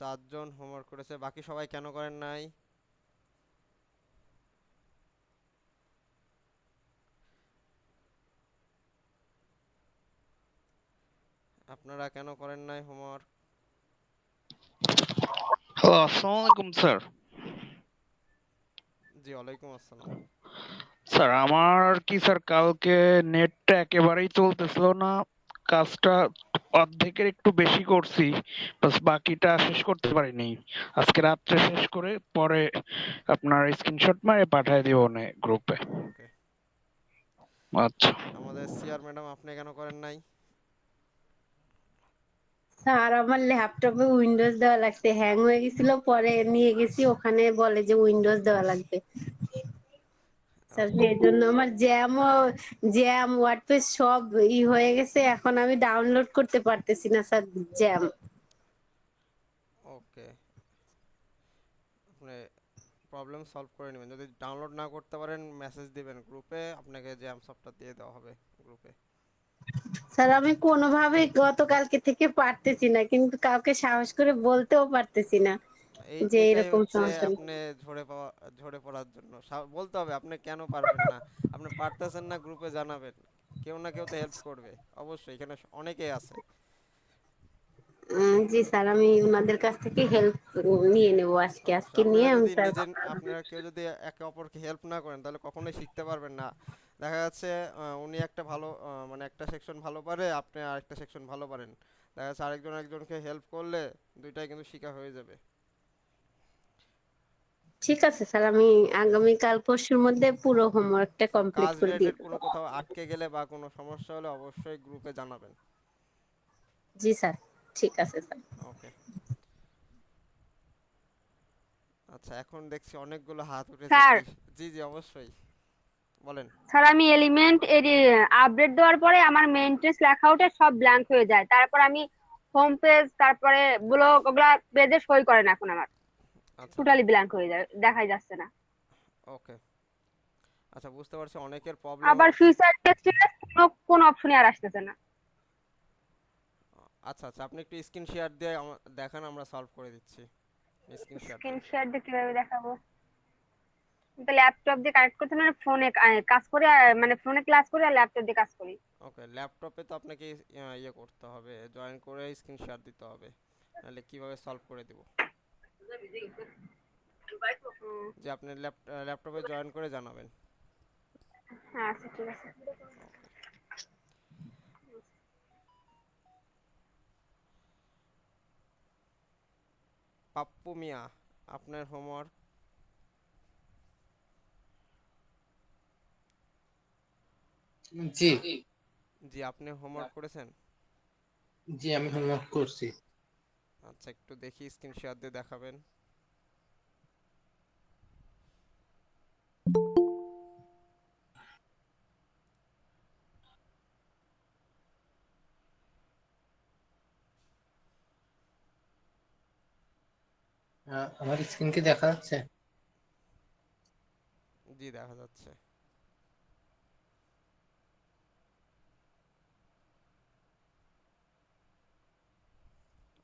4 জন homework করেছে, বাকি সবাই কেন করেন নাই? আপনারা কেন করেন নাই হোমওয়ার্ক? হ্যালো, আসসালামু আলাইকুম স্যার। জি, ওয়ালাইকুম আসসালাম। স্যার আমার কি স্যার কালকে নেটটা একেবারেই চলতেছিল না। কাজটা অর্ধেকের একটু বেশি করছি, বাস বাকিটা শেষ করতে পারিনি। আজকে রাত্রে শেষ করে পরে আপনার স্ক্রিনশট মারে পাঠিয়ে দিব না গ্রুপে। ওকে। আচ্ছা আমাদের সিআর ম্যাডাম, আপনি কেন করেন নাই? স্যার আমার ল্যাপটপে উইন্ডোজ দেওয়া লাগছে, হ্যাং হয়ে গেছিল, পরে নিয়ে গেছি, ওখানে বলে যে উইন্ডোজ দেওয়া লাগবে। Sir okay. এই জন্য আমার জ্যাম ওয়ার্ডপ্রেস সব হয়ে গেছে, এখন আমি ডাউনলোড করতে পারতেছি না স্যার। জ্যাম। ওকে, আপনি প্রবলেম সলভ করে নেবেন। যদি ডাউনলোড না করতে পারেন মেসেজ দিবেন গ্রুপে, আপনাকে যে অ্যামসপটা দিয়ে দেওয়া হবে গ্রুপে। স্যার আমি কোনোভাবে গতকালকে থেকে পারতেছি না, কিন্তু কাউকে সাহস করে বলতেও পারতেছি না এই যে এটাই এরকম হচ্ছে সমস্যা। আপনি ঝরে পড়ার জন্য বলতে হবে আপনি কেন পারবেন না। আপনি পারতেছেন না, গ্রুপে জানাবেন। কেউ না কেউ তো হেল্প করবে, অবশ্যই এখানে অনেকেই আছে। জি স্যার, আমি ওনাদের কাছ থেকে হেল্প নিয়ে নেব, আজকে আজকে অবশ্যই নিয়ে আপনারা আমি যদি স্যার। আপনারা কেউ যদি একে অপরকে হেল্প না করেন তাহলে কখনোই শিখতে পারবেন না। দেখা যাচ্ছে উনি একটা ভালো মানে একটা সেকশন ভালো পারে, আপনি আরেকটা সেকশন ভালো পারেন। দেখা যাচ্ছে আরেকজন একজনকে হেল্প করলে দুইটাই কিন্তু শিখা হয়ে যাবে। ঠিক আছে স্যার, আমি আগামীকাল পরশুর মধ্যে পুরো হোমওয়ার্কটা কমপ্লিট কাজ করে দিয়ে রিলেটেড দেবো। কোনো কোথাও আটকে গেলে বা কোনো সমস্যা হলে অবশ্যই গ্রুপে জানাবেন। জি স্যার, ঠিক আছে স্যার। ওকে। আচ্ছা, এখন দেখছি অনেকগুলো হাত উঠেছে স্যার, কি? জি জি, অবশ্যই বলেন। স্যার আমি এলিমেন্ট আপডেট দেওয়ার পরে আমার মেইনটেন্স লেখা ওঠে সব ব্ল্যাঙ্ক হয়ে যায়। তারপর আমি হোম পেজ, তারপরে ব্লগ, ওগুলা পেজে সই করে না এখন আমার। আচ্ছা। টোটালি ব্ল্যাঙ্ক হয়ে যায়, দেখাই যাচ্ছে না। ওকে। আচ্ছা, বুঝতে পারছি অনেকের প্রবলেম আবার হচ্ছে। ফিউচার টেক্সটের কোন অপশনই আর আসতেছে না। আচ্ছা আচ্ছা, আপনি একটু স্ক্রিন শেয়ার দিয়ে দেখান, আমরা সলভ করে দিচ্ছি। স্ক্রিন শেয়ার স্ক্রিন দেন। শেয়ার দিয়ে কিভাবে দেখাবো? তো ল্যাপটপ দিয়ে কানেক্ট করতে মানে ফোনে কাজ করি, মানে ফোনে ক্লাস করি আর ল্যাপটপ দিয়ে কাজ করি। ওকে, ল্যাপটপে তো আপনাকে ইয়ে করতে হবে, জয়েন করে স্ক্রিন শেয়ার দিতে হবে, নাহলে কিভাবে সলভ করে দিব। হুম, যে আপনি ল্যাপটপে জয়েন করে জানাবেন। হ্যাঁ আচ্ছা ঠিক আছে। ওকে। পাপ্পু মিয়া, আপনার হোমওয়ার্ক। জি। জি, আপনি হোমওয়ার্ক করেছেন? জি, আমি হোমওয়ার্ক করছি। আচ্ছা, একটু দেখি স্ক্রিন শেয়ার দিয়ে দেখাবেন। আমার স্ক্রিন কি দেখা যাচ্ছে? জি, দেখা যাচ্ছে।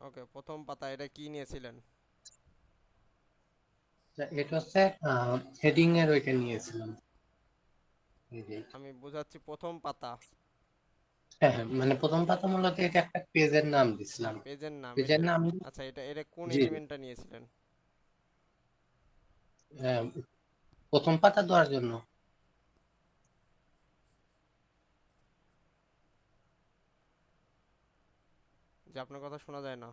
ওকে, প্রথম পাতা এটা কি নিয়েছিলেন? এটা হচ্ছে হেডিং এর ওইটা নিয়েছিলাম। এই যে। আমি বোঝাচ্ছি প্রথম পাতা। হ্যাঁ হ্যাঁ, মানে প্রথম পাতা মূলত এটা একটা পেজের নাম হ্যাঁ, দিছিলাম। পেজের নাম পেজের এটা। নাম। আচ্ছা, এটা এটা কোন জি জি। এলিমেন্টটা নিয়েছিলেন? হ্যাঁ, প্রথম পাতা দেওয়ার জন্য। যে আপনার কথা শোনা যায় না।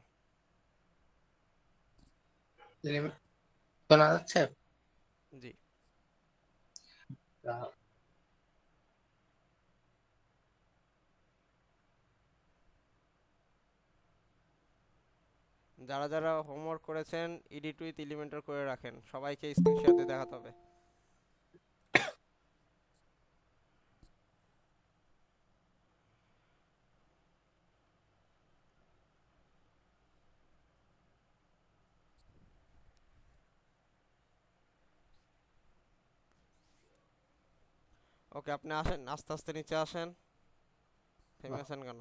শোনা যাচ্ছে? জি। আহ, যারা যারা হোমওয়ার্ক করেছেন এডিট উইথ এলিমেন্টর করে রাখেন, সবাইকে স্ক্রিন শেয়ার দিয়ে দেখাতে হবে। ওকে, আপনি আসেন, আস্তে আস্তে নিচে আসেন। থেমে আছেন কেন?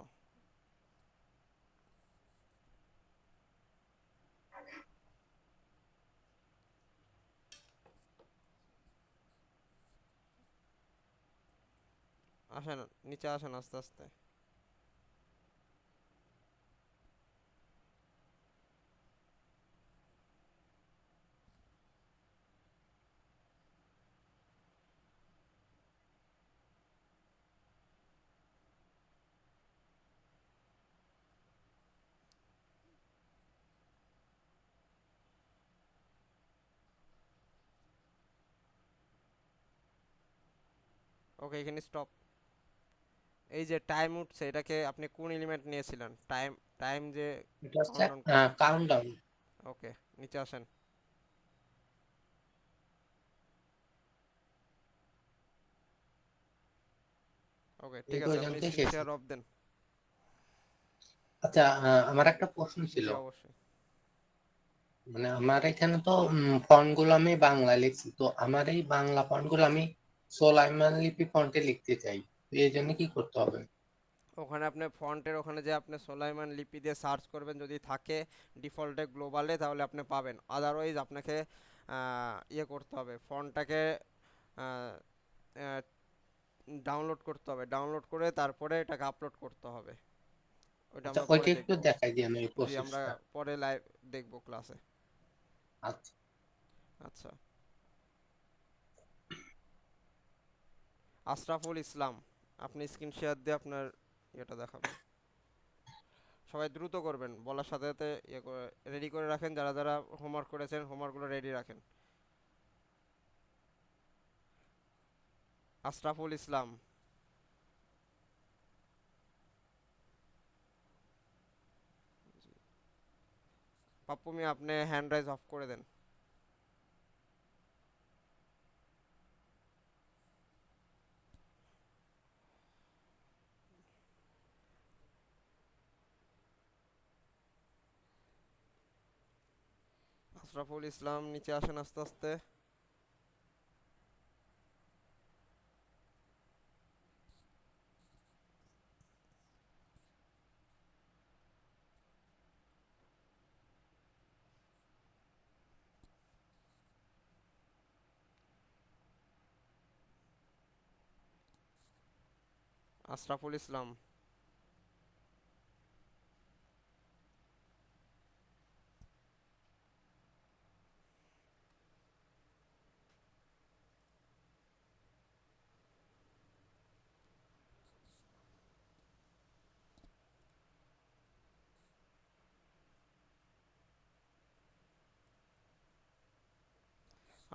আসেন, নিচে আসেন আস্তে আস্তে। ওকে, এখানে স্টপ। এই যে টাইম উঠছে, এটাকে আপনি কোন এলিমেন্ট নিয়েছিলেন? টাইম, টাইম যে এটা হচ্ছে কাউন্টডাউন করছে। কাউন্টডাউন। ওকে, নিচে আসেন। ওকে, এই ঠিক আছে, আপনি পর্যন্তই স্ক্রিন শেষ। Share of then. আচ্ছা, আমার একটা প্রশ্ন ছিল। জি অবশ্যই। মানে আমার এখানে তো ফন্ট গুলো আমি বাংলা লিখছি, তো আমার এই বাংলা ফন্ট গুলো আমি সোলাইমান লিপি ফন্টে লিখতে চাই, তো এই জন্য কি করতে হবে? ওখানে আপনি ফন্টের ওখানে যে আপনি সোলাইমান লিপি দিয়ে সার্চ করবেন, যদি থাকে ডিফল্টে গ্লোবালে তাহলে আপনি পাবেন, আদারওয়াইজ আপনাকে ইয়ে করতে হবে, ফন্টটাকে ডাউনলোড করতে হবে, ডাউনলোড করে তারপরে এটাকে আপলোড করতে হবে। ওইটা আচ্ছা, আমরা পরে ওইটা একটু দেখব। দেখাই দিন এই জি, আমরা প্রসেসটা। পরে লাইভ দেখব ক্লাসে। আচ্ছা। আচ্ছা, আশরাফুল ইসলাম, আপনি স্ক্রিন শেয়ার দিয়ে আপনার ইয়েটা দেখাবেন। সবাই দ্রুত করবেন, বলার সাথে সাথে ইয়ে করে রেডি করে রাখেন, যারা যারা হোমওয়ার্ক করেছেন হোমওয়ার্কগুলো রেডি রাখেন। আশরাফুল ইসলাম। পাপ্পু মিয়া, আপনি হ্যান্ড রাইজ অফ করে দেন। আশরাফুল ইসলাম, নিচে আসেন আস্তে আস্তে। আশরাফুল ইসলাম।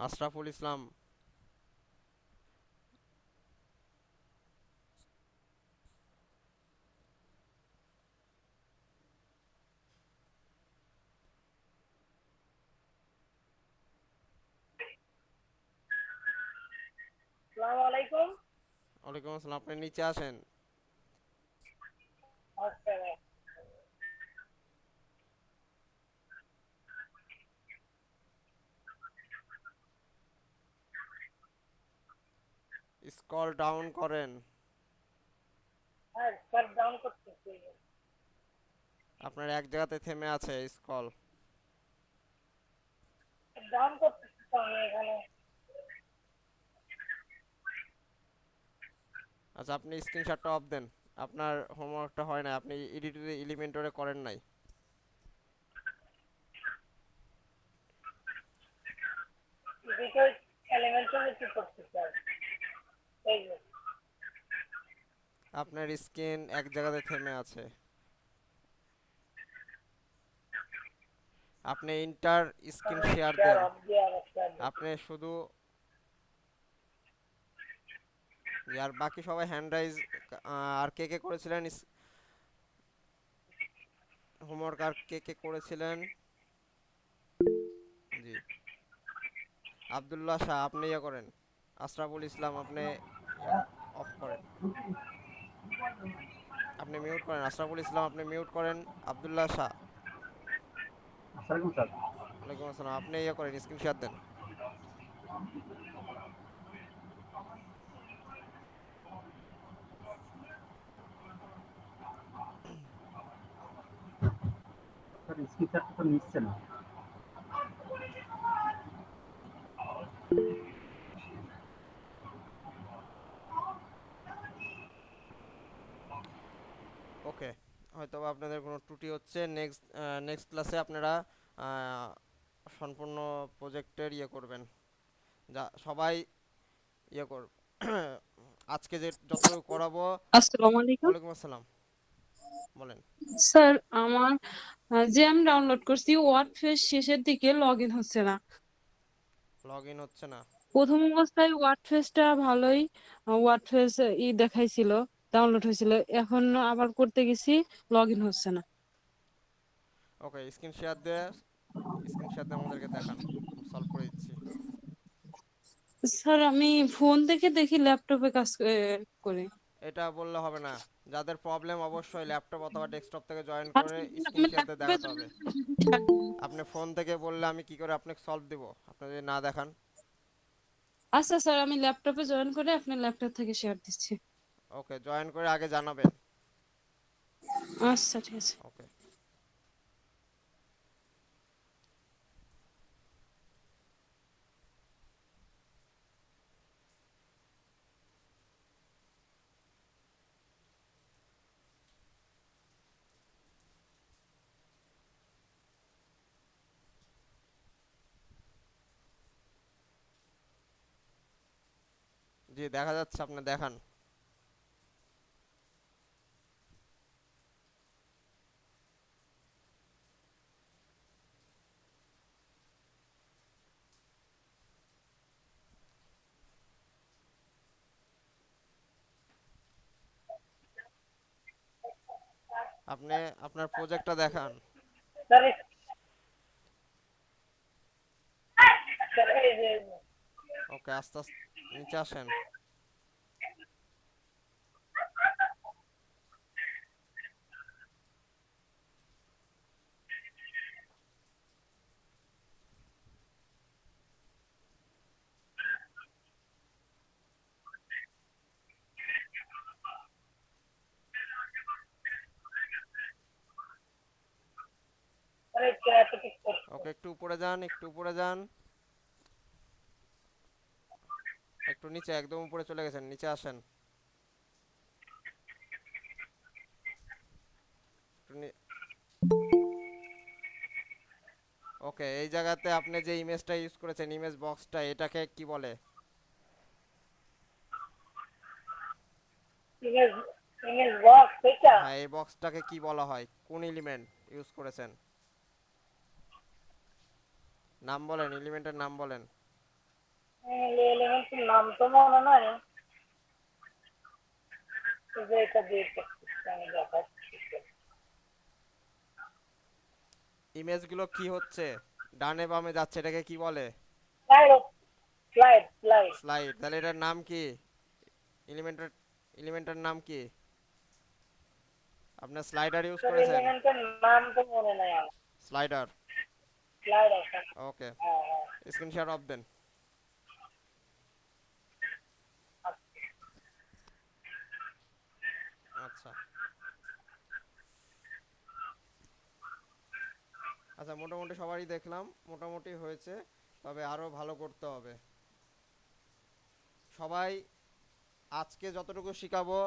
আশরাফুল ইসলাম। আসসালামু আলাইকুম। ওয়ালাইকুম আসসালাম, আপনি নিচে আসেন। আচ্ছা, স্ক্রল ডাউন করেন। হ্যাঁ স্যার, ডাউন করতেছি। আপনার এক জায়গাতে থেমে আছে স্ক্রল। ডাউন করতেছি তো আমি এখানে। আচ্ছা, আপনি স্ক্রিনশটটা অফ দেন। আপনার হোমওয়ার্কটা হয় না, আপনি এডিটরে এলিমেন্টরে করেন নাই। বিকজ এলিমেন্টারি কি করতেছি স্যার? এই যে আপনার স্ক্রিন এক জায়গাতে থেমে আছে। আপনি ইন্টার স্ক্রিন শেয়ার শেয়ার দেন। অফ দিয়ে আর শেয়ার দিই। আপনি শুধু আর বাকি সবাই হ্যান্ড রাইজ। আর কে কে করেছিলেন হোমওয়ার্ক? আর কে কে করেছিলেন? জি, আব্দুল্লাহ শাহ, আপনি ইয়ে করেন। আশরাফুল ইসলাম, আপনি অফ করেন। আপনি মিউট করেন। আশরাফুল ইসলাম, আপনি মিউট করেন। আব্দুল্লাহ শাহ। আসসালামু স্যার। ওয়ালাইকুম আসসালাম, আপনি ইয়ে করেন, স্ক্রিন শেয়ার দেন। স্যার স্ক্রিনশটটা তো নিচ্ছে না। হয়তো বা আপনাদের কোনো ত্রুটি হচ্ছে। নেক্সট ক্লাসে আপনারা আহ, সম্পূর্ণ প্রজেক্টের ইয়ে করবেন, যা সবাই ইয়ে কর আজকে যে যতটুকু করাবো। আসসালামু আলাইকুম ওয়ালাইকুম আসসালাম, বলেন। স্যার। আমার জ্যাম ডাউনলোড করছি, ওয়ার্ডপ্রেস শেষের দিকে লগ ইন হচ্ছে না। লগ ইন হচ্ছে না? প্রথম অবস্থায় ওয়ার্ডপ্রেসটা ভালোই, ওয়ার্ডপ্রেস দেখাইছিল, ডাউনলোড হয়েছিল, এখন আবার করতে গেছি, লগ ইন হচ্ছে না। ওকে, স্ক্রিন শেয়ার দিয়ে আমাদেরকে দেখান, সলভ করে দিচ্ছি। স্যার আমি ফোন থেকে দেখি, ল্যাপটপে কাজ করি। এটা বললে হবে না, যাদের প্রবলেম অবশ্যই ল্যাপটপ অথবা ডেস্কটপ থেকে জয়েন করে আচ্ছা, স্ক্রিন আমি শেয়ার দিয়ে ল্যাপটপে দেখাতে হবে। আপনি ফোন থেকে বললে আমি কি করে আপনাকে সলভ দিব, আপনি যদি না দেখান? আচ্ছা স্যার, আমি ল্যাপটপে জয়েন করে আপনার ল্যাপটপ থেকে শেয়ার দিচ্ছি। ওকে, জয়েন করে আগে জানাবেন। আচ্ছা ঠিক আছে। ওকে। জি দেখা যাচ্ছে, আপনি দেখান। আপনি আপনার প্রজেক্টটা দেখান। স্যার স্যার এই যে ওকে, আস্তে আস্তে নিচে আসেন। স্যার এই ক্যাপাসিটি করতে ওকে, একটু উপরে যান, একটু উপরে যান, একটু নিচে, একদম উপরে চলে গেছেন, নিচে আসেন। একটু ওকে, এই জায়গাতে আপনি যে ইমেজটা ইউজ করেছেন, ইমেজ বক্সটা, এটাকে কি বলে? ইমেজ ইমেজ বক্স এটা হ্যাঁ, এই বক্সটাকে কি বলা হয়, কোন এলিমেন্ট ইউজ করেছেন? নাম বলেন, এলিমেন্টের নাম বলেন। এলিমেন্টের নাম তো মনে নাই, যে এটা দিয়ে করতেছি আমি দেখাচ্ছি। ইমেজগুলো কি হচ্ছে, ডানে বামে যাচ্ছে, এটাকে কি বলে? Slide slide slide slide. তাহলে এটার নাম কি? এলিমেন্টের এলিমেন্টের নাম কি? আপনি স্লাইডার ইউজ স্যার করেছেন? এলিমেন্টের নাম তো মনে নাই আমার। স্লাইডার। স্লাইড আছে। ওকে, হ্যাঁ হ্যাঁ স্ক্রিন শেয়ার অফ দেন। আচ্ছা আচ্ছা, মোটামুটি সবারই দেখলাম, মোটামুটি হয়েছে, তবে আরো ভালো করতে হবে। সবাই আজকে যতটুকু শিখাবো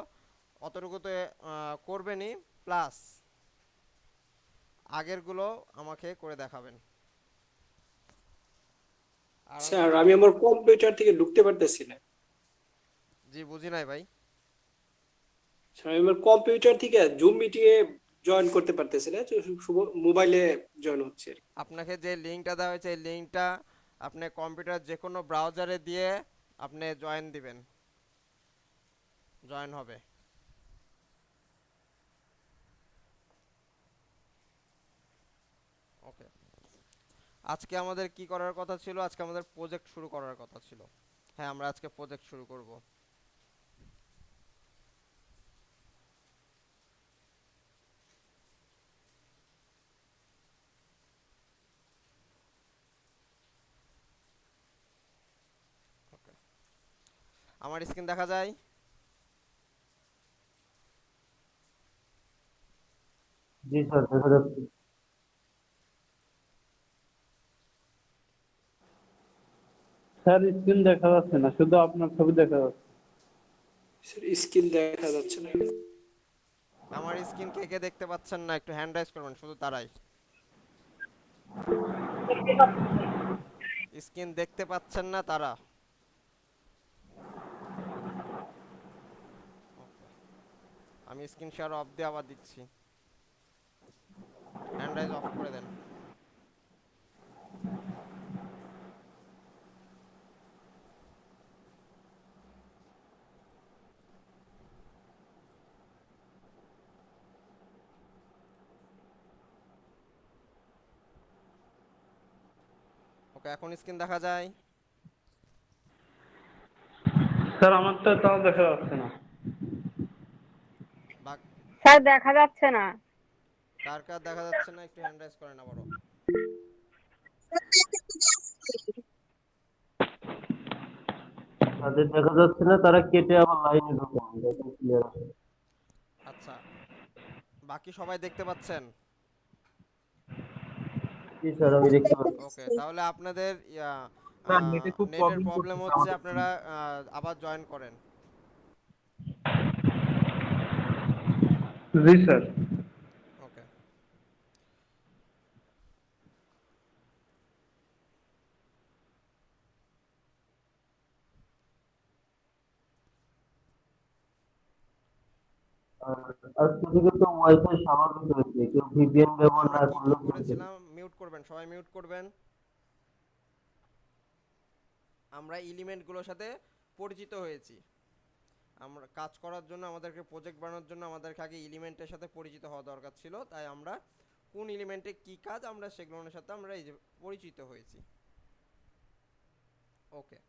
অতটুকুতে করবেনই, প্লাস আগেরগুলো আমাকে করে দেখাবেন। আর স্যার আমি আমার কম্পিউটার থেকে ঢুকতে পারতেছি না। জি বুঝি নাই ভাই। স্যার আমি আমার কম্পিউটার থেকে জুম মিটিং এ জয়েন করতে পারতেছি না, মোবাইলে জয়েন হচ্ছে। আপনাকে যে লিঙ্কটা দেওয়া হয়েছে, এই লিঙ্কটা আপনি কম্পিউটার যে কোনো ব্রাউজারে দিয়ে আপনি জয়েন হবে। ওকে, আজকে আমাদের কি করার কথা ছিল? আজকে আমাদের প্রজেক্ট শুরু করার কথা ছিল। হ্যাঁ, আমরা আজকে প্রজেক্ট শুরু করব। ওকে, আমার স্ক্রিন দেখা যায়? জি স্যার, দেখা যাচ্ছে। স্যার স্ক্রিন দেখা যাচ্ছে না, শুধু আপনার ছবি দেখা যাচ্ছে। স্যার স্ক্রিন দেখা যাচ্ছে না। আমার স্ক্রিন কে কে দেখতে পাচ্ছেন না একটু হ্যান্ড রাইজ করবেন, শুধু তারাই। দেখতে পাচ্ছি। স্ক্রিন দেখতে পাচ্ছেন না তারা। ওকে, আমি স্ক্রিন শেয়ার অফ দিয়ে আবার দিচ্ছি, হ্যান্ড রাইজ অফ করে দেন। ওকে, এখন স্ক্রিন দেখা যায়। স্যার আমার তো তাও দেখা যাচ্ছে না। বা স্যার দেখা যাচ্ছে না। কার কার দেখা যাচ্ছে না একটু হ্যান্ড রাইজ করেন আবারও। তাদের দেখা যাচ্ছে না, তারা কেটে আবার লাইনে ঢোকেন, দেখেন ক্লিয়ার আছে। আচ্ছা, বাকি সবাই দেখতে পাচ্ছেন? জি স্যার, আমি দেখতে পাচ্ছি। ওকে, তাহলে আপনাদের স্যার নেটে খুব নেটের প্রবলেম প্রবলেম করতেছে হচ্ছে, আমাদের আপনারা আবার জয়েন করেন। জি স্যার। ওকে, আজকে থেকে তো ওয়াইফাই স্বাভাবিক হয়েছে, কেউ ভিপিএন ব্যবহার আমরা না কি কি করলেও চলবে। করেছিলাম, মিউট করবেন, সবাই মিউট করবেন। আমরা এলিমেন্টগুলোর সাথে পরিচিত হয়েছি। আমরা কাজ করার জন্য, আমাদেরকে প্রজেক্ট বানানোর জন্য আমাদেরকে আগে এলিমেন্টের সাথে পরিচিত হওয়া দরকার ছিল, তাই আমরা কোন এলিমেন্টে কি কাজ আমরা সেগুলোর সাথে আমরা এই যে পরিচিত হয়েছি। ওকে,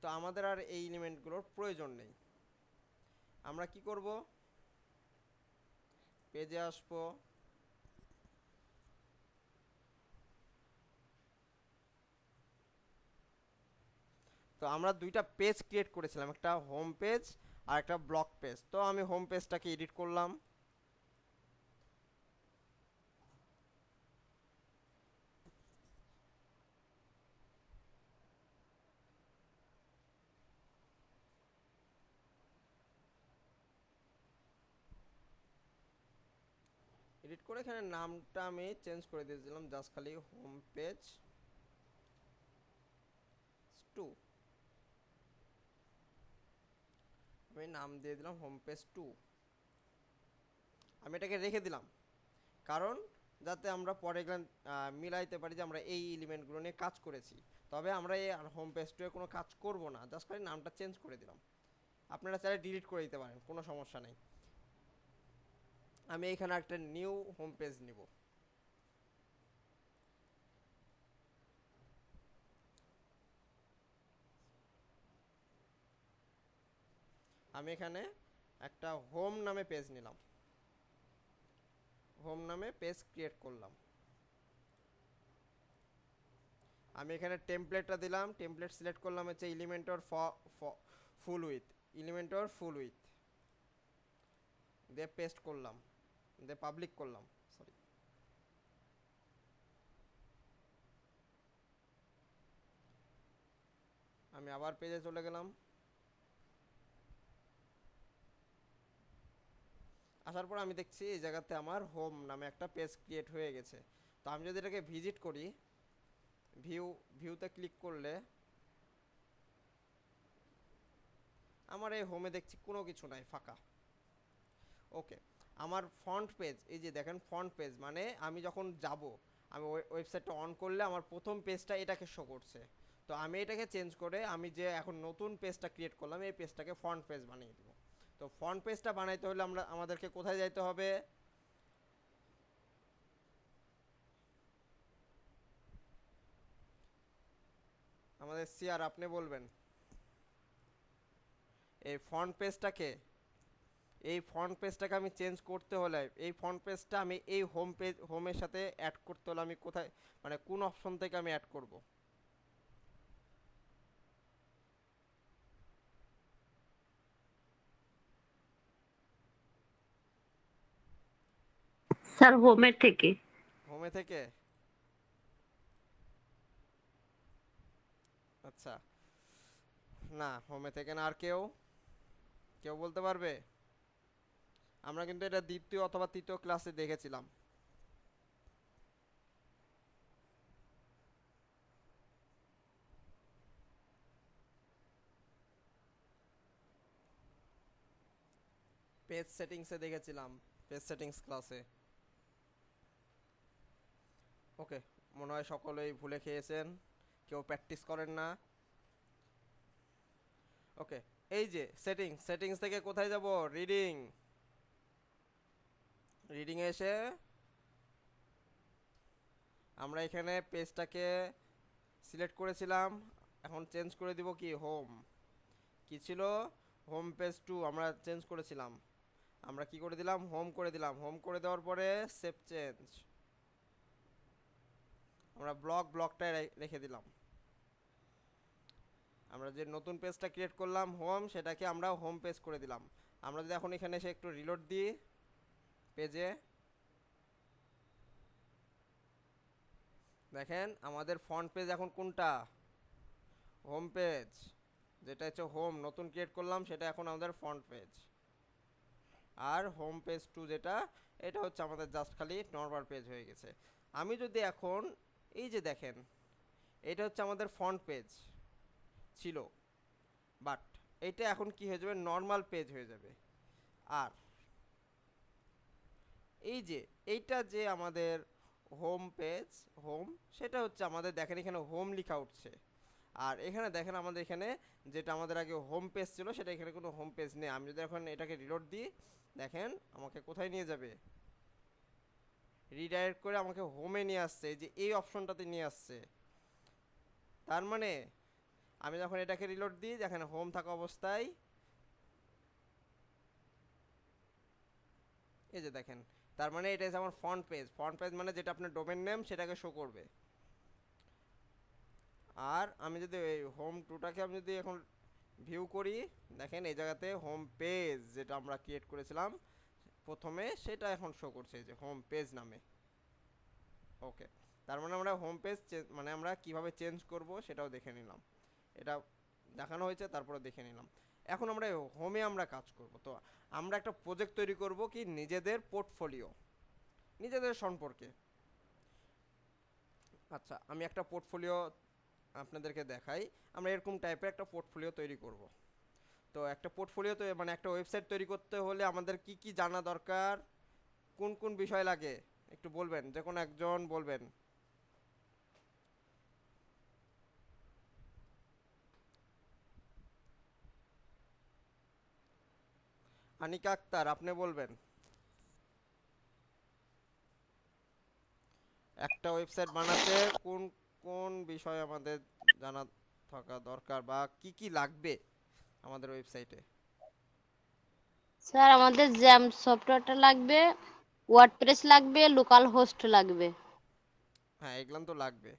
তো আমাদের আর এই এলিমেন্টগুলোর প্রয়োজন নেই। আমরা কি করব, পেজে আসবো, তো আমরা দুইটা পেজ ক্রিয়েট করেছিলাম, একটা হোম পেজ আর একটা ব্লগ পেজ। তো আমি হোম পেজটাকে এডিট করলাম। এডিট করে এখানে নামটা আমি চেঞ্জ করে দিয়েছিলাম, জাস্ট খালি হোম পেজ 2। আমি নাম দিয়ে দিলাম হোম পেজ 2। আমি এটাকে রেখে দিলাম, কারণ যাতে আমরা পরে এগুলো মিলাইতে পারি যে আমরা এই এলিমেন্টগুলো নিয়ে কাজ করেছি। তবে আমরা এই হোম পেজ 2 এ কোনো কাজ করব না, জাস্ট খালি নামটা চেঞ্জ করে দিলাম। আপনারা চাইলে ডিলিট করে দিতে পারেন, কোনো সমস্যা নেই। আমি এখানে একটা নিউ হোম পেজ নিব। আমি এখানে একটা হোম নামে পেজ নিলাম, হোম নামে পেজ ক্রিয়েট করলাম। আমি এখানে টেমপ্লেটটা দিলাম, টেমপ্লেট সিলেক্ট করলাম হচ্ছে Elementor full with, Elementor full with দিয়ে পেস্ট করলাম, দিয়ে পাবলিক করলাম, সরি। আমি আবার পেজে চলে গেলাম। আসার পর আমি দেখছি এই জায়গাতে আমার হোম নামে একটা পেজ ক্রিয়েট হয়ে গেছে। তো আমি যদি এটাকে ভিজিট করি, ভিউতে ক্লিক করলে আমার এই হোমে দেখছি কোনো কিছু নাই, ফাঁকা। ওকে, আমার ফ্রন্ট পেজ, এই যে দেখেন ফ্রন্ট পেজ, মানে আমি যখন যাব, আমি ওয়েবসাইটটা অন করলে আমার প্রথম পেজটা এটাকে শো করছে। তো আমি এটাকে চেঞ্জ করে আমি যে এখন নতুন পেজটা ক্রিয়েট করলাম, এই পেজটাকে ফ্রন্ট পেজ বানিয়ে দেবো। তো ফ্রন্ট পেজটা বানাইতে হলে আমাদেরকে কোথায় যাইতে হবে, আমাদের সিআর আপনি বলবেন। এই ফ্রন্ট পেজটাকে আমি চেঞ্জ করতে হলে, এই ফ্রন্ট পেজটা আমি এই হোমের সাথে অ্যাড করতে হলে আমি কোথায়, মানে কোন অপশন থেকে আমি অ্যাড করব? স্যার হোমের থেকে। হোমে থেকে? আচ্ছা, না হোমে থেকে না। আর কেউ কেউ বলতে পারবে? আমরা কিন্তু এটা দ্বিতীয় অথবা তৃতীয় ক্লাসে দেখেছিলাম। পেজ সেটিংসে দেখেছিলাম, পেজ সেটিংস ক্লাসে। ওকে, মনে হয় সকলেই ভুলে খেয়েছেন, কেউ প্র্যাকটিস করেন না। ওকে, এই যে সেটিংস থেকে কোথায় যাব? রিডিং। রিডিংয়ে এসে আমরা এখানে পেজটাকে সিলেক্ট করেছিলাম, এখন চেঞ্জ করে দিব কি হোম। কি ছিল? হোম পেজ 2 আমরা চেঞ্জ করেছিলাম। আমরা কি করে দিলাম? হোম করে দিলাম। হোম করে দেওয়ার পরে সেভ চেঞ্জ, আমরা ব্লকটায় রেখে দিলাম। আমরা যে নতুন পেজটা ক্রিয়েট করলাম হোম, সেটাকে আমরা হোম পেজ করে দিলাম। আমরা যদি এখন এখানে এসে একটু রিলোড দিই পেজে, দেখেন আমাদের ফ্রন্ট পেজ এখন কোনটা? হোম পেজ, যেটা হচ্ছে হোম নতুন ক্রিয়েট করলাম সেটা এখন আমাদের ফ্রন্ট পেজ। আর হোম পেজ 2 যেটা, এটা হচ্ছে আমাদের জাস্ট খালি নর্মাল পেজ হয়ে গেছে। আমি যদি এখন এই যে দেখেন, এটা হচ্ছে আমাদের ফ্রন্ট পেজ ছিল, বাট এটা এখন কি হয়ে যাবে? নর্মাল পেজ হয়ে যাবে। আর এই যে এইটা যে আমাদের হোম পেজ, হোম, সেটা হচ্ছে আমাদের দেখেন এখানে হোম লেখা উঠছে। আর এখানে দেখেন আমাদের এখানে যেটা আমাদের আগে হোম পেজ ছিল, সেটা এখানে কোনো হোম পেজ নেই। আমি যদি এখন এটাকে রিলোড দিই, দেখেন আমাকে কোথায় নিয়ে যাবে? রিডাইরেক্ট করে আমাকে হোমে নিয়ে আসছে, যে এই অপশনটাতে নিয়ে আসছে। তার মানে আমি যখন এটাকে রিলোড দিই, দেখেন হোম থাকা অবস্থায় এই যে দেখেন, তার মানে এটা হচ্ছে আমার ফ্রন্ট পেজ। ফ্রন্ট পেজ মানে যেটা আপনার ডোমেন নেম সেটাকে শো করবে। আর আমি যদি এই হোম 2টাকে আমি যদি এখন ভিউ করি, দেখেন এই জায়গাতে হোম পেজ যেটা আমরা ক্রিয়েট করেছিলাম প্রথমে, সেটা এখন শো করছে এই যে হোম পেজ নামে। ওকে, তার মানে আমরা হোম পেজ মানে আমরা কিভাবে চেঞ্জ করব সেটাও দেখে নিলাম। এটা দেখানো হয়েছে, তারপরে দেখে নিলাম। এখন আমরা হোমে আমরা কাজ করব। তো আমরা একটা প্রজেক্ট তৈরি করব কি নিজেদের পোর্টফোলিও, নিজেদের সম্পর্কে। আচ্ছা, আমি একটা পোর্টফোলিও আপনাদেরকে দেখাই। আমরা এরকম টাইপের একটা পোর্টফোলিও তৈরি করব। তো একটা পোর্টফোলিও তো মানে একটা ওয়েবসাইট তৈরি করতে হলে আমাদের কি কি জানা দরকার, কোন কোন বিষয় লাগে একটু বলবেন, যে কোনো একজন বলবেন। আনিকা আক্তার, আপনি বলবেন। একটা ওয়েবসাইট বানাতে কোন কোন বিষয় আমাদের জানা থাকা দরকার, বা কি কি লাগবে আমাদের ওয়েবসাইটে? স্যার আমাদের জ্যাম সফটওয়্যারটা লাগবে, ওয়ার্ডপ্রেস লাগবে, লোকাল হোস্ট লাগবে। হ্যাঁ, এগুলান তো লাগবে।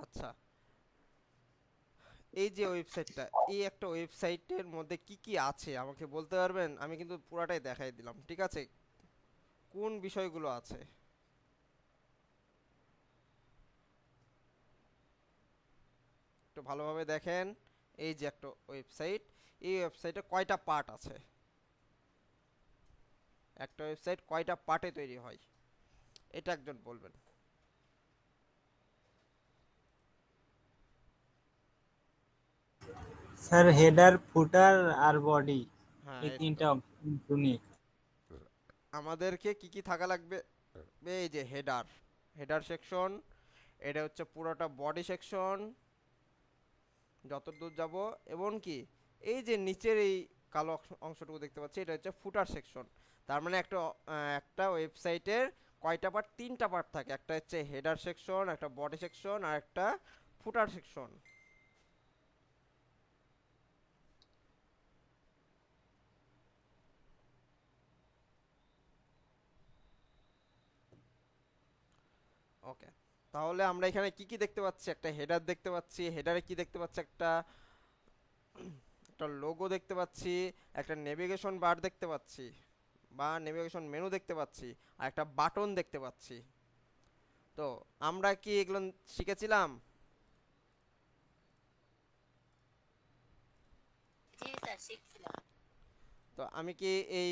আচ্ছা, এই যে ওয়েবসাইটটা, এই একটা ওয়েবসাইটের মধ্যে কি কি আছে আমাকে বলতে পারবেন? আমি কিন্তু পুরাটাই দেখাই দিলাম, ঠিক আছে? কোন বিষয়গুলো আছে একটু ভালোভাবে দেখেন। এই যে একটা ওয়েবসাইট, এই ওয়েবসাইটে কয়টা পার্ট আছে? একটা ওয়েবসাইট কয়টা পার্টে তৈরি হয়, এটা একজন বলবেন। স্যার হেডার, ফুটার আর বডি, হ্যাঁ, এই এই তো। তিনটা ইউনিট। আমাদেরকে কি কি থাকা লাগবে? এই যে হেডার সেকশন, এটা হচ্ছে পুরোটা বডি সেকশন যতদূর যাব, এবং কি এই যে নিচের এই কালো অংশটুকু দেখতে পাচ্ছি, এটা হচ্ছে ফুটার সেকশন। তার মানে একটা ওয়েবসাইটের কয়টা পার্ট? 3টা পার্ট থাকে। একটা হচ্ছে হেডার সেকশন, একটা বডি সেকশন, আর একটা ফুটার সেকশন। ওকে, তাহলে আমরা এখানে কি কি দেখতে পাচ্ছি? একটা হেডার দেখতে পাচ্ছি, হেডারে কি দেখতে পাচ্ছি? একটা একটা লোগো দেখতে পাচ্ছি, একটা নেভিগেশন বার দেখতে পাচ্ছি বা নেভিগেশন মেনু দেখতে পাচ্ছি, আর একটা বাটন দেখতে পাচ্ছি। তো আমরা কি এগুলো শিখেছিলাম? তো আমি কি এই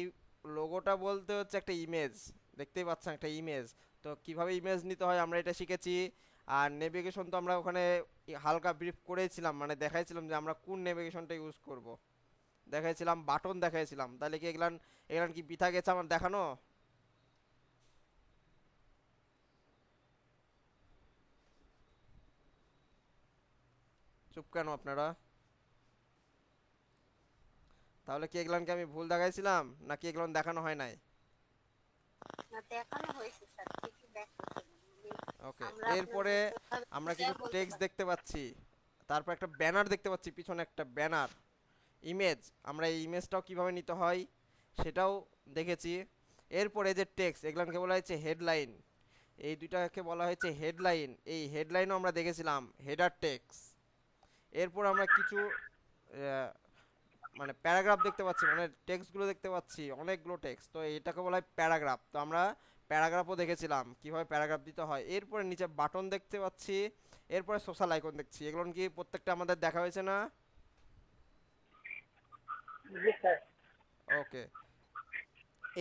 লোগোটা বলতে হচ্ছে একটা ইমেজ, দেখতেই পাচ্ছেন একটা ইমেজ। তো কিভাবে ইমেজ নিতে হয় আমরা এটা শিখেছি। আর নেভিগেশন তো আমরা ওখানে হালকা ব্রিফ করেছিলাম, মানে দেখাইছিলাম যে আমরা কোন নেভিগেশনটা ইউজ করব, দেখাইছিলাম বাটন দেখাইছিলাম। তাহলে কি এগুলান এগুলান কি বৃথা গেছে আমার দেখানো? চুপ কেন আপনারা? তাহলে কি এগুলানকে আমি ভুল দেখাইছিলাম নাকি এগুলান দেখানো হয় নাই? ওকে, এরপরে আমরা কিছু টেক্সট দেখতে পাচ্ছি, তারপর একটা ব্যানার দেখতে পাচ্ছি, পিছনে একটা ব্যানার ইমেজ। আমরা এই ইমেজটাও কিভাবে নিতে হয় সেটাও দেখেছি। এরপরে যে টেক্সট এগুলানকে বলা হয়েছে হেডলাইন, এই দুইটাকে বলা হয়েছে হেডলাইন। এই হেডলাইনও আমরা দেখেছিলাম হেডার টেক্সট। এরপর আমরা কিছু মানে প্যারাগ্রাফ দেখতে পাচ্ছি, মানে টেক্সটগুলো দেখতে পাচ্ছি অনেকগুলো টেক্সট, তো এটাকে বলা হয় প্যারাগ্রাফ। তো আমরা প্যারাগ্রাফও দেখেছিলাম কিভাবে প্যারাগ্রাফ দিতে হয়। এরপরে নিচে বাটন দেখতে পাচ্ছি, এরপরে সোশ্যাল আইকন দেখছি। এগুলো কি প্রত্যেকটা আমাদের দেখা হয়েছে না? জি স্যার। ওকে,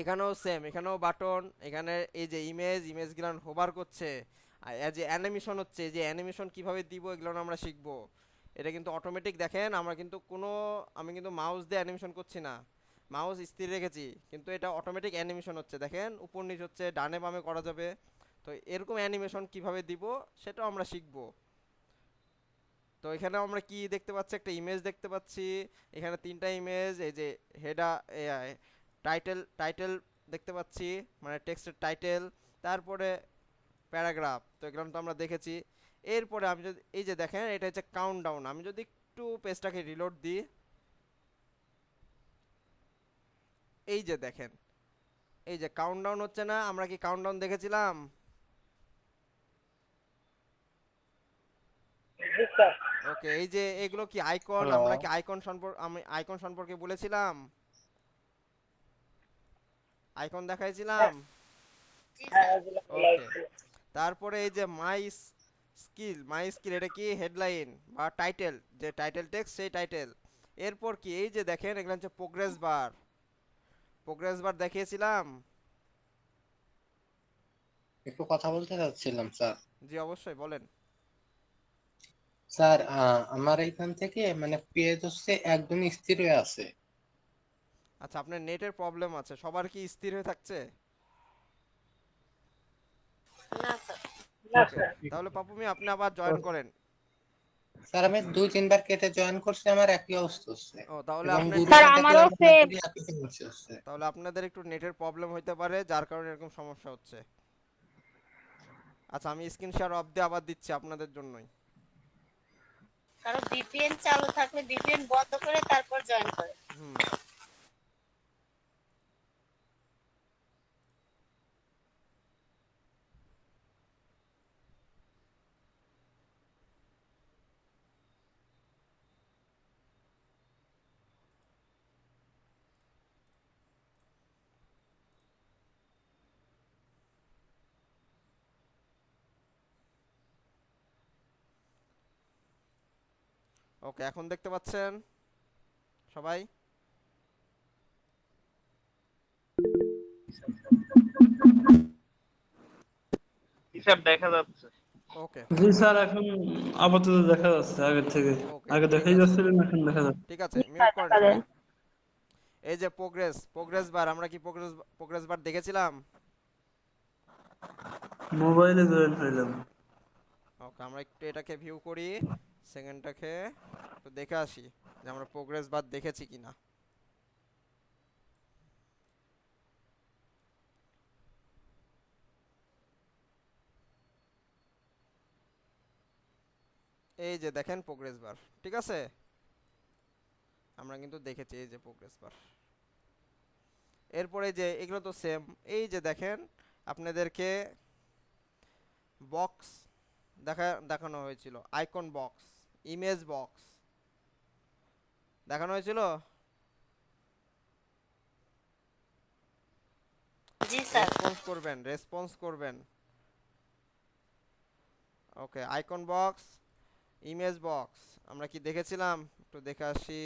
এখানেও সেম, এখানেও বাটন, এখানে এই যে ইমেজগুলো হোভার করছে, আর এই যে অ্যানিমেশন হচ্ছে, যে অ্যানিমেশন কিভাবে দিব এগুলো আমরা শিখবো। এটা কিন্তু অটোমেটিক, দেখেন আমরা কিন্তু আমি কিন্তু মাউস দিয়ে অ্যানিমেশন করছি না, মাউস স্থির রেখেছি, কিন্তু এটা অটোমেটিক অ্যানিমেশন হচ্ছে। দেখেন উপর নিচ হচ্ছে, ডানে বামে করা যাবে। তো এরকম অ্যানিমেশন কিভাবে দিব সেটাও আমরা শিখবো। তো এখানে আমরা কি দেখতে পাচ্ছি, একটা ইমেজ দেখতে পাচ্ছি, এখানে তিনটা ইমেজ, এই যে টাইটেল দেখতে পাচ্ছি, মানে টেক্সটের টাইটেল, তারপরে প্যারাগ্রাফ। তো এগুলো তো আমরা দেখেছি। এরপরে আমি যদি এই যে দেখেন এটা হচ্ছে কাউন্টডাউন, আমি যদি একটু পেজটাকে রিলোড দিই, এই যে দেখেন এই যে কাউন্টডাউন হচ্ছে না? আমরা কি কাউন্টডাউন দেখেছিলাম? জি স্যার। ওকে, এই যে এগুলো কি আইকন? হ্যালো। আমরা কি আমি আইকন সম্পর্কে বলেছিলাম, আইকন দেখাইছিলাম। হ্যাঁ, এগুলো ওকে, ছিল। তারপরে এই যে মাই স্কিল এটা কি হেডলাইন বা টাইটেল, যে টাইটেল টেক্সট সেই টাইটেল। এরপর কি এই যে দেখেন এগুলো হচ্ছে প্রোগ্রেস বার দেখিয়েছিলাম। একটু কথা বলতে চাচ্ছিলাম স্যার। জি অবশ্যই বলেন। স্যার আমার এখান থেকে মানে পেজ হচ্ছে একদম স্থির হয়ে আছে। আচ্ছা, আপনার নেটের প্রবলেম আছে, সবার কি স্থির হয়ে থাকছে? না ওকে, স্যার। তাহলে পাপুমি আপনি আবার জয়েন করেন। স্যার আমি 2-3 বার কেটে জয়েন করছি, আমার একই অবস্থা হচ্ছে। ও তাহলে এবং আপনি গ্রুপের স্যার সাথে আমারও যোগাযোগ সেম। করি একই সমস্যা হচ্ছে। তাহলে আপনাদের একটু নেটের প্রবলেম হইতে পারে, যার কারণে এরকম সমস্যা হচ্ছে। আচ্ছা, আমি স্ক্রিন শেয়ার অফ দিয়ে আবার দিচ্ছি আপনাদের জন্যই। কারো ভিপিএন চালু থাকলে ভিপিএন বন্ধ করে তারপর জয়েন করে। হুম, ওকে, এখন দেখতে পাচ্ছেন সবাই? হিসাব দেখা যাচ্ছে। ওকে জি স্যার, এখন আপাতত দেখা যাচ্ছে আগের থেকে। ওকে, আগে ঠিক দেখাই আছে, যাচ্ছিল না, এখন দেখা যাচ্ছে। ঠিক আছে, মিউট করেন সবাই। এই যে প্রোগ্রেস বার, আমরা কি প্রোগ্রেস বার দেখেছিলাম? মোবাইলে জয়েন হইলাম। ওকে, আমরা একটু এটাকে ভিউ করি, সেকেন্ডটাকে একটু দেখে আসি যে আমরা প্রোগ্রেস বার দেখেছি কিনা। এই যে দেখেন প্রোগ্রেস বার, ঠিক আছে, আমরা কিন্তু দেখেছি এই যে প্রোগ্রেস বার। এরপরে যে এগুলো তো সেম, এই যে দেখেন আপনাদেরকে বক্স দেখানো হয়েছিল, আইকন বক্স, ইমেজ বক্স দেখানো হয়েছিল। জি স্যার। রেসপন্স করবেন। ওকে, আইকন বক্স, ইমেজ বক্স আমরা কি দেখেছিলাম? একটু দেখে আসি।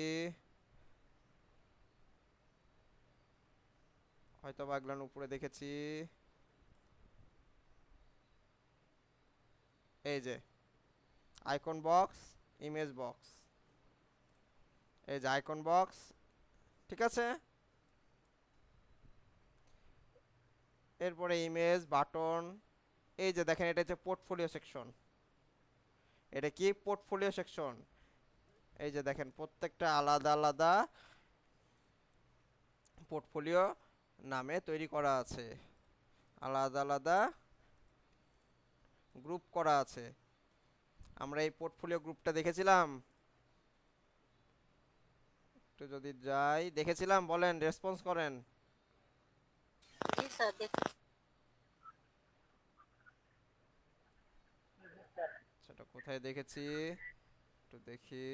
হয়তো বা এগুলান উপরে দেখেছি, এই যে আইকন বক্স, ইমেজ বক্স, এই যে আইকন বক্স, ঠিক আছে। এরপরে ইমেজ বাটন, এই যে দেখেন এটা হচ্ছে পোর্টফোলিও সেকশন, এটা কি পোর্টফোলিও সেকশন। এই যে দেখেন প্রত্যেকটা আলাদা আলাদা পোর্টফোলিও নামে তৈরি করা আছে, আলাদা আলাদা গ্রুপ করা আছে। আমরা এই পোর্টফোলিও গ্রুপটা দেখেছিলাম, একটু যদি যাই, দেখেছিলাম, বলেন, রেসপন্স করেন। জি স্যার দেখুন। সেটা কোথায় দেখেছি একটু দেখি,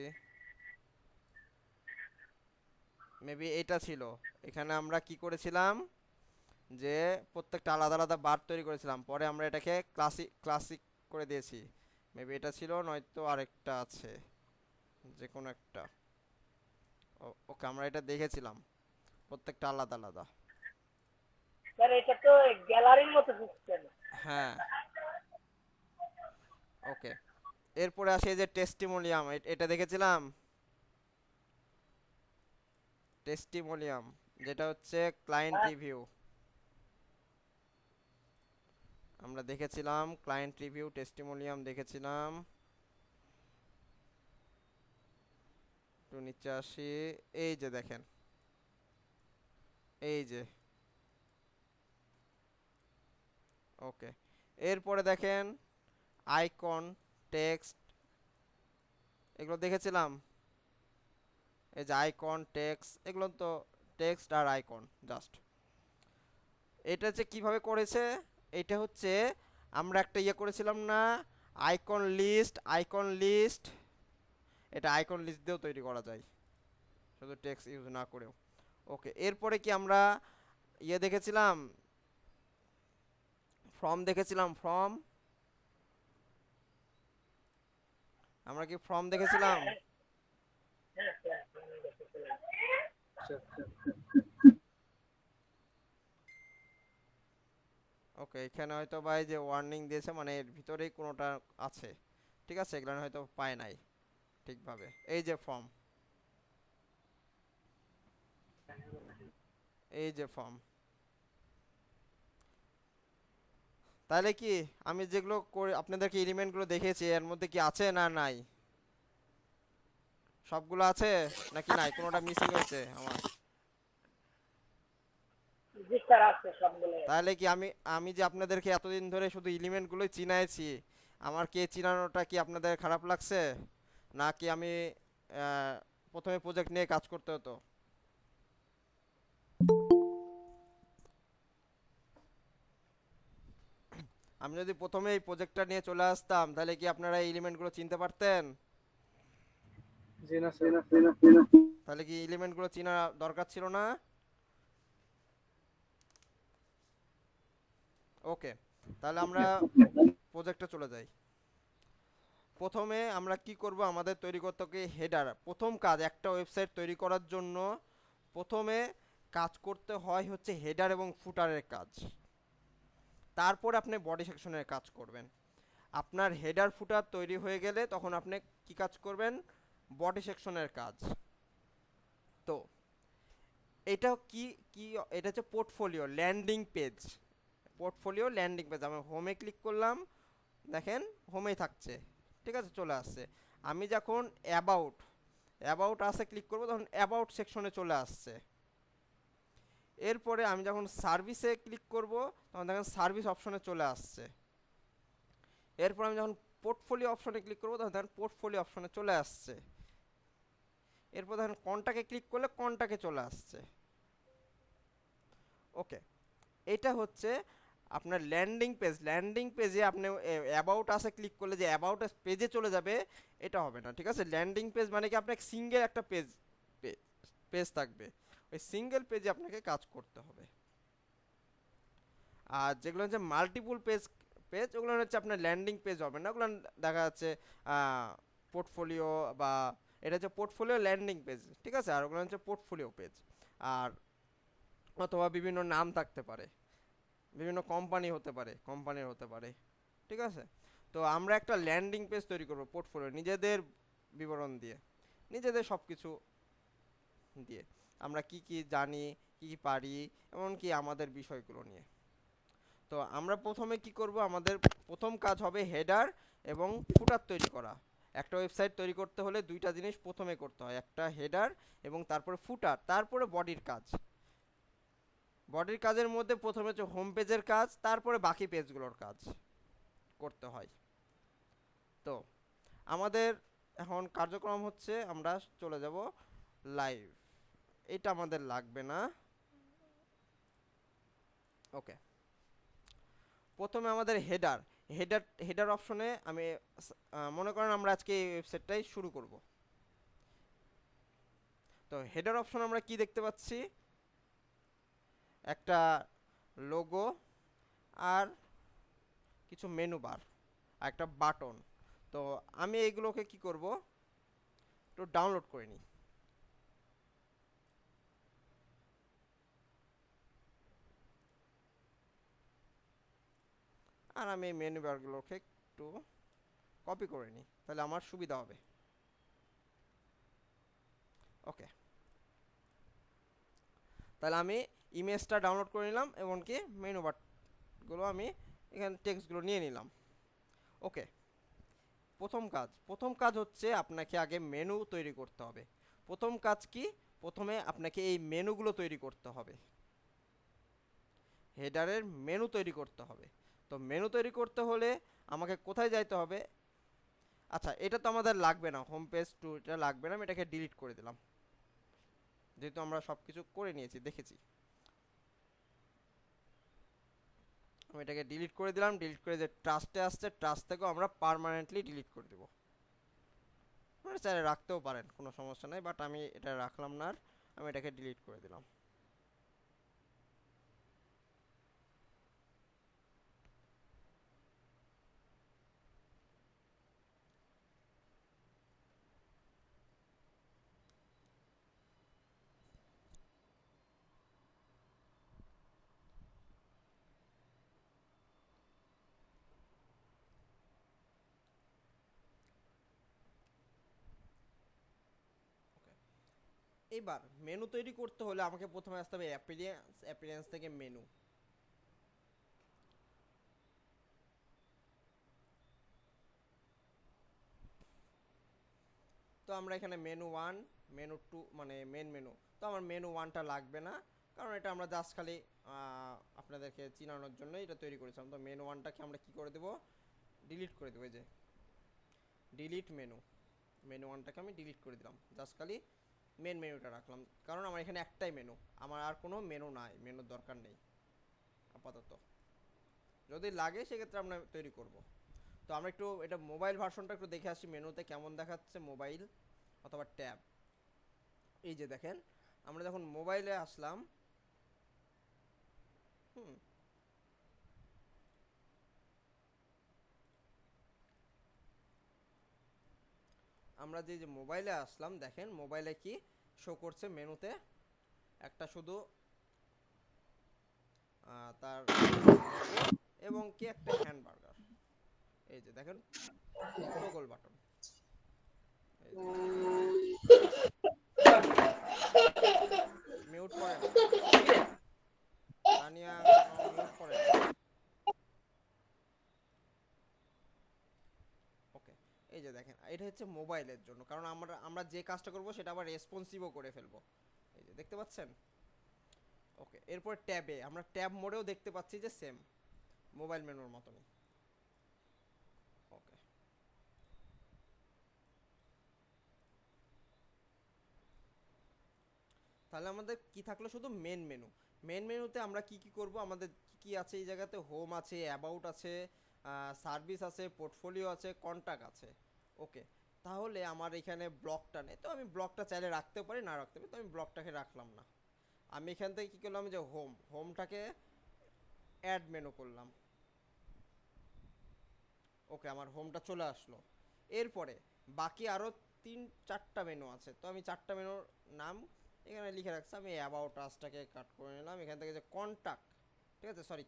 মেবি এটা ছিল। এখানে আমরা কি করেছিলাম যে প্রত্যেকটা আলাদা আলাদা বার তৈরি করেছিলাম, পরে আমরা এটাকে ক্লাসিক করে দিয়েছি। মেবি এটা ছিল, নয়তো আরেকটা আছে, যে কোনো একটা। ওকে, আমরা এটা দেখেছিলাম প্রত্যেকটা আলাদা আলাদা। স্যার এটা তো গ্যালারির মতো সিস্টেম। হ্যাঁ, ওকে। এরপরে আসে যে টেস্টিমোনিয়াম, এটা দেখেছিলাম, টেস্টিমোনিয়াম যেটা হচ্ছে ক্লায়েন্ট রিভিউ, আমরা দেখেছিলাম ক্লায়েন্ট রিভিউ, টেস্টিমোনিয়াম দেখেছিলাম। একটু নিচে আসি, এই যে দেখেন, এই যে, ওকে। এরপরে দেখেন আইকন, টেক্সট, এগুলো দেখেছিলাম। এই যে আইকন, টেক্সট, এগুলো তো টেক্সট আর আইকন জাস্ট। এটা হচ্ছে কিভাবে করেছে, এটা হচ্ছে আমরা একটা ইয়ে করেছিলাম না, আইকন লিস্ট, আইকন লিস্ট, এটা আইকন লিস্ট দিয়েও তৈরি করা যায়, শুধু টেক্সট ইউজ না করেও। ওকে, এরপরে কি আমরা ইয়ে দেখেছিলাম, ফর্ম দেখেছিলাম, ফর্ম, আমরা কি ফর্ম দেখেছিলাম? ওকে, এখানে হয়তো ভাই যে ওয়ার্নিং দিয়েছে, মানে এর ভিতরেই কোনোটা আছে, ঠিক আছে, এগুলো হয়তো পায় নাই ঠিকভাবে। এই যে ফর্ম, এই যে ফর্ম, তাহলে কি আমি যেগুলো করে আপনাদেরকে এলিমেন্টগুলো দেখিয়েছি এর মধ্যে কি আছে না নাই? সবগুলো আছে নাকি নাই, কোনোটা মিসিং হয়েছে আমার? জি স্যার আছে সবগুলো। তাহলে কি আমি আমি যে আপনাদেরকে এতদিন ধরে শুধু এলিমেন্টগুলোই চিনাইছি, আমার কি চিনানোটা কি আপনাদের খারাপ লাগছে, নাকি আমি প্রথমে প্রজেক্ট নিয়ে কাজ করতে হতো? আমি যদি প্রথমে এই প্রজেক্টটা নিয়ে চলে আসতাম, তাহলে কি আপনারা এই এলিমেন্টগুলো চিনতে পারতেন? জি না স্যার। তাহলে কি এলিমেন্টগুলো চেনা দরকার ছিল না? ওকে, তাহলে আমরা প্রজেক্টে চলে যাই। প্রথমে আমরা কি করব, আমাদের তৈরি করতে হবে হেডার। প্রথম কাজ একটা ওয়েবসাইট তৈরি করার জন্য প্রথমে কাজ করতে হয় হচ্ছে হেডার এবং ফুটারের কাজ, তারপর আপনি বডি সেকশনের কাজ করবেন। আপনার হেডার ফুটার তৈরি হয়ে গেলে তখন আপনি কি কাজ করবেন, বডি সেকশনের কাজ। তো এটা কি কি এটা হচ্ছে portfolio landing page, portfolio landing page. আমি হোমে ক্লিক করলাম, দেখেন হোমেই থাকছে, ঠিক আছে, চলে আসছে। আমি যখন অ্যাবাউট আসে ক্লিক করব, তখন অ্যাবাউট সেকশনে চলে আসছে। এরপরে আমি যখন সার্ভিসে ক্লিক করব, তখন দেখেন সার্ভিস অপশনে চলে আসছে। এরপর আমি যখন পোর্টফোলিও অপশনে ক্লিক করব, তখন দেখেন পোর্টফোলিও অপশনে চলে আসছে। এরপর দেখেন কন্টাক্টে ক্লিক করলে কন্টাক্টে চলে আসছে। ওকে, এটা হচ্ছে আপনার ল্যান্ডিং পেজ। ল্যান্ডিং পেজে আপনি অ্যাবাউট আসে ক্লিক করলে যে অ্যাবাউট পেজে চলে যাবে, এটা হবে না, ঠিক আছে। ল্যান্ডিং পেজ মানে কি আপনার সিঙ্গেল একটা পেজ থাকবে, ওই সিঙ্গেল পেজে আপনাকে কাজ করতে হবে। আর যেগুলো হচ্ছে মাল্টিপুল পেজ ওগুলো হচ্ছে আপনার ল্যান্ডিং পেজ হবে না, ওগুলো দেখা যাচ্ছে পোর্টফোলিও বা এটা হচ্ছে পোর্টফোলিও ল্যান্ডিং পেজ, ঠিক আছে। আর ওগুলো হচ্ছে পোর্টফোলিও পেজ। আর অথবা বিভিন্ন নাম থাকতে পারে, বিভিন্ন কোম্পানি হতে পারে, কোম্পানির হতে পারে। ঠিক আছে, তো আমরা একটা ল্যান্ডিং পেজ তৈরি করব পোর্টফোলিও, নিজেদের বিবরণ দিয়ে, নিজেদের সব কিছু দিয়ে, আমরা কি কি জানি, কি কি পারি, এমনকি আমাদের বিষয়গুলো নিয়ে। তো আমরা প্রথমে কি করব, আমাদের প্রথম কাজ হবে হেডার এবং ফুটার তৈরি করা। একটা ওয়েবসাইট তৈরি করতে হলে দুইটা জিনিস প্রথমে করতে হয়, একটা হেডার এবং তারপরে ফুটার, তারপরে বডির কাজ। বডির কাজের মধ্যে প্রথমে হচ্ছে হোম পেজের কাজ, তারপরে বাকি পেজগুলোর কাজ করতে হয়। তো আমাদের এখন কার্যক্রম হচ্ছে আমরা চলে যাব লাইভ, এটা আমাদের লাগবে না। ওকে, প্রথমে আমাদের হেডার, হেডার অপশনে আমি মনে করেন আমরা আজকে এই ওয়েবসাইটটাই শুরু করব। তো হেডার অপশন আমরা কি দেখতে পাচ্ছি, একটা লোগো আর কিছু মেনু বার আর একটা বাটন। তো আমি এইগুলোকে কি করব, একটু ডাউনলোড করে নিই। আর আমি এই মেনু বারগুলোকে একটু কপি করে নিই, তাহলে আমার সুবিধা হবে। ওকে, তাহলে আমি ইমেজটা ডাউনলোড করে নিলাম, এমনকি মেনু বারগুলো আমি এখানে টেক্সটগুলো নিয়ে নিলাম। ওকে, প্রথম কাজ হচ্ছে আপনাকে আগে মেনু তৈরি করতে হবে। প্রথম কাজ কি, প্রথমে আপনাকে এই মেনুগুলো তৈরি করতে হবে, হেডারের মেনু তৈরি করতে হবে। তো মেনু তৈরি করতে হলে আমাকে কোথায় যাইতে হবে, আচ্ছা এটা তো আমাদের লাগবে না, হোম পেজ টু এটা লাগবে না, আমি এটাকে ডিলিট করে দিলাম, যেহেতু আমরা সব কিছু করে নিয়েছি দেখেছি। আমি এটাকে ডিলিট করে দিলাম, ডিলিট করে যে ট্রাস্টে আসছে ট্রাস্ট থেকেও আমরা পার্মানেন্টলি ডিলিট করে দেবো। আপনারা চাইলে রাখতেও পারেন, কোনো সমস্যা নেই, বাট আমি এটা রাখলাম না, আর আমি এটাকে ডিলিট করে দিলাম। এবার মেনু তৈরি করতে হলে আমাকে প্রথমে আসতে হবে অ্যাপিরিয়েন্স থেকে মেনু। তো আমরা এখানে মেনু 1, মেনু 2 মানে মেন মেনু, তো আমার মেনু 1টা লাগবে না, কারণ এটা আমরা জাস্ট খালি আপনাদেরকে চিনানোর জন্য এটা তৈরি করেছিলাম। তো মেনু 1টাকে আমরা কি করে দেব, ডিলিট করে দেবো। এই যে ডিলিট মেনু, মেনু 1টাকে আমি ডিলিট করে দিলাম, জাস্ট খালি মেন মেনুটা রাখলাম, কারণ আমার এখানে একটাই মেনু, আমার আর কোনো মেনু নাই, মেনুর দরকার নেই আপাতত, যদি লাগে সেক্ষেত্রে আমরা তৈরি করব। তো আমরা একটু এটা মোবাইল ভার্সনটা একটু দেখে আসি, মেনুতে কেমন দেখাচ্ছে মোবাইল অথবা ট্যাব। এই যে দেখেন, আমরা যখন মোবাইলে আসলাম, আমরা যে মোবাইলে আসলাম, দেখেন মোবাইলে কি শো করছে, মেনুতে একটা শুধু তার লোগো এবং কি একটা হ্যামবার্গার। এই যে দেখেন টগল বাটন, মিউট করেন তানিয়া, মিউট করেন। ওকে, এই যে দেখেন এটা হচ্ছে মোবাইলের জন্য, কারণ আমরা যে কাজটা করব সেটা আবার রেসপন্সিভও করে ফেলবো। এই যে দেখতে পাচ্ছেন। ওকে, এরপর ট্যাবে আমরা ট্যাব মোডেও দেখতে পাচ্ছি যে সেম মোবাইল মেনুর মতনই। ওকে, তাহলে আমাদের কি থাকলো, শুধু মেন মেনু। মেন মেনুতে আমরা কি কি করব, আমাদের কি আছে এই জায়গাতে, হোম আছে, অ্যাবাউট আছে, সার্ভিস আছে, পোর্টফোলিও আছে, কন্টাক্ট আছে। ওকে, তাহলে আমার এখানে ব্লকটা নেই, তো আমি ব্লকটা চাইলে রাখতেও পারি, না রাখতে পারি, তো আমি ব্লকটাকে রাখলাম না। আমি এখান থেকে কী করলাম, যে হোমটাকে অ্যাড মেনু করলাম। ওকে, আমার হোমটা চলে আসলো। এরপরে বাকি আরও 3-4টা মেনু আছে, তো আমি 4টা মেনুর নাম এখানে লিখে রাখছি আমি অ্যাবাউট আসটাকে কাট করে নিলাম। এখান থেকে যে কন্ট্যাক্ট, ঠিক আছে, সরি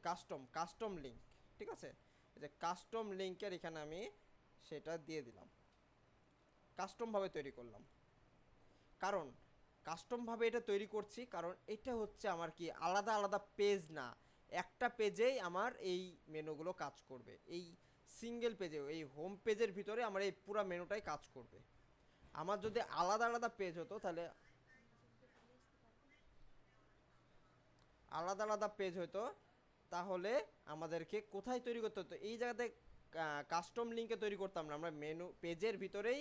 কাস্টম লিঙ্ক, ঠিক আছে, এই যে কাস্টম লিঙ্কের এখানে আমি সেটা দিয়ে দিলাম, কাস্টমভাবে তৈরি করলাম। কারণ কাস্টমভাবে এটা তৈরি করছি কারণ এটা হচ্ছে আমার কি আলাদা আলাদা পেজ না, একটা পেজেই আমার এই মেনুগুলো কাজ করবে, এই সিঙ্গেল পেজে এই হোম পেজের ভিতরে আমার এই পুরো মেনুটাই কাজ করবে। আমার যদি আলাদা আলাদা পেজ হতো তাহলে আলাদা আলাদা পেজ হতো তাহলে আমাদেরকে কোথায় তৈরি করতে হতো, এই জায়গাতে কাস্টম লিঙ্কে তৈরি করতাম না, আমরা মেনু পেজের ভিতরেই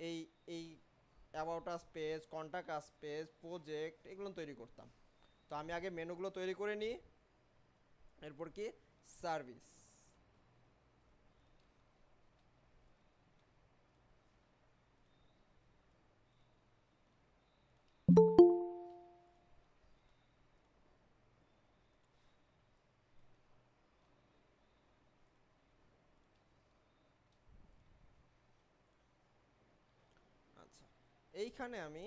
এই এই about us page, contact us page, project এগুলো তৈরি করতাম। তো আমি আগে মেনুগুলো তৈরি করে নিই, এরপর কি সার্ভিস। আচ্ছা, এইখানে আমি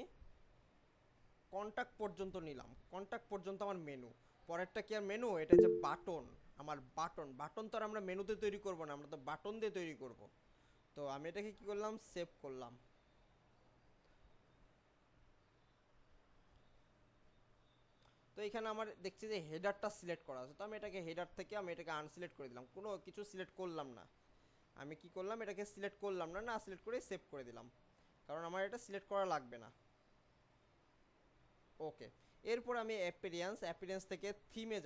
কন্ট্যাক্ট পর্যন্ত নিলাম, কন্ট্যাক্ট পর্যন্ত আমার মেনু। পরেরটা কি আর মেনু, এটা যে বাটন, আমার বাটন তো আর আমরা মেনুতে তৈরি করব না, আমরা তো বাটন দিয়ে তৈরি করব। তো আমি এটাকে কি করলাম, সেভ করলাম। তো এখানে আমার দেখছি যে হেডারটা সিলেক্ট করা আছে, তো আমি এটাকে হেডার থেকে আমি এটাকে আনসিলেক্ট করে দিলাম, কোনো কিছু সিলেক্ট করলাম না। আমি কি করলাম, এটাকে সিলেক্ট করলাম না, না সিলেক্ট করে সেভ করে দিলাম, কারণ আমার এটা সিলেক্ট করা লাগবে না। ওকে, এরপর আমি অ্যাপিরিয়েন্স থেকে থিমে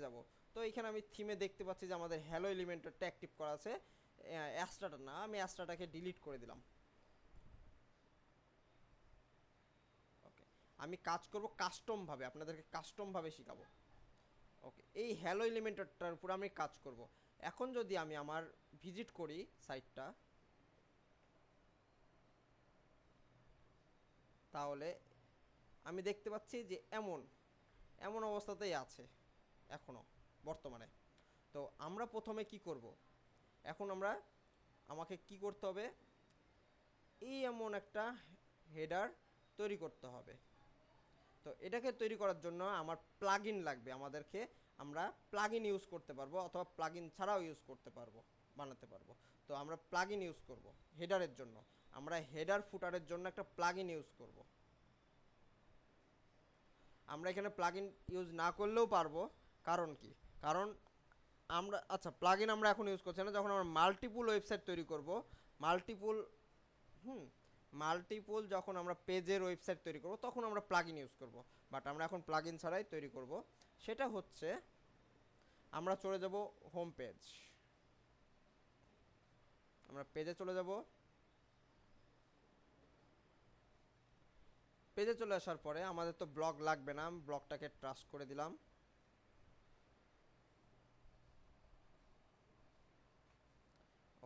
যাব, তো এখানে আমি থিমে দেখতে পাচ্ছি যে আমাদের হ্যালো এলিমেন্টরটা অ্যাক্টিভ করা আছে, অ্যাস্ট্রাটা না, আমি অ্যাস্ট্রাটাকে ডিলিট করে দিলাম। ওকে, আমি কাজ করব কাস্টমভাবে, আপনাদেরকে কাস্টমভাবে শেখাবো। ওকে, এই হ্যালো এলিমেন্টরটার উপর আমি কাজ করব। এখন যদি আমি আমার ভিজিট করি সাইটটা, তাহলে আমি দেখতে পাচ্ছি যে এমন অবস্থাতেই আছে এখনও বর্তমানে। তো আমরা প্রথমে কি করব, এখন আমাকে কি করতে হবে, এই এমন একটা হেডার তৈরি করতে হবে। তো এটাকে তৈরি করার জন্য আমার প্লাগইন লাগবে, আমরা প্লাগইন ইউজ করতে পারবো অথবা প্লাগইন ছাড়াও ইউজ করতে পারবো, বানাতে পারবো। তো আমরা প্লাগইন ইউজ করব হেডারের জন্য, আমরা হেডার ফুটারের জন্য একটা প্লাগইন ইউজ করব। আমরা এখানে প্লাগইন ইউজ না করলেও পারবো, কারণ কি, কারণ আচ্ছা প্লাগইন আমরা এখন ইউজ করছি না, যখন আমরা মাল্টিপুল ওয়েবসাইট তৈরি করব, মাল্টিপুল যখন আমরা পেজের ওয়েবসাইট তৈরি করব তখন আমরা প্লাগইন ইউজ করব। বাট আমরা এখন প্লাগইন ছাড়াই তৈরি করব। সেটা হচ্ছে আমরা চলে যাব হোম পেজ, আমরা পেজে চলে যাব। পেজে চলে আসার পরে আমাদের তো ব্লগ লাগবে না, ব্লগটাকে ট্রাস্ট করে দিলাম।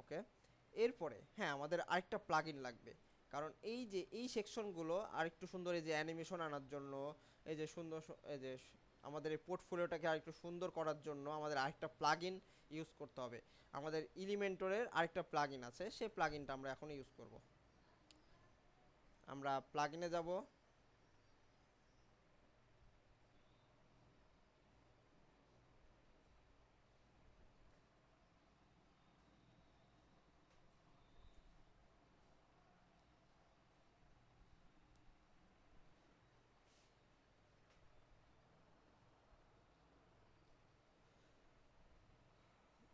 ওকে, এরপরে হ্যাঁ আমাদের আরেকটা প্লাগইন লাগবে, কারণ এই যে এই সেকশনগুলো আরেকটু সুন্দর, এই যে অ্যানিমেশন আনার জন্য, এই যে সুন্দর, এই যে আমাদের এই পোর্টফোলিওটাকে আরেকটু সুন্দর করার জন্য আমাদের আরেকটা প্লাগইন ইউজ করতে হবে। আমাদের এলিমেন্টরের আরেকটা প্লাগইন আছে, সেই প্লাগইনটা আমরা এখন ইউজ করব। আমরা প্লাগইনে যাব,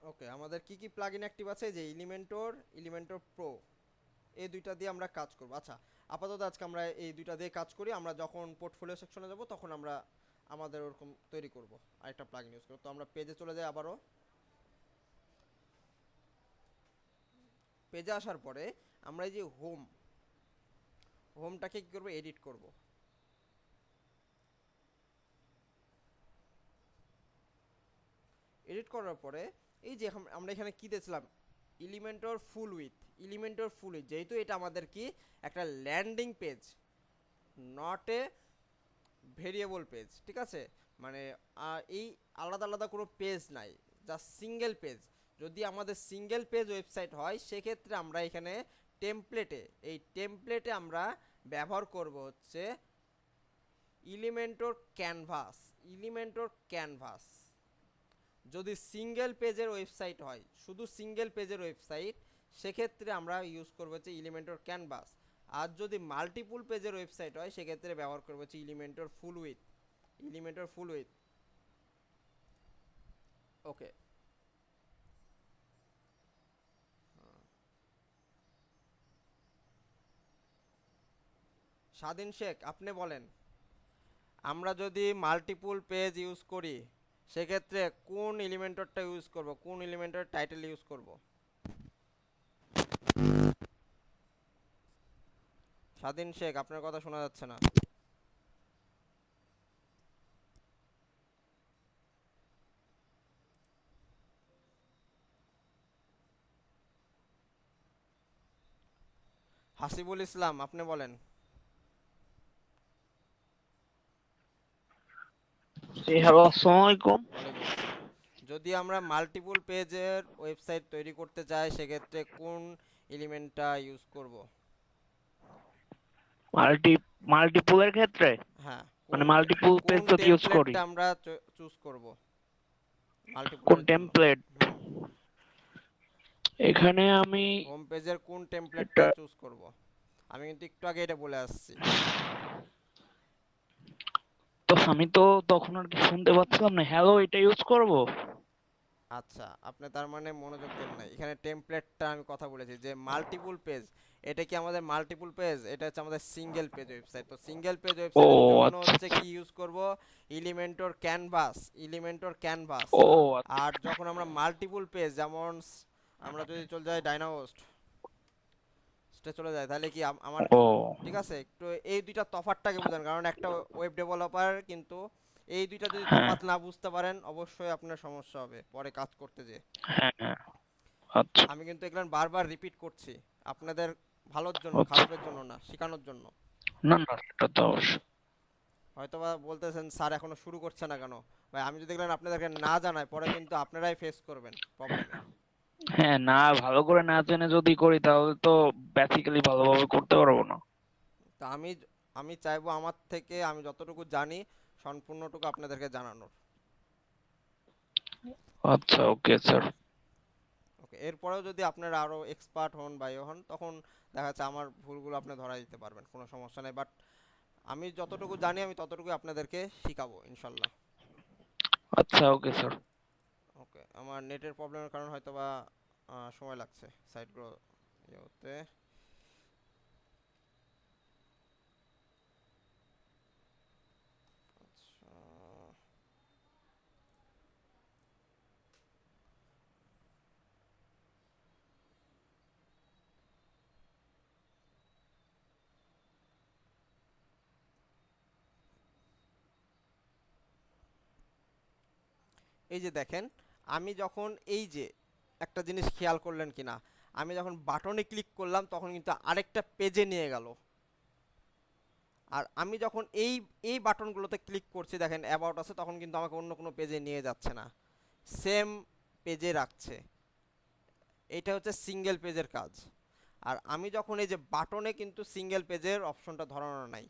ওকে, আমাদের কি প্লাগইন অ্যাক্টিভ আছে, যে এলিমেন্টর প্রো, এই দুইটা দিয়ে আমরা কাজ করব। আচ্ছা, আপাতত আজকে আমরা এই দুইটা দিয়ে কাজ করি, আমরা যখন পোর্টফোলিও সেকশনে যাব তখন আমরা আমাদের ওরকম তৈরি করব, আরেকটা প্লাগইন ইউজ করব। তো আমরা পেজে চলে যাই, আবারও পেজে আসার পরে আমরা এই যে হোমটাকে কী করবো, এডিট করব। এডিট করার পরে এই যে আমরা এখানে কী দিয়েছিলাম, এলিমেন্টর ফুল উইথ, যেহেতু এটা আমাদের কি একটা landing page, not a variable page, ঠিক আছে, মানে এই আলাদা আলাদা কোনো পেজ নাই, জাস্ট সিঙ্গেল পেজ। যদি আমাদের সিঙ্গেল পেজ ওয়েবসাইট হয় সেক্ষেত্রে আমরা এখানে টেমপ্লেটে আমরা ব্যবহার করব হচ্ছে এলিমেন্টর ক্যানভাস। যদি সিঙ্গেল পেজের ওয়েবসাইট হয়, শুধু সিঙ্গেল পেজের ওয়েবসাইট, সেক্ষেত্রে আমরা ইউজ করবো হচ্ছে এলিমেন্টর ক্যানভাস। আর যদি মাল্টিপুল পেজের ওয়েবসাইট হয় সেক্ষেত্রে ব্যবহার করবো হচ্ছে এলিমেন্টর ফুল উইথ। ওকে, স্বাধীন শেখ আপনি বলেন, আমরা যদি মাল্টিপুল পেজ ইউজ করি সেক্ষেত্রে কোন এলিমেন্টরটা ইউজ করব, কোন এলিমেন্টর টাইটেল ইউজ করব? স্বাধীন শেখ আপনার কথা শোনা যাচ্ছে না। হাসিবুল ইসলাম আপনি বলেন। হ্যালো, আসসালামু আলাইকুম। ওয়ালাইকুম আসসালাম। যদি আমরা মাল্টিপুল পেজের ওয়েবসাইট তৈরি করতে চাই সেক্ষেত্রে কোন এলিমেন্টটা ইউজ করব? মাল্টিপুলের ক্ষেত্রে হ্যাঁ, মানে মাল্টিপুল পেজ যদি ইউজ করি টেমপ্লেটটা আমরা চুজ করব কোন মাল্টিপুলের জন্য। টেমপ্লেট? এখানে আমি হোম পেজের কোন টেমপ্লেটটা চুজ করব? আমি কিন্তু একটু আগে এটা বলে আসছি। তো আমি তো তখন আর কি শুনতে পাচ্ছিলাম না। হ্যালো, এটা ইউজ করব? আচ্ছা, আপনি তার মানে মনোযোগ দেন নাই। এখানে টেমপ্লেটটা আমি কথা বলেছি যে মাল্টিপুল পেজ, এটা কি আমাদের মাল্টিপুল পেজ? এটা হচ্ছে আমাদের সিঙ্গেল পেজ ওয়েবসাইট। তো সিঙ্গেল পেজ ও ওয়েবসাইটের জন্য আচ্ছা হচ্ছে কি ইউজ করব? Elementor canvas. ও আচ্ছা। আর যখন আমরা মাল্টিপুল পেজ, যেমন আমরা যদি চলে যাই ডাইনাহোস্ট চলে যায়, তাহলে কি আমার ও ঠিক আছে, একটু এই দুইটা তফাৎটাকে বুঝেন, কারণ একটা ওয়েব ডেভেলপার কিন্তু এই দুইটা যদি হ্যাঁ তফাৎ না বুঝতে পারেন অবশ্যই আপনার সমস্যা হবে পরে কাজ করতে যেয়ে। হ্যাঁ হ্যাঁ, আচ্ছা আমি কিন্তু এগুলো বারবার রিপিট করছি আপনাদের ভালোর জন্য, আচ্ছা। খারাপের জন্য না, শেখানোর জন্য। না না, সেটা তো অবশ্যই। হয়তোবা বলতেছেন স্যার এখনো শুরু করছে না কেন? ভাই আমি যদি এগুলো আপনাদেরকে না জানাই পরে কিন্তু আপনারাই ফেস করবেন প্রবলেমে। হ্যাঁ, না ভালো করে না জেনে যদি করি তাহলে তো বেসিক্যালি ভালোভাবে করতে পারবো না। তা আমি চাইবো আমার থেকে আমি যতটুকু জানি সম্পূর্ণটুকু আপনাদেরকে জানানোর। আচ্ছা, ওকে স্যার। ওকে, এরপরেও যদি আপনারা আরো এক্সপার্ট হন বা ইয়ে হন তখন দেখা যাচ্ছে আমার ভুলগুলো আপনি ধরাই দিতে পারবেন, কোনো সমস্যা নেই। বাট আমি যতটুকু জানি আমি ততটুকু আপনাদেরকে শিখাবো ইনশাল্লাহ। আচ্ছা, ওকে স্যার। ওকে, আমার নেটের প্রবলেমের কারণে হয়তোবা সময় লাগছে সাইটগুলো ইয়ে হতে। আচ্ছা, এই যে দেখেন, আমি যখন এই যে একটা জিনিস খেয়াল করলেন কিনা, আমি যখন বাটনে ক্লিক করলাম তখন কিন্তু আরেকটা পেজে নিয়ে গেল। আর আমি যখন এই এই বাটনগুলোতে ক্লিক করছি, দেখেন অ্যাবাউট আছে, তখন কিন্তু আমাকে অন্য কোনো পেজে নিয়ে যাচ্ছে না, সেম পেজে রাখছে। এটা হচ্ছে সিঙ্গেল পেজের কাজ। আর আমি যখন এই যে বাটনে কিন্তু সিঙ্গেল পেজের অপশনটা ধরানো নাই,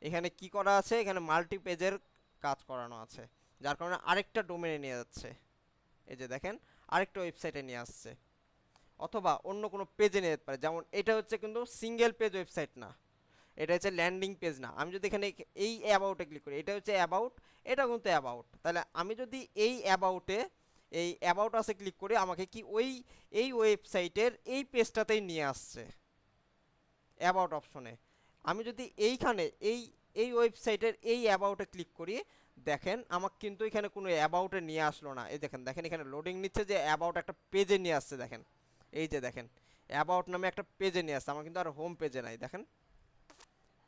এখানে কি করা আছে, এখানে মাল্টি পেজের কাজ করানো আছে, যার কারণে আরেকটা ডোমেনে নিয়ে যাচ্ছে। এই যে দেখেন আরেকটা ওয়েবসাইটে নিয়ে আসছে, অথবা অন্য কোনো পেজে নিয়ে যেতে পারে। যেমন এটা হচ্ছে কিন্তু সিঙ্গেল পেজ ওয়েবসাইট না, এটা হচ্ছে ল্যান্ডিং পেজ না। আমি যদি এখানে এই অ্যাবাউটে ক্লিক করি, এটা হচ্ছে অ্যাবাউট, এটা কিন্তু অ্যাবাউট, তাহলে আমি যদি এই অ্যাবাউটে এই অ্যাবাউট আছে ক্লিক করি, আমাকে কি এই ওয়েবসাইটের এই পেজটাতেই নিয়ে আসছে অ্যাবাউট অপশনে। আমি যদি এইখানে এই ওয়েবসাইটের এই অ্যাবাউটে ক্লিক করি, দেখেন আমাকে কিন্তু এখানে কোনো অ্যাবাউটে নিয়ে আসলো না। এই দেখেন এখানে লোডিং নিচ্ছে যে অ্যাবাউট একটা পেজে নিয়ে আসছে। দেখেন এই যে দেখেন অ্যাবাউট নামে একটা পেজে নিয়ে আসছে, আমার কিন্তু আর হোম পেজে নাই, দেখেন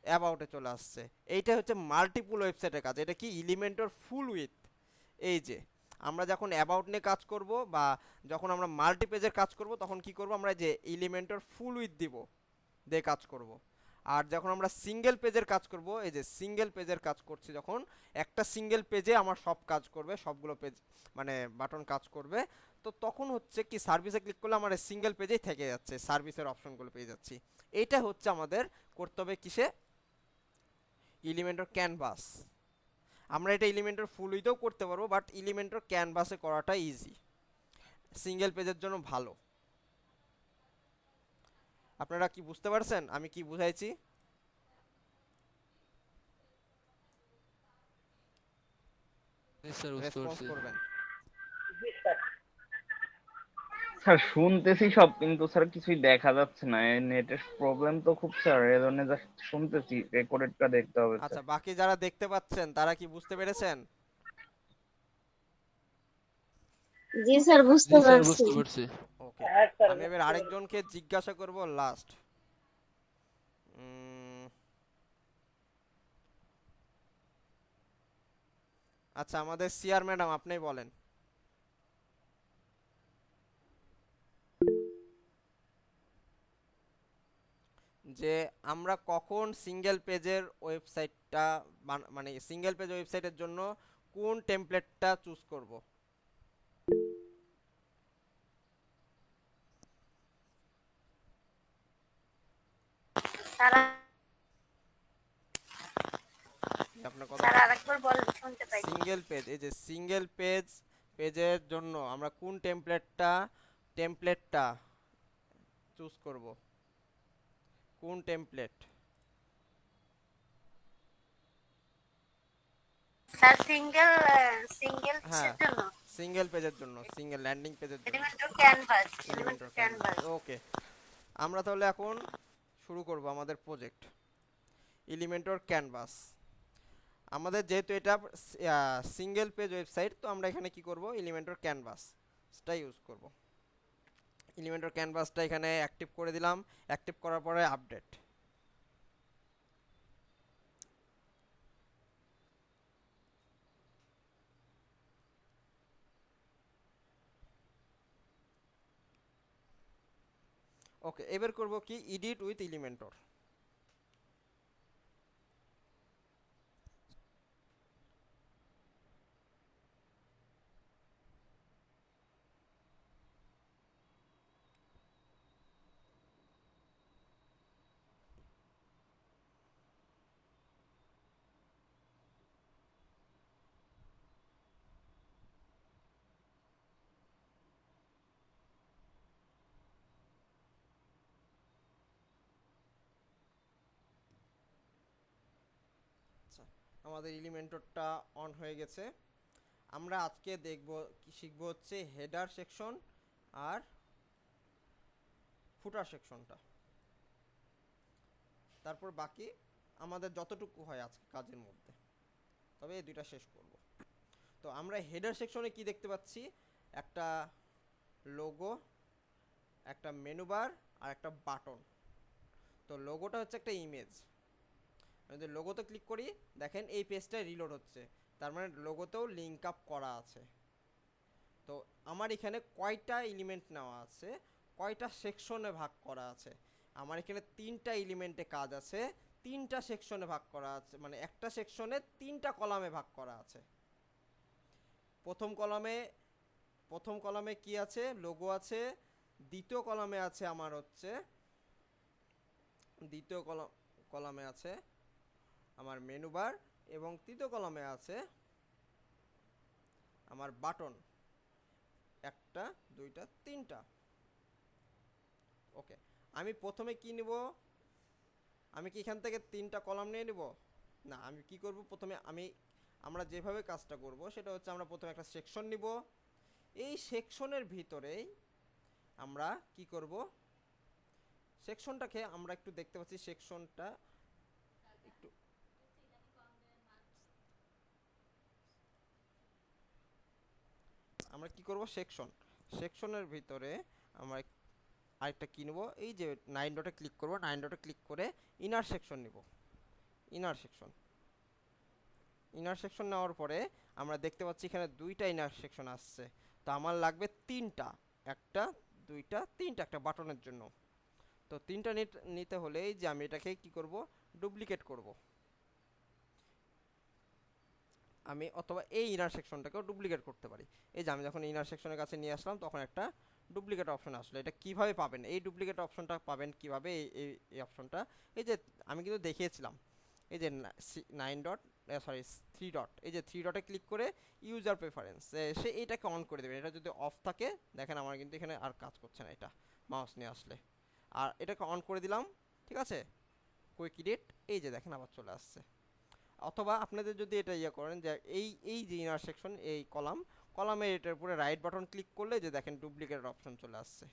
অ্যাবাউটে চলে আসছে। এইটা হচ্ছে মাল্টিপুল ওয়েবসাইটের কাজ। এটা কি এলিমেন্টর ফুল উইথ। এই যে আমরা যখন অ্যাবাউট নিয়ে কাজ করব বা যখন আমরা মাল্টি পেজের কাজ করব তখন কি করব, আমরা যে এলিমেন্টর ফুল উইথ দিব দিয়ে কাজ করব। আর যখন আমরা সিঙ্গেল পেজের কাজ করব, এই যে সিঙ্গেল পেজের কাজ করছি, যখন একটা সিঙ্গেল পেজে আমার সব কাজ করবে, সবগুলো পেজ মানে বাটন কাজ করবে, তো তখন হচ্ছে কি সার্ভিসে ক্লিক করলে আমার সিঙ্গেল পেজেই থেকে যাচ্ছে, সার্ভিসের অপশনগুলো পেয়ে যাচ্ছি। এইটা হচ্ছে আমাদের করতে হবে কিসে, এলিমেন্টর ক্যানভাস। আমরা এটা এলিমেন্টর ফুল উইথেও করতে পারবো, বাট এলিমেন্টর ক্যানভাসে করাটা ইজি, সিঙ্গেল পেজের জন্য ভালো। আপনারা কি বুঝতে পারছেন আমি কি বুঝাইছি? রেসপন্স করবেন। স্যার শুনতেছি সব, কিন্তু স্যার কিছুই দেখা যাচ্ছে না, নেটের প্রবলেম তো খুব স্যার, এই জন্য জাস্ট শুনতেছি, রেকর্ডেডটা দেখতে হবে আচ্ছা, স্যার। বাকি যারা দেখতে পাচ্ছেন তারা কি বুঝতে পেরেছেন? জি স্যার বুঝতে পারছি। ওকে, আমি এবার আরেকজনকে জিজ্ঞাসা করব লাস্ট। আচ্ছা, আমাদের সিআর ম্যাডাম আপনি বলেন। যে আমরা কখন সিঙ্গেল পেজের ওয়েবসাইটটা মানে সিঙ্গেল পেজ ওয়েবসাইটের জন্য কোন টেমপ্লেটটা চুজ করব? সিঙ্গেল পেজ, এই যে সিঙ্গেল পেজের জন্য আমরা কোন টেমপ্লেটটা চুজ করব? কোন টেমপ্লেট? স্যার সিঙ্গেল জন্য, সিঙ্গেল পেজের জন্য, সিঙ্গেল ল্যান্ডিং পেজের জন্য এলিমেন্টর ক্যানভাস। ওকে, আমরা তাহলে এখন শুরু করব আমাদের প্রজেক্ট এলিমেন্টর ক্যানভাস। আমাদের যেহেতু এটা সিঙ্গেল পেজ ওয়েবসাইট, তো আমরা এখানে কি করব, এলিমেন্টর ক্যানভাসটা ইউজ করব। এলিমেন্টর ক্যানভাসটা এখানে অ্যাক্টিভ করে দিলাম। অ্যাক্টিভ করার পরে আপডেট। ওকে, এবার করব কি, এডিট উইথ এলিমেন্টর। আমাদের এলিমেন্টরটা অন হয়ে গেছে। আমরা আজকে শিখবো হচ্ছে হেডার সেকশন আর ফুটার সেকশনটা। তারপর বাকি আমাদের যতটুকু হয় আজকে কাজের মধ্যে, তবে এই দুইটা শেষ করব। তো আমরা হেডার সেকশনে কি দেখতে পাচ্ছি, একটা লোগো, একটা মেনু বার আর একটা বাটন। তো লোগোটা হচ্ছে একটা ইমেজ। যদি লোগোতে ক্লিক করি, দেখেন এই পেজটা রিলোড হচ্ছে, তার মানে লোগোতেও লিঙ্ক আপ করা আছে। তো আমার এখানে কয়টা এলিমেন্ট নেওয়া আছে, কয়টা সেকশনে ভাগ করা আছে, আমার এখানে 3টা এলিমেন্টে কাজ আছে, 3টা সেকশনে ভাগ করা আছে, মানে একটা সেকশনে 3টা কলামে ভাগ করা আছে। প্রথম কলামে কি আছে, লোগো আছে। দ্বিতীয় কলামে আছে আমার হচ্ছে কলামে আছে আমার মেনু বার, এবং তৃতীয় কলামে আছে আমার বাটন, 1টা 2টা 3টা। ওকে, আমি প্রথমে কি নিব, আমি কি এখান থেকে 3টা কলাম নিয়ে নিব? না, আমি কি করব, প্রথমে আমরা যেভাবে কাজটা করব সেটা হচ্ছে, আমরা প্রথমে একটা সেকশন নিব। এই সেকশনের ভিতরেই আমরা কি করব, সেকশনটাকে আমরা একটু দেখতে পাচ্ছি, সেকশনটা একটু আমরা কি করব, সেকশনের ভিতরে আমরা আরেকটা কি নেব, এই যে 9 ডটে ক্লিক করব, 9 ডটে ক্লিক করে ইনার সেকশন নিব। ইনার সেকশন নেওয়ার পরে আমরা দেখতে পাচ্ছি এখানে 2টা ইনার সেকশন আসছে, তো আমার লাগবে 3টা, 1টা 2টা 3টা, একটা বাটনের জন্য। তো তিনটা নিতে হলে এই যে আমি এটাকে কি করব, ডুপ্লিকেট করব। আমি অথবা এই ইনার সেকশনটাকেও ডুপ্লিকেট করতে পারি। এই যে আমি যখন ইনার সেকশনের কাছে নিয়ে আসলাম তখন একটা ডুপ্লিকেট অপশন আসলো। এটা কিভাবে পাবেন, এই ডুপ্লিকেট অপশনটা পাবেন কিভাবে, এই অপশনটা এই যে আমি কিন্তু দেখিয়েছিলাম, এই যে 9 ডট সরি 3 ডট, এই যে 3 ডটে ক্লিক করে ইউজার প্রেফারেন্স সে এটাকে অন করে দেবেন। এটা যদি অফ থাকে দেখেন আমার কিন্তু এখানে আর কাজ করছে না এটা মাউস নিয়ে আসলে। আর এটাকে অন করে দিলাম, ঠিক আছে, কুইক এডিট, এই যে দেখেন আবার চলে আসছে। অথবা আপনাদের যদি এটা ইয়ে করেন যে এই যে ইনার সেকশন, এই কলামের এটার উপরে রাইট বাটন ক্লিক করলে যে দেখেন ডুপ্লিকেটের অপশন চলে আসছে।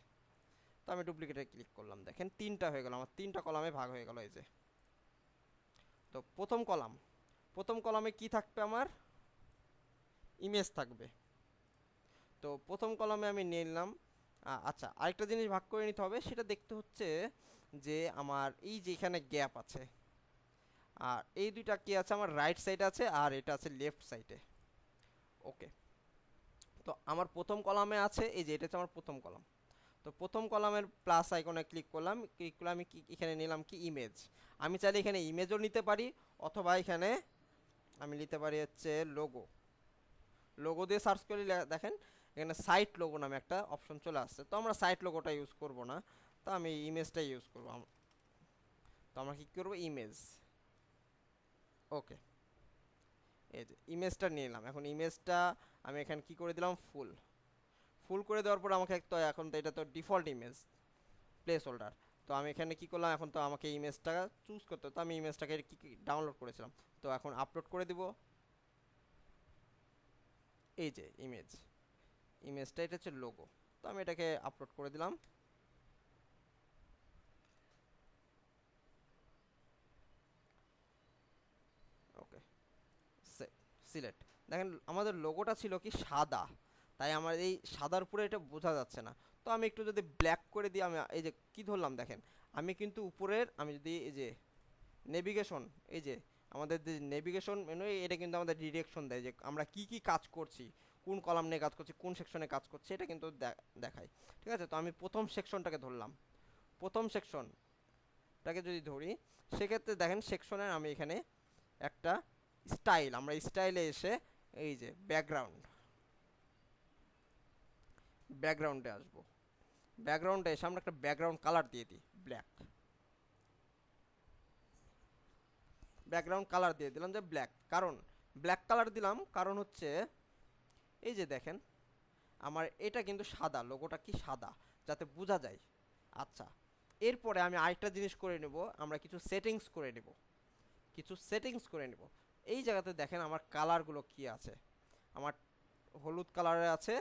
তো আমি ডুপ্লিকেটে ক্লিক করলাম, দেখেন 3টা হয়ে গেল, আমার 3টা কলামে ভাগ হয়ে গেল। এই যে তো প্রথম কলামে কি থাকবে, আমার ইমেজ থাকবে। তো প্রথম কলামে আমি নিয়ে নিলাম। আচ্ছা, আরেকটা জিনিস ভাগ করে নিতে হবে, সেটা দেখতে হচ্ছে যে আমার এই যে এখানে গ্যাপ আছে, আর এই দুইটা কি আছে, আমার রাইট সাইড আছে আর এটা আছে লেফট সাইডে। ওকে, তো আমার প্রথম কলামে আছে এই যে এটা হচ্ছে আমার প্রথম কলাম। তো প্রথম কলামের প্লাস আইকনে ক্লিক করলাম, আমি এখানে নিলাম কি ইমেজ। আমি চাইলে এখানে ইমেজও নিতে পারি, অথবা এখানে আমি নিতে পারি হচ্ছে লোগো দিয়ে সার্চ করে দেখেন এখানে সাইট লোগো নামে একটা অপশন চলে আসছে। তো আমরা সাইট লোগোটা ইউজ করব না, তো আমি ইমেজটাই ইউজ করব। তো আমরা কী করবো, ইমেজ। ওকে, এই যে ইমেজটা নিয়ে নিলাম। এখন ইমেজটা আমি এখানে কি করে দিলাম, ফুল করে দেওয়ার পর আমাকে তো এখন তো এটা তো ডিফল্ট ইমেজ প্লেস হোল্ডার। তো আমি এখানে কি করলাম, এখন তো আমাকে ইমেজটা চুজ করতে, তো আমি ইমেজটাকে কি ডাউনলোড করেছিলাম, তো এখন আপলোড করে দিব। এই যে ইমেজটা এটা হচ্ছে লোগো, তো আমি এটাকে আপলোড করে দিলাম। ওকে, সিলেক্ট। দেখেন আমাদের লোগোটা ছিল কি সাদা, তাই আমার এই সাদার উপরে এটা বোঝা যাচ্ছে না। তো আমি একটু যদি ব্ল্যাক করে দিই, আমি এই যে কি ধরলাম দেখেন, আমি কিন্তু উপরের আমি যদি এই যে নেভিগেশন, এই যে আমাদের যে নেভিগেশন মেনু, এটা কিন্তু আমাদের ডিরেকশন দেয় যে আমরা কি কি কাজ করছি, কোন কলাম নিয়ে কাজ করছি, কোন সেকশনে কাজ করছি, এটা কিন্তু দেখায়। ঠিক আছে, তো আমি প্রথম সেকশনটাকে ধরলাম। প্রথম সেকশনটাকে যদি ধরি, সেক্ষেত্রে দেখেন সেকশনের আমি এখানে একটা স্টাইল, আমরা স্টাইলে এসে এই যে ব্যাকগ্রাউন্ডে আসবো। ব্যাকগ্রাউন্ডে এসে আমরা একটা ব্যাকগ্রাউন্ড কালার দিয়ে দিই, ব্যাকগ্রাউন্ড কালার দিয়ে দিলাম যে ব্ল্যাক। কারণ ব্ল্যাক কালার দিলাম কারণ হচ্ছে এই যে দেখেন আমার এটা কিন্তু সাদা, লোগোটা কি সাদা, যাতে বোঝা যায়। আচ্ছা, এরপরে আমি আরেকটা জিনিস করে নেব, আমরা কিছু সেটিংস করে নেব। এই জায়গাতে দেখেন আমার কালারগুলো কি আছে, আমার হলুদ কালারে আছে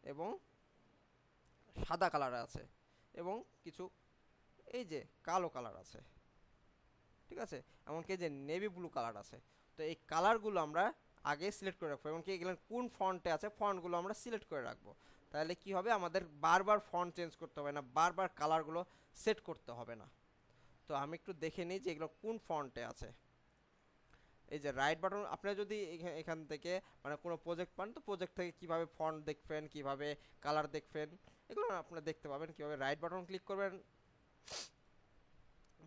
এবং সাদা কালারে আছে এবং কিছু এই যে কালো কালার আছে, ঠিক আছে, এমনকি যে নেভি ব্লু কালার আছে। তো এই কালারগুলো আমরা আগে সিলেক্ট করে রাখবো, এমনকি এগুলো কোন ফন্টে আছে ফন্টগুলো আমরা সিলেক্ট করে রাখবো। তাহলে কি হবে, আমাদের বারবার ফন্ট চেঞ্জ করতে হবে না, বারবার কালারগুলো সেট করতে হবে না। তো আমি একটু দেখে নিই যে এগুলো কোন ফন্টে আছে। এই যে রাইট বাটন, আপনারা যদি এখান থেকে মানে কোনো প্রজেক্ট পান, তো প্রজেক্ট থেকে কীভাবে ফন্ট দেখবেন, কীভাবে কালার দেখবেন, এগুলো আপনারা দেখতে পাবেন কীভাবে। রাইট বাটন ক্লিক করবেন,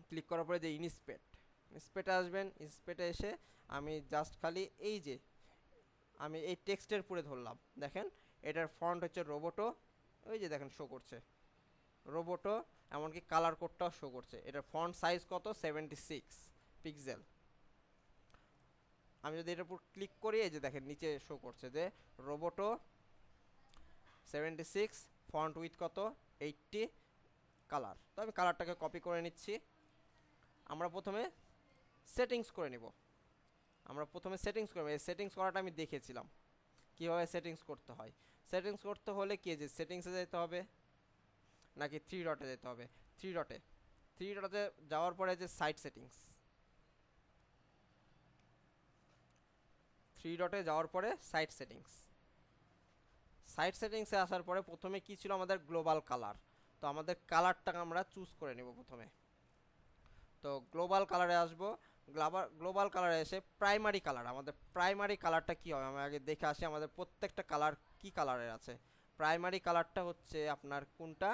ক্লিক করার পরে যে ইন্সপেক্টে আসবেন, ইন্সপেক্টে এসে আমি জাস্ট খালি এই যে আমি এই টেক্সটের উপরে ধরলাম, দেখেন এটার ফন্ট হচ্ছে রোবোটো, ওই যে দেখেন শো করছে রোবোটো, এমনকি কালার কোডটাও শো করছে। এটার ফন্ট সাইজ কত, 76 পিক্সেল। আমি যদি এটার উপর ক্লিক করি, এই যে দেখেন নিচে শো করছে যে রোবোটো 76, ফন্ট উইথ কত 80, কালার। তো আমি কালারটাকে কপি করে নিচ্ছি। আমরা প্রথমে সেটিংস করে নিব, এই সেটিংস করাটা আমি দেখেছিলাম কীভাবে সেটিংস করতে হয়। সেটিংস করতে হলে কি যে সেটিংসে যেতে হবে নাকি 3 ডটে যেতে হবে, 3 ডটে যাওয়ার পরে যে সাইট সেটিংস, 3 ডটে যাওয়ার পরে সাইট সেটিংসে আসার পরে প্রথমে কি ছিল আমাদের গ্লোবাল কালার। তো আমাদের কালারটাকে আমরা চুজ করে নেব প্রথমে। তো গ্লোবাল কালারে আসবো, গ্লোবাল কালারে এসে প্রাইমারি কালার, আমাদের প্রাইমারি কালারটা কী হবে আমি আগে দেখে আসি। আমাদের প্রত্যেকটা কালার কি কালারের আছে। প্রাইমারি কালারটা হচ্ছে আপনার কোনটা,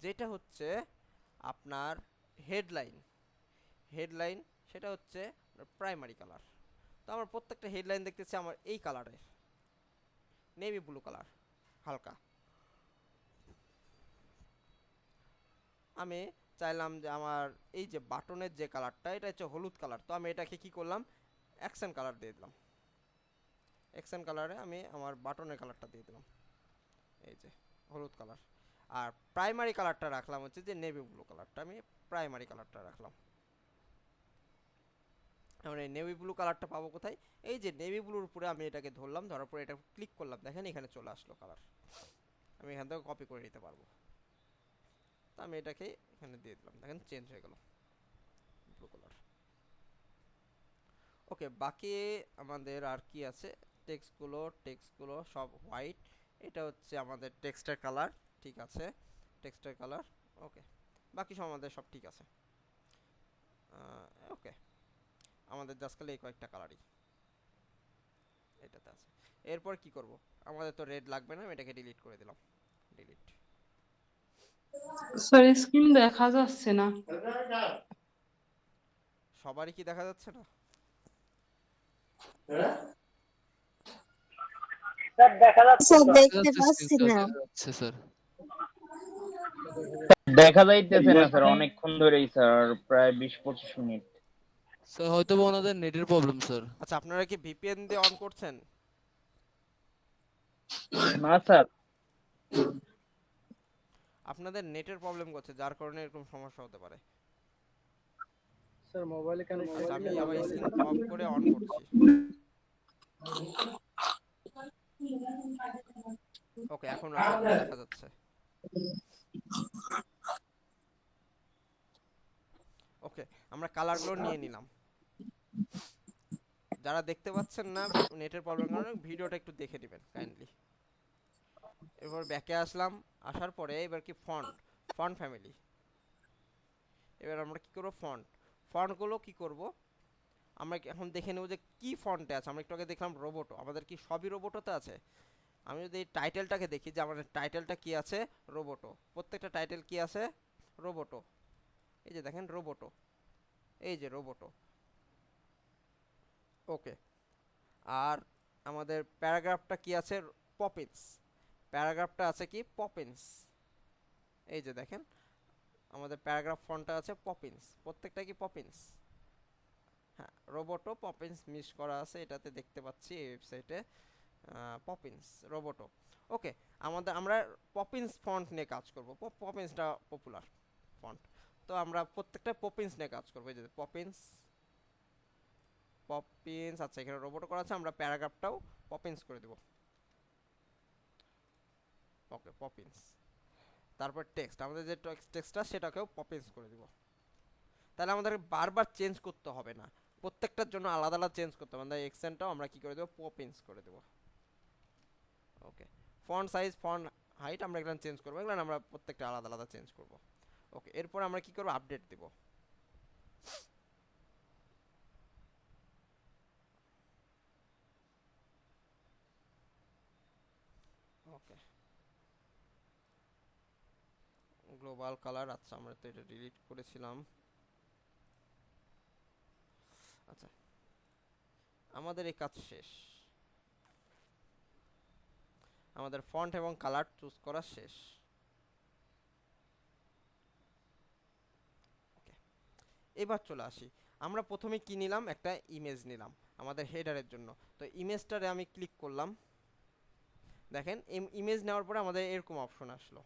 যেটা হচ্ছে আপনার হেডলাইন, হেডলাইন সেটা হচ্ছে প্রাইমারি কালার। তো আমার প্রত্যেকটা হেডলাইন দেখতেছি আমার এই কালারের, নেভি ব্লু কালার হালকা। আমি চাইলাম যে আমার এই যে বাটনের যে কালারটা এটা হচ্ছে হলুদ কালার, তো আমি এটাকে কি করলাম অ্যাকসেন্ট কালার দিয়ে দিলাম। অ্যাকসেন্ট কালারে আমি আমার বাটনের কালারটা দিয়ে দিলাম এই যে হলুদ কালার। আর প্রাইমারি কালারটা রাখলাম হচ্ছে যে নেভি ব্লু কালারটা, আমি প্রাইমারি কালারটা রাখলাম। আমরা এই নেভি ব্লু কালারটা পাবো কোথায়, এই যে নেভি ব্লুর উপরে আমি এটাকে ধরলাম, ধরার পরে এটা ক্লিক করলাম, দেখেন এখানে চলে আসলো কালার। আমি এখান থেকে কপি করে নিতে পারবো। তো আমি এটাকে এখানে দিয়ে দিলাম, দেখেন চেঞ্জ হয়ে গেল ব্লু কালার। ওকে, বাকি আমাদের আর কি আছে, টেক্সটগুলো সব হোয়াইট। এটা হচ্ছে আমাদের টেক্সটের কালার, ঠিক আছে টেক্সটের কালার। ওকে, বাকি সব আমাদের সব ঠিক আছে। ওকে, আমাদের জাস্ট খালি এই কয়েকটা কালারই এটাতে আছে। এরপর কি করব, আমাদের তো রেড লাগবে না, আমি এটাকে ডিলিট করে দিলাম, ডিলিট। স্যার স্ক্রিন দেখা যাচ্ছে না। সবারই কি দেখা যাচ্ছে না? স্যার দেখা যাচ্ছে স্যার তো। দেখতে পাচ্ছি না। স্যার দেখা যাইতেছে না স্যার অনেকক্ষণ ধরেই স্যার, প্রায় 20-25 মিনিট। স্যার হয়তো বা ওনাদের নেটের প্রবলেম স্যার। আচ্ছা, আপনারা কি ভিপিএন দিয়ে অন করছেন? না স্যার, আপনাদের নেটের প্রবলেম করছে, যার কারণে এরকম সমস্যা হতে পারে। স্যার মোবাইলে কানেক্ট আচ্ছা, আমি আবার স্ক্রিন অফ করে অন করছি। ওকে, এখন আশা করি দেখা যাচ্ছে। ওকে, আমরা কালারগুলো নিয়ে নিলাম। যারা দেখতে পাচ্ছেন না নেটের প্রবলেম কারণে ভিডিওটা একটু দেখে নেবেন কাইন্ডলি। এরপর ব্যাকে আসলাম, আসার পরে এবার কি ফন্ট ফ্যামিলি। এবার আমরা কি করব, ফন্টগুলো কি করব, আমরা এখন দেখে নেব যে কি ফন্টে আছে। আমরা একটু আগে দেখলাম রোবোটো, আমাদের কি সবই রোবোটোতে আছে। আমি যদি এই টাইটেলটাকে দেখি যে আমাদের টাইটেলটা কি আছে, রোবোটো। প্রত্যেকটা টাইটেল কি আছে, রোবোটো। এই যে দেখেন রোবোটো, এই যে রোবোটো। ওকে, আর আমাদের প্যারাগ্রাফটা কি আছে, পপিন্স। প্যারাগ্রাফটা আছে কি পপিন্স, এই যে দেখেন আমাদের প্যারাগ্রাফ ফন্টটা আছে পপিন্স, প্রত্যেকটা কি পপিন্স। হ্যাঁ, রোবোটো পপিন্স মিস করা আছে, এটাতে দেখতে পাচ্ছি এই ওয়েবসাইটে পপিন্স রোবোটো। ওকে, আমরা পপিন্স ফন্ট নিয়ে কাজ করব। পপিন্সটা পপুলার ফন্ট, তো আমরা প্রত্যেকটা পপিন্স নিয়ে কাজ করবো। এই যে পপিন্স, আচ্ছা এখানে রোবোটো করা আছে, আমরা প্যারাগ্রাফটাও পপিন্স করে দেব। ওকে, পপিন্স। তারপর টেক্সট, আমাদের যে টেক্সটটা সেটাকেও পপিন্স করে দিব। তাহলে আমাদের বারবার চেঞ্জ করতে হবে না, প্রত্যেকটার জন্য আলাদা আলাদা চেঞ্জ করতে হবে। আমাদের এক্সেন্টটাও আমরা কি করে দেব, পপিন্স করে দেব। ওকে, ফন্ট সাইজ, ফন্ট হাইট আমরা এখানে চেঞ্জ করবো, এগুলো আমরা প্রত্যেকটা আলাদা আলাদা চেঞ্জ করব। ওকে, এরপর আমরা কি করব, আপডেট দেব। ওকে, গ্লোবাল কালার, আচ্ছা আমরা তো এটা ডিলিট করেছিলাম। আচ্ছা, আমাদের এই কাজ শেষ, আমাদের ফন্ট এবং কালার চুজ করা শেষ। ওকে, এবার চলে আসি, আমরা প্রথমে কি নিলাম, একটা ইমেজ নিলাম আমাদের হেডারের জন্য। তো ইমেজটারে আমি ক্লিক করলাম, দেখেন ইমেজ নেওয়ার পরে আমাদের এরকম অপশন আসলো।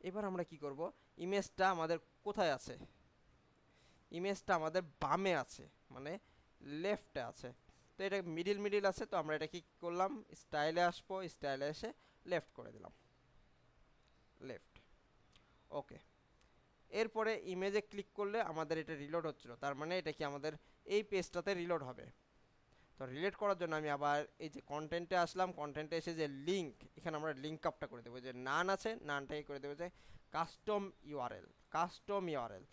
এবার আমরা কি করব, ইমেজটা আমাদের কোথায় আছে, ইমেজটা আমাদের বামে আছে, মানে লেফটে আছে। তো এটা মিডিল আছে, তো আমরা এটা কি করলাম, স্টাইলে আসবো, স্টাইলে এসে লেফট করে দিলাম, লেফট। ওকে, এরপরে ইমেজে ক্লিক করলে আমাদের এটা রিলোড হচ্ছিল, তার মানে এটা কি আমাদের এই পেজটাতে রিলোড হবে। তো রিলেট করার জন্য আমি আবার এই যে কন্টেন্টে আসলাম, কন্টেন্টে এসে যে লিঙ্ক, এখানে আমরা লিঙ্ক আপটা করে দেবো, যে নান আছে নানটাকে করে দেবো যে কাস্টম ইউআরএল।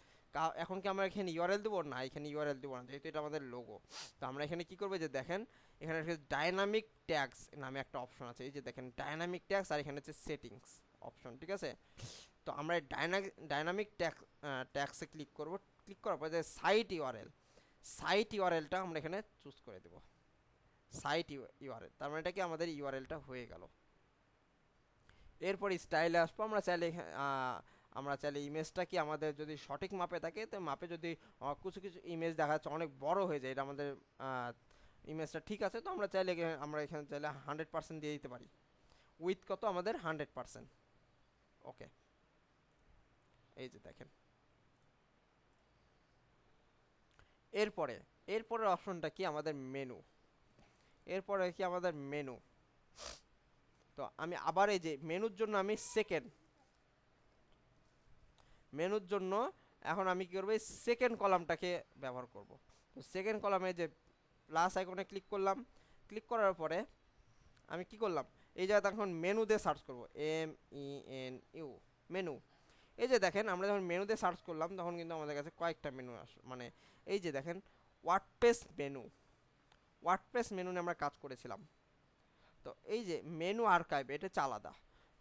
এখন কি আমরা এখানে ইউআরএল দেবো না, এখানে ইউআরএল দেবো না, যেহেতু এটা আমাদের লোগো। তো আমরা এখানে কি করবো, যে দেখেন এখানে ডাইনামিক ট্যাগস নামে একটা অপশন আছে, এই যে দেখেন ডাইনামিক ট্যাগস, আর এখানে হচ্ছে সেটিংস অপশন, ঠিক আছে। তো আমরা ডাইনামিক ট্যাক্সে ক্লিক করব, ক্লিক করার পর যে সাইট ইউআরএলটা আমরা এখানে চুজ করে দেব, সাইট ইউআরএল। তার মানে এটা কি আমাদের ইউআরএলটা হয়ে গেল। এরপর স্টাইলে আসবো, আমরা চাইলে ইমেজটা কি আমাদের যদি সঠিক মাপে থাকে, তো মাপে যদি কিছু কিছু ইমেজ দেখা যাচ্ছে অনেক বড় হয়ে যায়, এটা আমাদের ইমেজটা ঠিক আছে, তো আমরা চাইলে আমরা এখানে চাইলে 100% দিয়ে দিতে পারি। উইথ কত আমাদের 100%। ওকে, এই যে দেখেন। এরপরের অপশনটা কি আমাদের মেনু। এরপরে কি আমাদের মেনু। তো আমি আবার এই যে মেনুর জন্য আমি মেনুর জন্য এখন আমি কি করব, এই সেকেন্ড কলামটাকে ব্যবহার করব। তো সেকেন্ড কলামে যে প্লাস আইকনে ক্লিক করলাম, ক্লিক করার পরে আমি কি করলাম, এই জায়গাতে এখন মেনু দিয়ে সার্চ করব, MENU মেনু। এই যে দেখেন আমরা যখন মেনু দিয়ে সার্চ করলাম তখন কিন্তু আমাদের কাছে কয়েকটা মেনু মানে এই যে দেখেন ওয়ার্ডপ্রেস মেনু নিয়ে আমরা কাজ করেছিলাম। তো এই যে মেনু আর্কাইভ, এটা হচ্ছে আলাদা।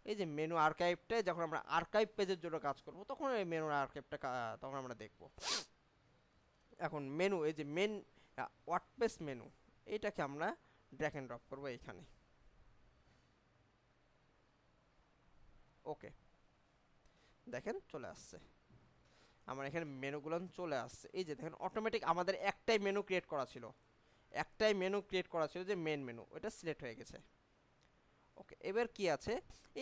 এই যে মেনু আর্কাইভটা যখন আমরা আর্কাইভ পেজের জন্য কাজ করব তখন এই মেনু আর্কাইভটা তখন আমরা দেখব। এখন মেনু, এই যে ওয়ার্ডপ্রেস মেনু, এইটাকে আমরা ড্র্যাগ এন্ড ড্রপ করব এইখানে। ওকে, দেখেন চলে আসছে আমার এখানে মেনুগুলো চলে আসছে। এই যে দেখেন অটোমেটিক আমাদের একটাই মেনু ক্রিয়েট করা ছিল, যে মেন মেনু, ওটা সিলেক্ট হয়ে গেছে। ওকে, এবার কি আছে,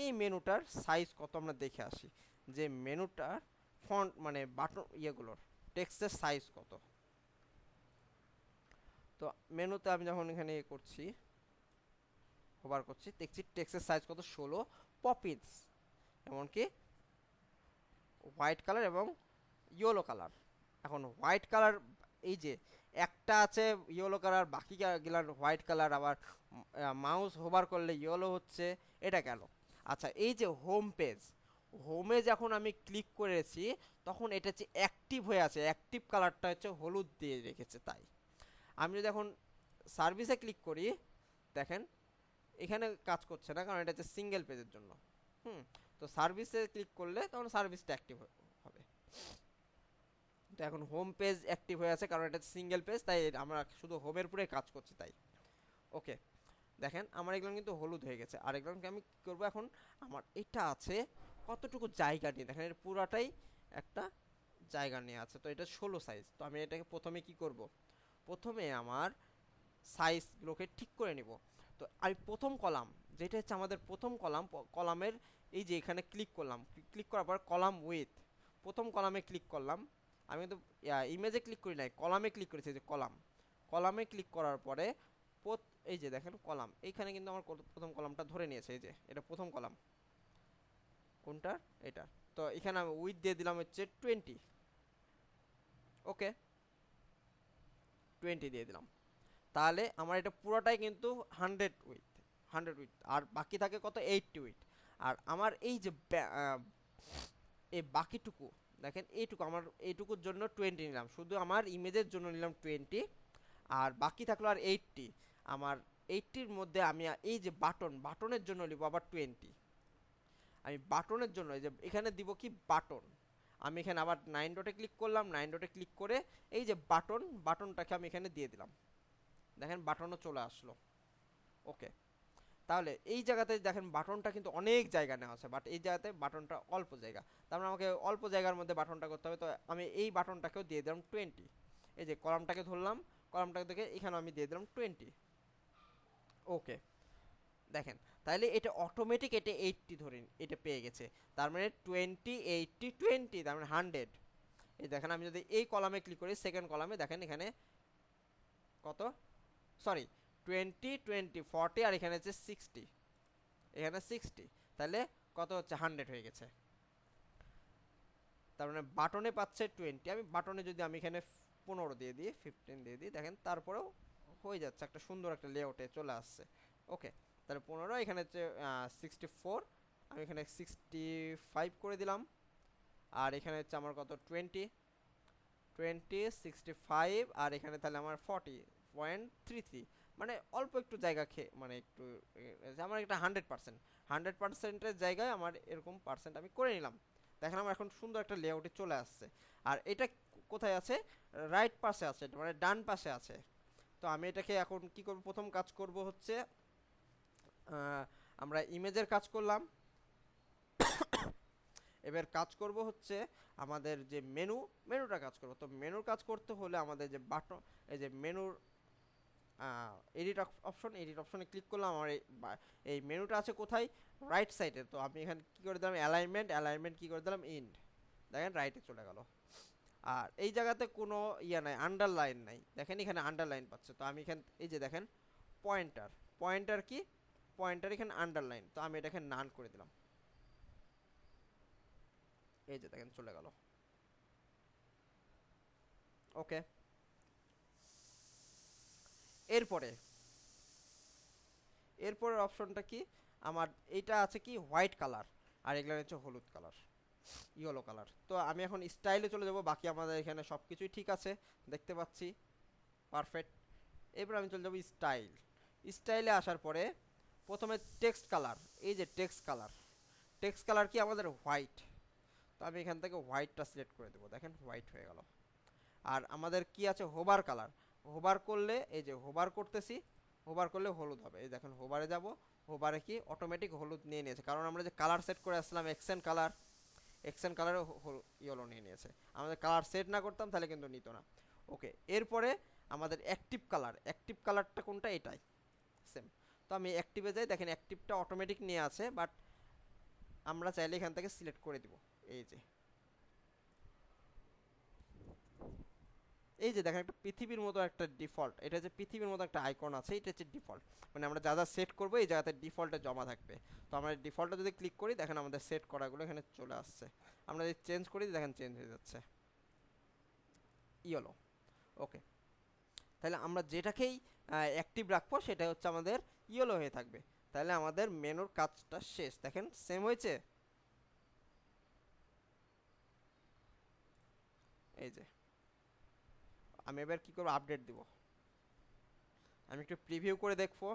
এই মেনুটার সাইজ কত আমরা দেখে আসি, যে মেনুটার ফন্ট মানে বাটন ইয়েগুলোর টেক্সটের সাইজ কত। তো মেনুতে আমি যখন এখানে করছি, হোভার করছি, দেখছি টেক্সটের সাইজ কত 16 পপিন্স, এমনকি হোয়াইট কালার এবং ইয়েলো কালার। এখন হোয়াইট কালার, এই যে একটা আছে ইয়েলো কালার, বাকি গেলার হোয়াইট কালার, আবার মাউস হোভার করলে ইয়েলো হচ্ছে, এটা গেল। আচ্ছা, এই যে হোমে যখন আমি ক্লিক করেছি তখন এটা হচ্ছে অ্যাক্টিভ হয়ে আছে, অ্যাক্টিভ কালারটা হচ্ছে হলুদ দিয়ে রেখেছে। তাই আমি যদি এখন সার্ভিসে ক্লিক করি, দেখেন এখানে কাজ করছে না, কারণ এটা হচ্ছে সিঙ্গেল পেজের জন্য। তো সার্ভিসে ক্লিক করলে তখন সার্ভিসটা অ্যাক্টিভ হবে। তো এখন হোম পেজ অ্যাক্টিভ হয়ে আছে, কারণ এটা সিঙ্গেল পেজ, তাই আমরা শুধু হোমের উপরে কাজ করছি। তাই ওকে, দেখেন আমার এগুলো কিন্তু হলুদ হয়ে গেছে। আর এগুলোকে আমি কী করবো, এখন আমার এটা আছে কতটুকু জায়গা নিয়ে, দেখেন এর পুরাটাই একটা জায়গা নিয়ে আছে। তো এটা 16 সাইজ। তো আমি এটাকে প্রথমে কি করব, প্রথমে আমার সাইজগুলোকে ঠিক করে নিব। তো আমি প্রথম কলাম, যেটা হচ্ছে আমাদের প্রথম কলামের এই যে এখানে ক্লিক করলাম, ক্লিক করার পর কলাম উইথ, প্রথম কলামে ক্লিক করলাম। আমি কিন্তু ইমেজে ক্লিক করি নাই, কলামে ক্লিক করেছি। যে কলামে ক্লিক করার পরে এই যে দেখেন কলাম, এইখানে কিন্তু আমার প্রথম কলামটা ধরে নিয়েছে। এই যে এটা প্রথম কলাম, কোনটা, এটা। তো এখানে আমি উইথ দিয়ে দিলাম হচ্ছে 20। ওকে, 20 দিয়ে দিলাম। তাহলে আমার এটা পুরোটাই কিন্তু 100 উইথ, আর বাকি থাকে কত, 80 উইথ। আর আমার এই যে এই বাকিটুকু দেখেন, আমার এইটুকুর জন্য 20 নিলাম, শুধু আমার ইমেজের জন্য নিলাম 20, আর বাকি থাকলো আর 80। আমার 80-র মধ্যে আমি এই যে বাটনের জন্য নিব আবার 20। আমি বাটনের জন্য এই যে এখানে দিব কি বাটন, আমি এখানে আবার 9 ডটে ক্লিক করলাম, 9 ডটে ক্লিক করে এই যে বাটনটাকে আমি এখানে দিয়ে দিলাম। দেখেন বাটনও চলে আসলো। ওকে, তাহলে এই জায়গাতে দেখেন বাটনটা কিন্তু অনেক জায়গা নেওয়া আছে, বাট এই জায়গাতে বাটনটা অল্প জায়গা। তার মানে আমাকে অল্প জায়গার মধ্যে বাটনটা করতে হবে। তো আমি এই বাটনটাকেও দিয়ে দিলাম 20। এই যে কলামটাকে ধরলাম, কলামটাকে দেখে এখানে আমি দিয়ে দিলাম 20। ওকে, দেখেন তাহলে এটা অটোমেটিক এটা 80 ধরে এটা পেয়ে গেছে। তার মানে 20 80 20, তার মানে 100। এই দেখেন আমি যদি এই কলামে ক্লিক করি, সেকেন্ড কলামে দেখেন এখানে কত, সরি 20 20 40, আর এখানে হচ্ছে 60, এখানে 60, তাহলে কত হচ্ছে 100 হয়ে গেছে। তার মানে বাটনে পাচ্ছে 20, আমি বাটনে যদি আমি এখানে 15 দিয়ে দিই, 15 দিয়ে দিই, দেখেন তারপরেও হয়ে যাচ্ছে, একটা সুন্দর একটা লেআউটে চলে আসছে। ওকে, তাহলে 15, এখানে হচ্ছে 64, আমি এখানে 65 করে দিলাম। আর এখানে হচ্ছে আমার কত 20 65, আর এখানে তাহলে আমার 40.33, মানে অল্প একটু জায়গা মানে একটু আমার একটা 100%, 100%-এর জায়গায় আমার এরকম পার্সেন্ট আমি করে নিলাম। দেখেন আমার এখন সুন্দর একটা লেআউটে চলে আসছে। আর এটা কোথায় আছে? রাইট পাশে আছে, মানে ডান পাশে আছে। তো আমি এটাকে এখন কি করব, প্রথম কাজ করব হচ্ছে আমরা ইমেজের কাজ করলাম। এবার কাজ করব হচ্ছে আমাদের যে মেনুটা কাজ করব। তো মেনুর কাজ করতে হলে আমাদের যে বাটন, এই যে মেনুর এডিট অপশনে ক্লিক করলাম। আমার এই মেনুটা আছে কোথায়? রাইট সাইডে। তো আমি এখানে কী করে দিলাম? অ্যালাইনমেন্ট কী করে দিলাম? ইন্ড। দেখেন রাইটে চলে গেল। আর এই জায়গাতে কোনো নাই, আন্ডারলাইন নাই। দেখেন এখানে আন্ডারলাইন পাচ্ছে। তো আমি এখানে এই যে দেখেন পয়েন্টার কি পয়েন্টার এখানে আন্ডারলাইন। তো আমি এটা এখানে নান করে দিলাম। এই যে দেখেন চলে গেল। ওকে, এরপরের অপশনটা কি? আমার এইটা আছে কি হোয়াইট কালার, আর এগুলো হচ্ছে হলুদ কালার, ইয়েলো কালার। তো আমি এখন স্টাইলে চলে যাব। বাকি আমাদের এখানে সব কিছুই ঠিক আছে, দেখতে পাচ্ছি, পারফেক্ট। এরপর আমি চলে যাব স্টাইলে আসার পরে প্রথমে টেক্সট কালার। এই যে টেক্সট কালার কি আমাদের হোয়াইট। তো আমি এখান থেকে হোয়াইটটা সিলেক্ট করে দেবো। দেখেন হোয়াইট হয়ে গেল। আর আমাদের কি আছে? Hover colour. হোভার করলে এই যে হোভার করতেছি, হোভার করলে হলুদ হবে। এই দেখেন হোভারে যাব, হোভারে কি অটোমেটিক হলুদ নিয়ে নিয়েছে, কারণ আমরা যে কালার সেট করে আসলাম এক্সেন্ট কালারে ইয়েলো নিয়ে নিয়েছে। আমাদের কালার সেট না করতাম তাহলে কিন্তু নিত না। ওকে, এরপরে আমাদের অ্যাক্টিভ কালারটা কোনটা? এটাই সেম। তো আমি অ্যাক্টিভে যাই, দেখেন অ্যাক্টিভটা অটোমেটিক নিয়ে আছে, বাট আমরা চাইলে এখান থেকে সিলেক্ট করে দিব। এই যে দেখেন একটা পৃথিবীর মতো একটা ডিফল্ট, এটা হচ্ছে পৃথিবীর মতো একটা আইকন আছে, এটা হচ্ছে ডিফল্ট। মানে আমরা যা সেট করবো এই জায়গাতে ডিফল্টে জমা থাকবে। তো আমরা ডিফল্টে যদি ক্লিক করি, দেখেন আমাদের সেট করাগুলো এখানে চলে আসছে। আমরা যদি চেঞ্জ করি, দেখেন চেঞ্জ হয়ে যাচ্ছে ইয়েলো। ওকে, তাহলে আমরা যেটাকেই অ্যাক্টিভ রাখবো সেটা হচ্ছে আমাদের ইয়েলো হয়ে থাকবে। তাহলে আমাদের মেনুর কাজটা শেষ। দেখেন সেম হয়েছে। এই যে আমি এবার কি করব? আপডেট দিব। আমি একটু প্রিভিউ করে দেখবো।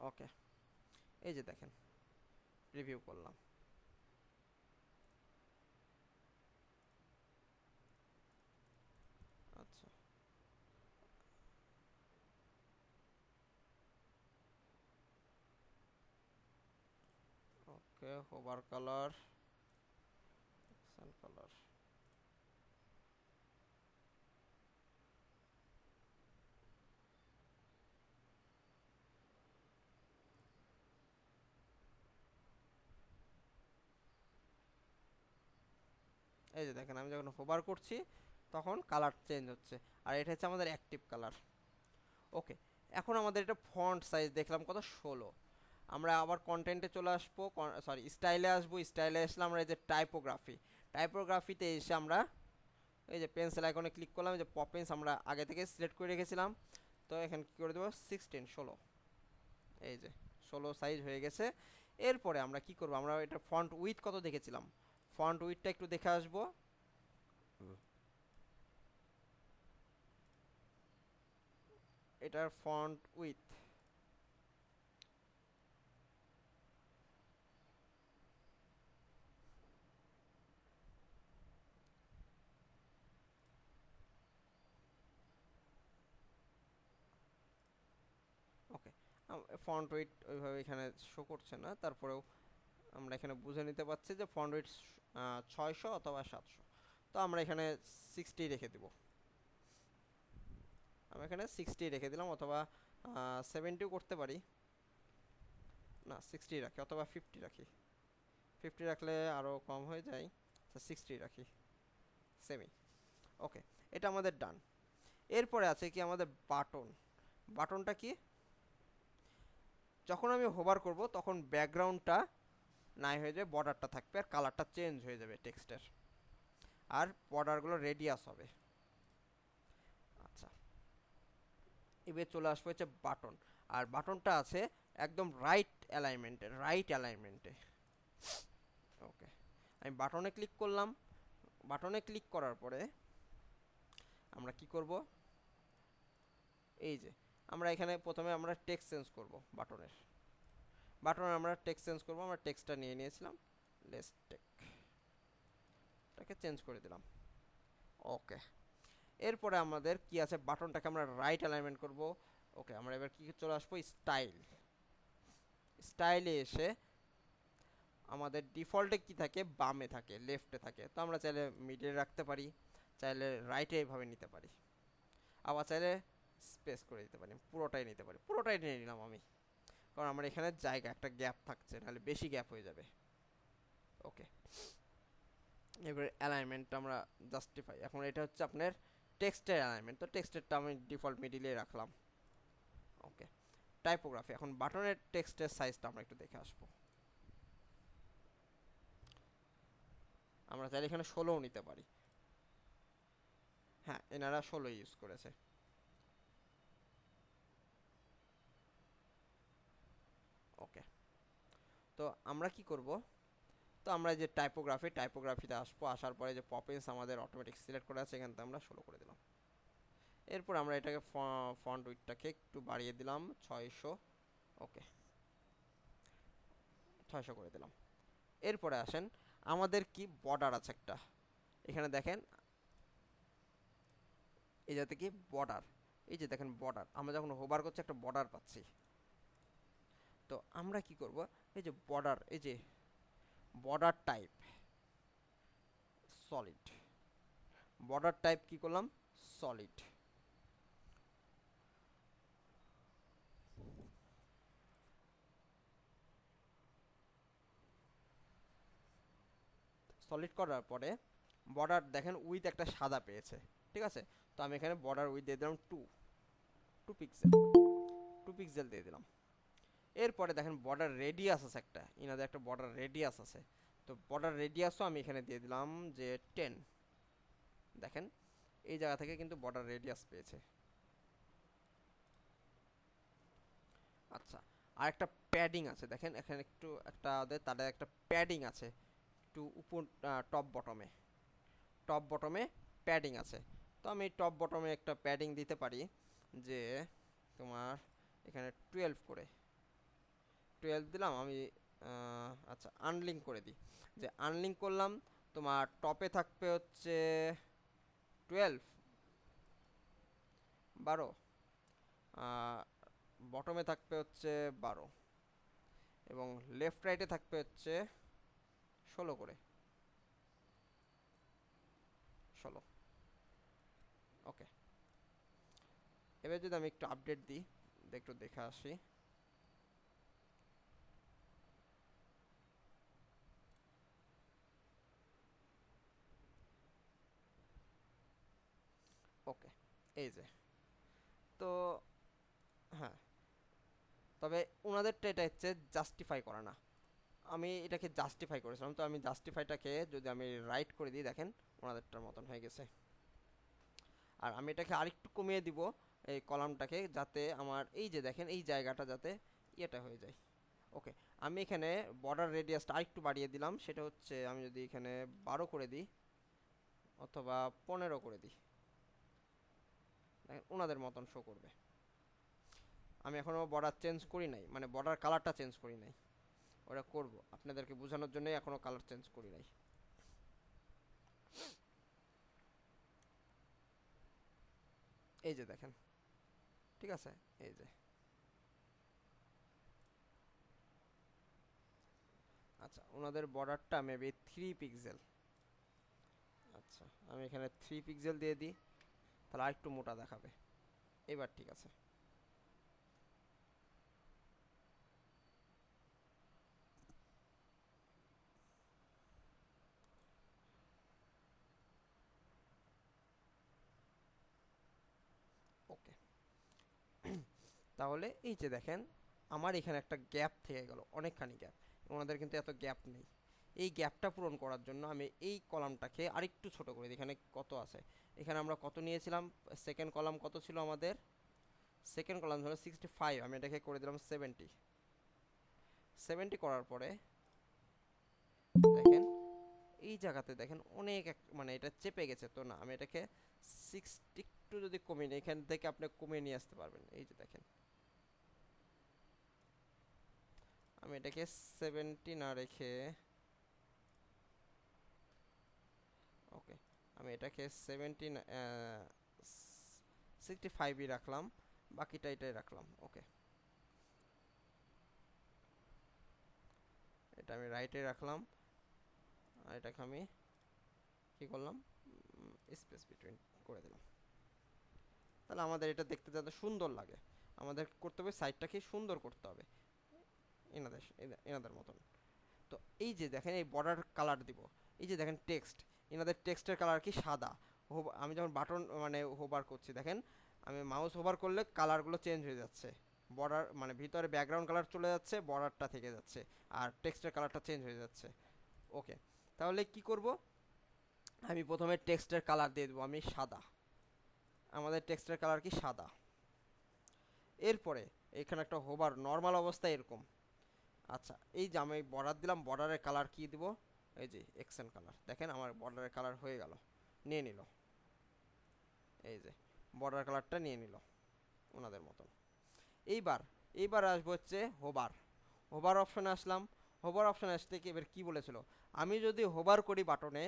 ওকে, এই যে দেখেন প্রিভিউ করলাম। আচ্ছা, ওকে, হোভার কালার, কালার। এই যে দেখেন আমি যখন হোভার করছি তখন কালার চেঞ্জ হচ্ছে। আর এটা হচ্ছে আমাদের অ্যাক্টিভ কালার। ওকে, এখন আমাদের এটা ফন্ট সাইজ দেখলাম কত? 16। আমরা আবার কন্টেন্টে চলে আসবো, সরি স্টাইলে আসবো। স্টাইলে আসলে আমরা এই যে টাইপোগ্রাফিতে এসে আমরা এই যে পেন্সিল আইকনে ক্লিক করলাম। এই যে পপেন্স আমরা আগে থেকে সিলেক্ট করে রেখেছিলাম। তো এখানে কী করে দেবো? 16। এই যে 16 সাইজ হয়ে গেছে। এরপরে আমরা কি করব? আমরা এটা ফন্ট উইথ কত দেখেছিলাম, ফন্ট উইথটা একটু দেখে আসবো। এটার font with okay, font with ওইভাবে এখানে শো করছে না, তারপরেও আমরা এখানে বুঝে নিতে পারছি যে ফন্ট উইথ 600 অথবা 700। তো আমরা এখানে 60 রেখে দেব। আমি এখানে 60 রেখে দিলাম, অথবা 70ও করতে পারি। না, 60 রাখি, অথবা 50 রাখি। 50 রাখলে আরও কম হয়ে যায়। 60 রাখি, সেমি। ওকে, এটা আমাদের ডান। এরপরে আছে কি আমাদের বাটনটা কি? যখন আমি হোভার করব তখন ব্যাকগ্রাউন্ডটা নাই হয়ে যাবে, বর্ডারটা থাকবে, আর কালারটা চেঞ্জ হয়ে যাবে টেক্সটের, আর বর্ডারগুলো রেডিয়াস হবে। আচ্ছা, এবার চলে আসবে হচ্ছে বাটন। আর বাটনটা আছে একদম রাইট অ্যালাইনমেন্টে। ওকে, আমি বাটনে ক্লিক করলাম। বাটনে ক্লিক করার পরে আমরা কি করব, এই যে আমরা এখানে প্রথমে আমরা টেক্সট চেঞ্জ করব, বাটনের আমরা টেক্সট চেঞ্জ করব। আমরা টেক্সটটা নিয়ে নিয়েছিলাম, লেস টেকটাকে চেঞ্জ করে দিলাম। ওকে, এরপরে আমাদের কি আছে, বাটনটাকে আমরা রাইট অ্যালাইনমেন্ট করব। ওকে, আমরা এবার কি চলে আসবো, স্টাইলে এসে আমাদের ডিফল্টে কি থাকে, বামে থাকে, লেফটে থাকে। তো আমরা চাইলে মিডলে রাখতে পারি, চাইলে রাইটে এইভাবে নিতে পারি, আবার চাইলে স্পেস করে দিতে পারি, পুরোটাই নিতে পারি। পুরোটাই নিয়ে নিলাম আমি, কারণ আমার এখানে জায়গা একটা গ্যাপ থাকছে, নাহলে বেশি গ্যাপ হয়ে যাবে। ওকে, এবার অ্যালাইনমেন্টটা আমরা জাস্টিফাই। এখন এটা হচ্ছে আপনার টেক্সটের অ্যালাইনমেন্ট, তো টেক্সটেরটা আমি ডিফল্ট মিডিলে রাখলাম। ওকে, টাইপোগ্রাফি। এখন বাটনের টেক্সটের সাইজটা আমরা একটু দেখে আসবো। আমরা চাইলে এখানে 16ও নিতে পারি। হ্যাঁ, এনারা 16 ইউজ করেছে। ওকে, তো আমরা কি করব, তো আমরা যে টাইপোগ্রাফিতে আসবো, আসার পরে যে পপিন্স আমাদের অটোমেটিক সিলেক্ট করা আছে, এখান থেকে আমরা 16 করে দিলাম। এরপর আমরা এটাকে ফন্ট উইডথটাকে একটু বাড়িয়ে দিলাম 600। ওকে, 600 করে দিলাম। এরপরে আসেন, আমাদের কি বর্ডার আছে একটা, এখানে দেখেন এই যাতে কি বর্ডার, এই যে দেখেন বর্ডার, আমরা যখন হোভার করছি একটা বর্ডার পাচ্ছি। তো আমরা কি করব, এই যে বর্ডার, এই যে border type solid, border type কি করলাম, সলিড। সলিড করার পরে বর্ডার দেখেন উইথ একটা সাদা পেয়েছে, ঠিক আছে। তো আমি এখানে বর্ডার উইথ দিয়ে দিলাম 2 পিক্সেল দিয়ে দিলাম। এরপরে দেখেন বর্ডার রেডিয়াস আছে একটা, ইনাদের একটা বর্ডার রেডিয়াস আছে। তো বর্ডার রেডিয়াসও আমি এখানে দিয়ে দিলাম যে 10। দেখেন এই জায়গা থেকে কিন্তু বর্ডার রেডিয়াস পেয়েছে। আচ্ছা, আর একটা প্যাডিং আছে, দেখেন এখানে একটু তাদের একটা প্যাডিং আছে, একটু উপর টপ বটমে প্যাডিং আছে। তো আমি টপ বটমে একটা প্যাডিং দিতে পারি, যে তোমার এখানে 12 দিলাম আমি। আচ্ছা, আনলিঙ্ক করে দিই, যে আনলিঙ্ক করলাম, তোমার টপে থাকবে হচ্ছে 12, বটমে থাকবে হচ্ছে 12, এবং লেফট রাইটে থাকবে হচ্ছে 16 করে 16। ওকে, এবার যদি আমি একটু আপডেট দিই, একটু দেখে আসি। ওকে, এই যে, তো হ্যাঁ, তবে ওনাদেরটা এটা হচ্ছে জাস্টিফাই করা না, আমি এটাকে জাস্টিফাই করেছিলাম। তো আমি জাস্টিফাইটাকে যদি আমি রাইট করে দিই, দেখেন ওনাদেরটার মতন হয়ে গেছে। আর আমি এটাকে আরেকটু কমিয়ে দিব এই কলামটাকে, যাতে আমার এই যে দেখেন এই জায়গাটা যাতে ইয়েটা হয়ে যায়। ওকে, আমি এখানে বর্ডার রেডিয়াসটা আরেকটু বাড়িয়ে দিলাম, সেটা হচ্ছে আমি যদি এখানে 12 করে দিই অথবা 15 করে দিই, দেখেন ওনাদের মতন শো করবে। আমি এখনও বর্ডার চেঞ্জ করি নাই, মানে বর্ডার কালারটা চেঞ্জ করি নাই, ওটা করব আপনাদেরকে বোঝানোর জন্যই এখনও কালার চেঞ্জ করি নাই। এই যে দেখেন, ঠিক আছে, এই যে। আচ্ছা, ওনাদের বর্ডারটা মেবি 3 পিক্সেল। আচ্ছা, আমি এখানে 3 পিক্সেল দিয়ে দিই, তাহলে আরেকটু মোটা দেখাবে। এবার ঠিক আছে। ওকে, তাহলে এই যে দেখেন আমার এখানে একটা গ্যাপ থেকে গেল, অনেকখানি গ্যাপ। ওনাদের কিন্তু এত গ্যাপ নেই। এই গ্যাপটা পূরণ করার জন্য আমি এই কলামটাকে আরেকটু ছোট করে দিই। এখানে কত আছে, এখানে আমরা কত নিয়েছিলাম, সেকেন্ড কলাম কত ছিল আমাদের, সেকেন্ড কলাম হলো 65, আমি এটাকে করে দিলাম 70 করার পরে দেখেন এই জায়গাতে দেখেন অনেক মানে এটা চেপে গেছে, তো না আমি এটাকে 60 একটু যদি কমিয়ে নিই, এখান থেকে আপনি কমিয়ে নিয়ে আসতে পারবেন। এই যে দেখেন আমি এটাকে 70 না রেখে, ওকে আমি এটাকে 65ই রাখলাম, বাকিটা এটাই রাখলাম। ওকে এটা আমি রাইটে রাখলাম, আর এটাকে আমি কি করলাম, স্পেস বিটুইন করে দিলাম। তাহলে আমাদের এটা দেখতে যাতে সুন্দর লাগে, আমাদের করতে হবে সাইডটাকে সুন্দর করতে হবে এনাদের মতন। তো এই যে দেখেন এই বর্ডার কালার দিব, এই যে দেখেন টেক্সট, এনাদের টেক্সটের কালার কি সাদা। আমি যখন বাটন মানে হোভার করছি, দেখেন আমি মাউস হোভার করলে কালারগুলো চেঞ্জ হয়ে যাচ্ছে, বর্ডার মানে ভিতরে ব্যাকগ্রাউন্ড কালার চলে যাচ্ছে, বর্ডারটা থেকে যাচ্ছে, আর টেক্সটের কালারটা চেঞ্জ হয়ে যাচ্ছে। ওকে তাহলে কি করব, আমি প্রথমে টেক্সটের কালার দিয়ে দেবো আমি সাদা, আমাদের টেক্সটের কালার কি সাদা। এরপরে এখানে একটা হোভার নর্মাল অবস্থায় এরকম, আচ্ছা এই যে আমি বর্ডার দিলাম, বর্ডারের কালার কি দিব, এই যে এক্সেন্ট কালার, দেখেন আমার বর্ডারের কালার হয়ে গেল, নিয়ে নিল, এই যে বর্ডার কালারটা নিয়ে নিল ওনাদের মতন। এইবার আসবো হচ্ছে হোভার অপশনে আসলাম। হোভার অপশনে আসতে কি এবার কি বলেছিল, আমি যদি হোভার করি বাটনে,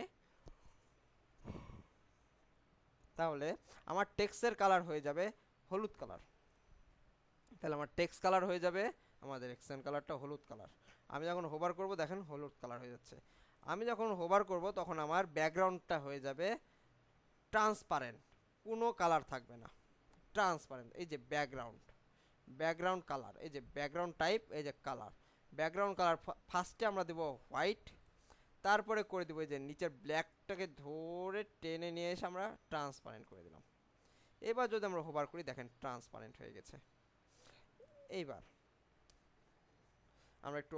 তাহলে আমার টেক্সটের কালার হয়ে যাবে হলুদ কালার, তাহলে আমার টেক্সট কালার হয়ে যাবে আমাদের এক্সেন্ট কালারটা হলুদ কালার। আমি যখন হোভার করব দেখেন হলুদ কালার হয়ে যাচ্ছে। আমি যখন হোভার করব তখন আমার ব্যাকগ্রাউন্ডটা হয়ে যাবে ট্রান্সপারেন্ট, কোনো কালার থাকবে না, ট্রান্সপারেন্ট। এই যে ব্যাকগ্রাউন্ড কালার, এই যে ব্যাকগ্রাউন্ড টাইপ, এই যে কালার, ব্যাকগ্রাউন্ড কালার ফার্স্টে আমরা দেব হোয়াইট, তারপরে করে দেবো এই যে নিচের ব্ল্যাকটাকে ধরে টেনে নিয়ে এসে আমরা ট্রান্সপারেন্ট করে দিলাম। এবার যদি আমরা হোভার করি দেখেন ট্রান্সপারেন্ট হয়ে গেছে। এইবার আমরা একটু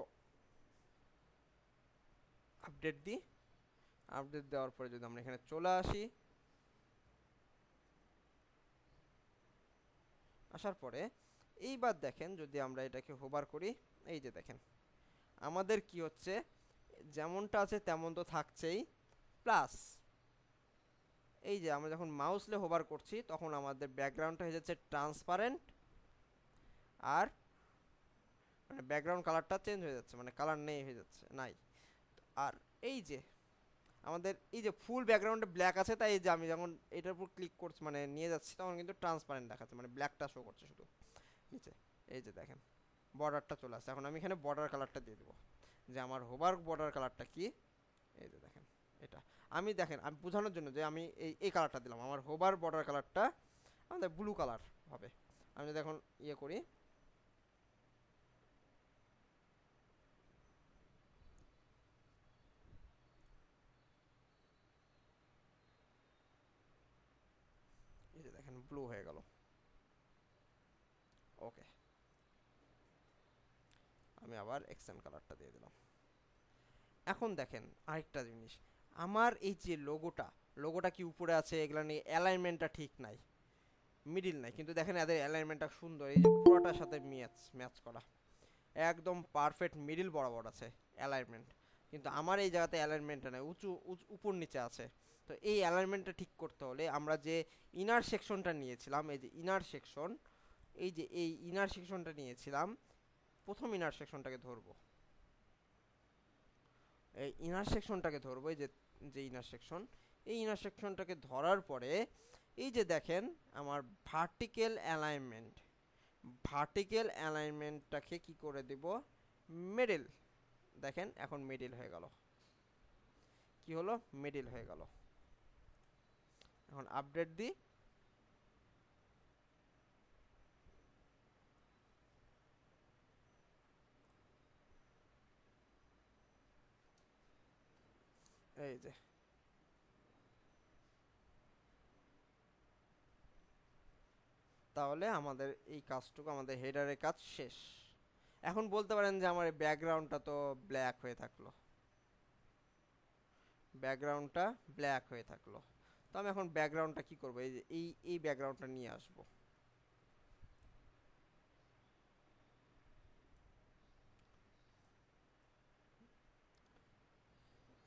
আপডেট দিই, আপডেট দেওয়ার পরে যদি আমরা এখানে চলে আসি, আসার পরে এইবার দেখেন যদি আমরা এটাকে হোভার করি, এই যে দেখেন আমাদের কি হচ্ছে, যেমনটা আছে তেমন তো থাকছেই, প্লাস এই যে আমরা যখন মাউসলে হোভার করছি তখন আমাদের ব্যাকগ্রাউন্ডটা হয়ে যাচ্ছে ট্রান্সপারেন্ট, আর মানে ব্যাকগ্রাউন্ড কালারটা চেঞ্জ হয়ে যাচ্ছে, মানে কালার নেই হয়ে যাচ্ছে নাই। আর এই যে আমাদের এই যে ফুল ব্যাকগ্রাউন্ডে ব্ল্যাক আছে, তাই এই যে আমি যখন এটার উপর ক্লিক করছি মানে নিয়ে যাচ্ছি তখন কিন্তু ট্রান্সপারেন্ট দেখাচ্ছে, মানে ব্ল্যাকটা শো করছে শুধু নিচে। এই যে দেখেন বর্ডারটা চলে আসছে, এখন আমি এখানে বর্ডার কালারটা দিয়ে দেবো, যে আমার হোভার বর্ডার কালারটা কি, এই যে দেখেন এটা আমি দেখেন আমি বোঝানোর জন্য যে আমি এই কালারটা দিলাম, আমার হোভার বর্ডার কালারটা আমাদের ব্লু কালার হবে। আমি যদি এখন ইয়ে করি, এই যে দেখেন ব্লু হয়ে গেল। ওকে আমি আবার এক্সেন্ট কালারটা দিয়ে দিলাম। এখন দেখেন আরেকটা জিনিস, আমার এই যে লোগোটা কি উপরে আছে, এগুলা নিয়ে অ্যালাইনমেন্টটা ঠিক নাই, মিডিল নাই, কিন্তু দেখেন এদের অ্যালাইনমেন্টটা সুন্দর, এই যে পুরোটার সাথে ম্যাচ করা, একদম পারফেক্ট মিডিল বরাবর আছে অ্যালাইনমেন্ট। কিন্তু আমার এই জায়গাতে অ্যালাইনমেন্টটা নেই, উপর নিচে আছে। তো এই অ্যালাইনমেন্টটা ঠিক করতে হলে আমরা যে ইনার সেকশনটা নিয়েছিলাম, এই যে ইনার সেকশন, এই যে এই ইনার সেকশনটা নিয়েছিলাম, প্রথম ইনার সেকশনটাকে ধরবো, এই ইনার সেকশনটাকে ধরবো, এই যে ইনার সেকশন, এই ইনার সেকশনটাকে ধরার পরে এই যে দেখেন আমার ভার্টিক্যাল অ্যালাইনমেন্টটাকে কি করে দেব, মিডল, দেখেন এখন মিডল হয়ে গেল, কি হলো মিডল হয়ে গেল। এখন আপডেট দিই, এই যে তাহলে আমাদের এই কাজটুকু, আমাদের হেডারের কাজ শেষ। এখন বলতে পারেন যে আমার ব্যাকগ্রাউন্ডটা তো ব্ল্যাক হয়ে থাকলো, তো আমি এখন ব্যাকগ্রাউন্ডটা কি করব, এই যে এই ব্যাকগ্রাউন্ডটা নিয়ে আসব,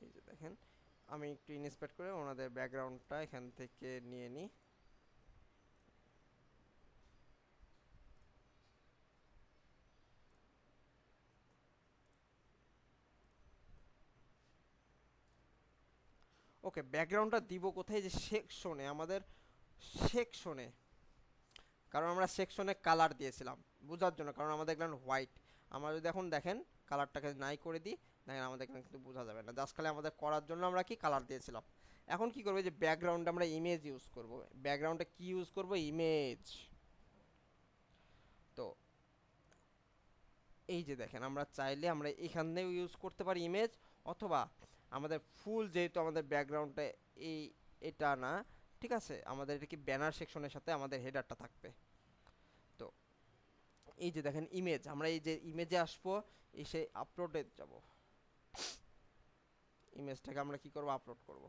এই যে দেখেন আমি একটু ইন্সপেক্ট করে ওনাদের ব্যাকগ্রাউন্ডটা এখান থেকে নিয়ে নিই। ওকে, ব্যাকগ্রাউন্ডটা দিব কোথায়? যে সেকশনে, আমাদের সেকশনে, কারণ আমরা সেকশনে কালার দিয়েছিলাম বোঝার জন্য, কারণ আমাদের এখানে হোয়াইট। আমরা যদি এখন দেখেন কালারটাকে নাই করে দিই, দেখেন আমাদের এখানে কিন্তু বোঝা যাবে না, জাস্ট খালি আমাদের করার জন্য আমরা কি কালার দিয়েছিলাম। এখন কি করবো, যে ব্যাকগ্রাউন্ডে আমরা ইমেজ ইউজ করব। ব্যাকগ্রাউন্ডে কি ইউজ করব? ইমেজ। তো এই যে দেখেন, আমরা চাইলে আমরা এখানেও ইউজ করতে পারি ইমেজ, অথবা আমাদের ফুল, যেহেতু আমাদের ব্যাকগ্রাউন্ডটা এটা না, ঠিক আছে, আমাদের এটা কি ব্যানার সেকশনের সাথে আমাদের হেডারটা থাকবে। তো এই যে দেখেন ইমেজ, আমরা এই যে ইমেজে আসবো, এসে আপলোডে যাব, ইমেজটাকে আমরা কি করব? আপলোড করব।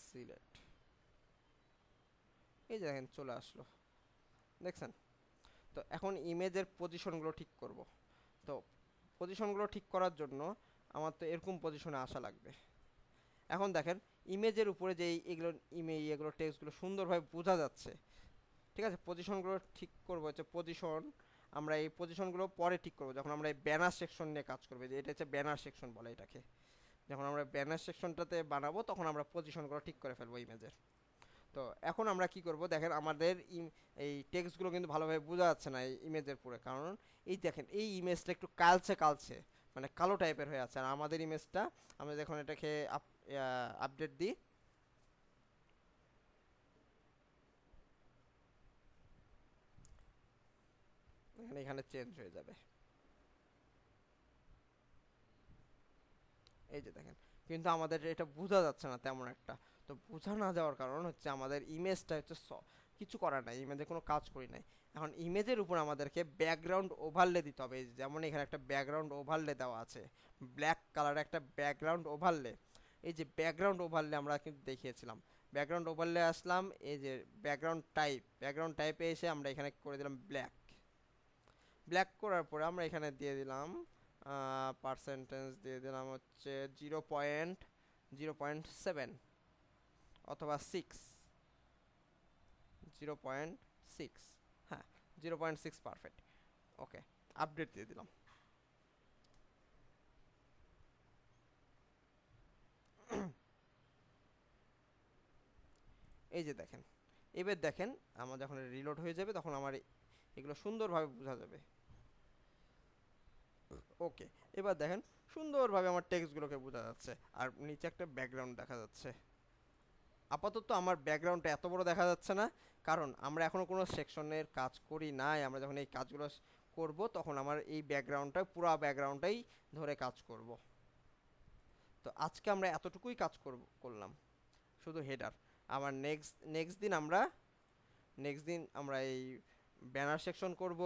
সিলেক্ট, এই যে দেখেন চলে আসলো, দেখছেন? তো এখন ইমেজের পজিশনগুলো ঠিক করব। তো পজিশনগুলো ঠিক করার জন্য আমার তো এরকম পজিশনে আসা লাগবে। এখন দেখেন ইমেজের উপরে যে এগুলো টেক্সটগুলো সুন্দরভাবে বোঝা যাচ্ছে, ঠিক আছে। পজিশনগুলো ঠিক করবো হচ্ছে পজিশন, আমরা এই পজিশনগুলো পরে ঠিক করবো যখন আমরা এই ব্যানার সেকশন নিয়ে কাজ করবো, যে এটা হচ্ছে ব্যানার সেকশন বলে এটাকে। যখন আমরা ব্যানার সেকশনটাতে বানাবো তখন আমরা পজিশনগুলো ঠিক করে ফেলবো ইমেজের। তো এখন আমরা কি করব, দেখেন আমাদের এই টেক্সটগুলো কিন্তু ভালোভাবে বোঝা যাচ্ছে না এই ইমেজের পুরো, কারণ এই দেখেন এই ইমেজটা একটু কালচে মানে কালো টাইপের হয়ে আছে। আর আমাদের ইমেজটা, আমরা যখন এটাকে আপডেট দিই, এখানে চেঞ্জ হয়ে যাবে। এই যে দেখেন, কিন্তু আমাদের এটা বোঝা যাচ্ছে না তেমন একটা। তো বোঝা না যাওয়ার কারণ হচ্ছে আমাদের ইমেজটা হচ্ছে কিছু করার নাই, ইমেজে কোনো কাজ করি নাই। এখন ইমেজের উপর আমাদেরকে ব্যাকগ্রাউন্ড ওভারলে দিতে হবে। যেমন এখানে একটা ব্যাকগ্রাউন্ড ওভারলে দেওয়া আছে, ব্ল্যাক কালার একটা ব্যাকগ্রাউন্ড ওভারলে। এই যে ব্যাকগ্রাউন্ড ওভারলে আমরা কিন্তু দেখিয়েছিলাম, ব্যাকগ্রাউন্ড ওভারলে আসলাম, এই যে ব্যাকগ্রাউন্ড টাইপে এসে আমরা এখানে করে দিলাম ব্ল্যাক করার পরে আমরা এখানে দিয়ে দিলাম পার্সেন্টেজ দিয়ে দিলাম হচ্ছে 0.7 অথবা 0.6, হ্যাঁ 0.6 পারফেক্ট। ওকে, আপডেট দিয়ে দিলাম। এই যে দেখেন, এবার দেখেন আমার যখন রিলোড হয়ে যাবে তখন আমার এগুলো সুন্দরভাবে বোঝা যাবে। ওকে, এবার দেখেন সুন্দরভাবে আমার টেক্সটগুলোকে বোঝা যাচ্ছে, আর নিচে একটা ব্যাকগ্রাউন্ড দেখা যাচ্ছে। আপাতত আমার ব্যাকগ্রাউন্ডটা এত বড় দেখা যাচ্ছে না, কারণ আমরা এখনও কোনো সেকশনের কাজ করি নাই। আমরা যখন এই কাজগুলো করব তখন আমার এই পুরো ব্যাকগ্রাউন্ডটাই ধরে কাজ করব। তো আজকে আমরা এতটুকুই কাজ করলাম, শুধু হেডার। আবার নেক্সট দিন আমরা এই ব্যানার সেকশন করব,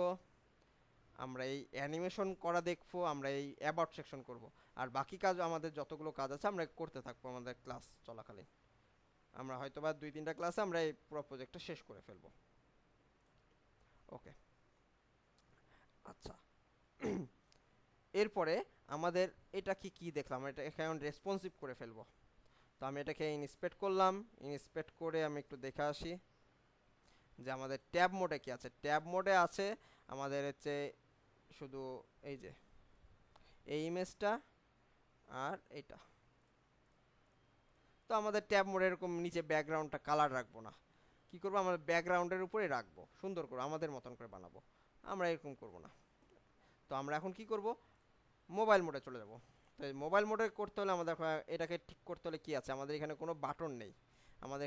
আমরা এই অ্যানিমেশন করা দেখবো, আমরা এই অ্যাবাউট সেকশন করব। আর বাকি কাজ আমাদের যতগুলো কাজ আছে আমরা করতে থাকবো আমাদের ক্লাস চলাকালীন। আমরা হয়তোবা 2-3টা ক্লাসে আমরা এই পুরো প্রজেক্টটা শেষ করে ফেলবো। ওকে, আচ্ছা। এরপরে আমাদের এটা কি দেখলাম, এটা এখন রেসপন্সিভ করে ফেলবো। তো আমি এটাকে ইন্সপেক্ট করলাম, ইন্সপেক্ট করে আমি একটু দেখে আসি যে আমাদের ট্যাব মোডে কি আছে। ট্যাব মোডে আছে আমাদের হচ্ছে শুধু এই যে এই ইমেজটা আর এটা। তো আমাদের ট্যাব মোডে এরকম নিচে ব্যাকগ্রাউন্ডটা কালার রাখবো না, কি করবো, আমরা ব্যাকগ্রাউন্ডের উপরে রাখবো, সুন্দর করে আমাদের মতন করে বানাবো, আমরা এরকম করব না। তো আমরা এখন কি করব, মোবাইল মোডে চলে যাব। তো এই মোবাইল মোডে করতে হলে আমাদের এটাকে ঠিক করতে হলে কি আছে, আমাদের এখানে কোনো বাটন নেই, আমরা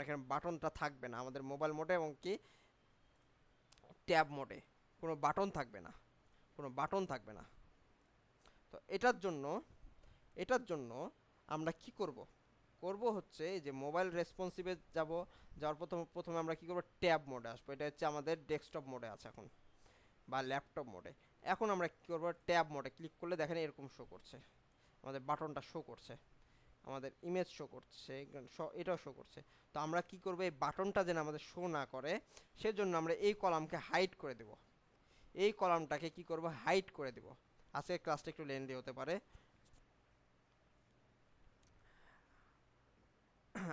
এখানে বাটনটা থাকবে না আমাদের মোবাইল মোডে, এবং কি ট্যাব মোডে কোনো বাটন থাকবে না। তো এটার জন্য আমরা কি করব হচ্ছে যে মোবাইল রেসপন্সিভে যাওয়ার প্রথমে আমরা কি করব, ট্যাব মোডে আসবো। এটা হচ্ছে আমাদের ডেস্কটপ মোডে আছে এখন, বা ল্যাপটপ মোডে। এখন আমরা কি করব, ট্যাব মোডে ক্লিক করলে দেখেন এরকম শো করছে, আমাদের বাটনটা শো করছে, আমাদের ইমেজ শো করছে, এটাও শো করছে। তো আমরা কি করব, এই বাটনটা যেন আমাদের শো না করে সেজন্য আমরা এই কলামকে হাইড করে দেব। এই কলামটাকে কি করব, হাইড করে দেব। আজকে ক্লাসটা একটু লেন্দি হতে পারে।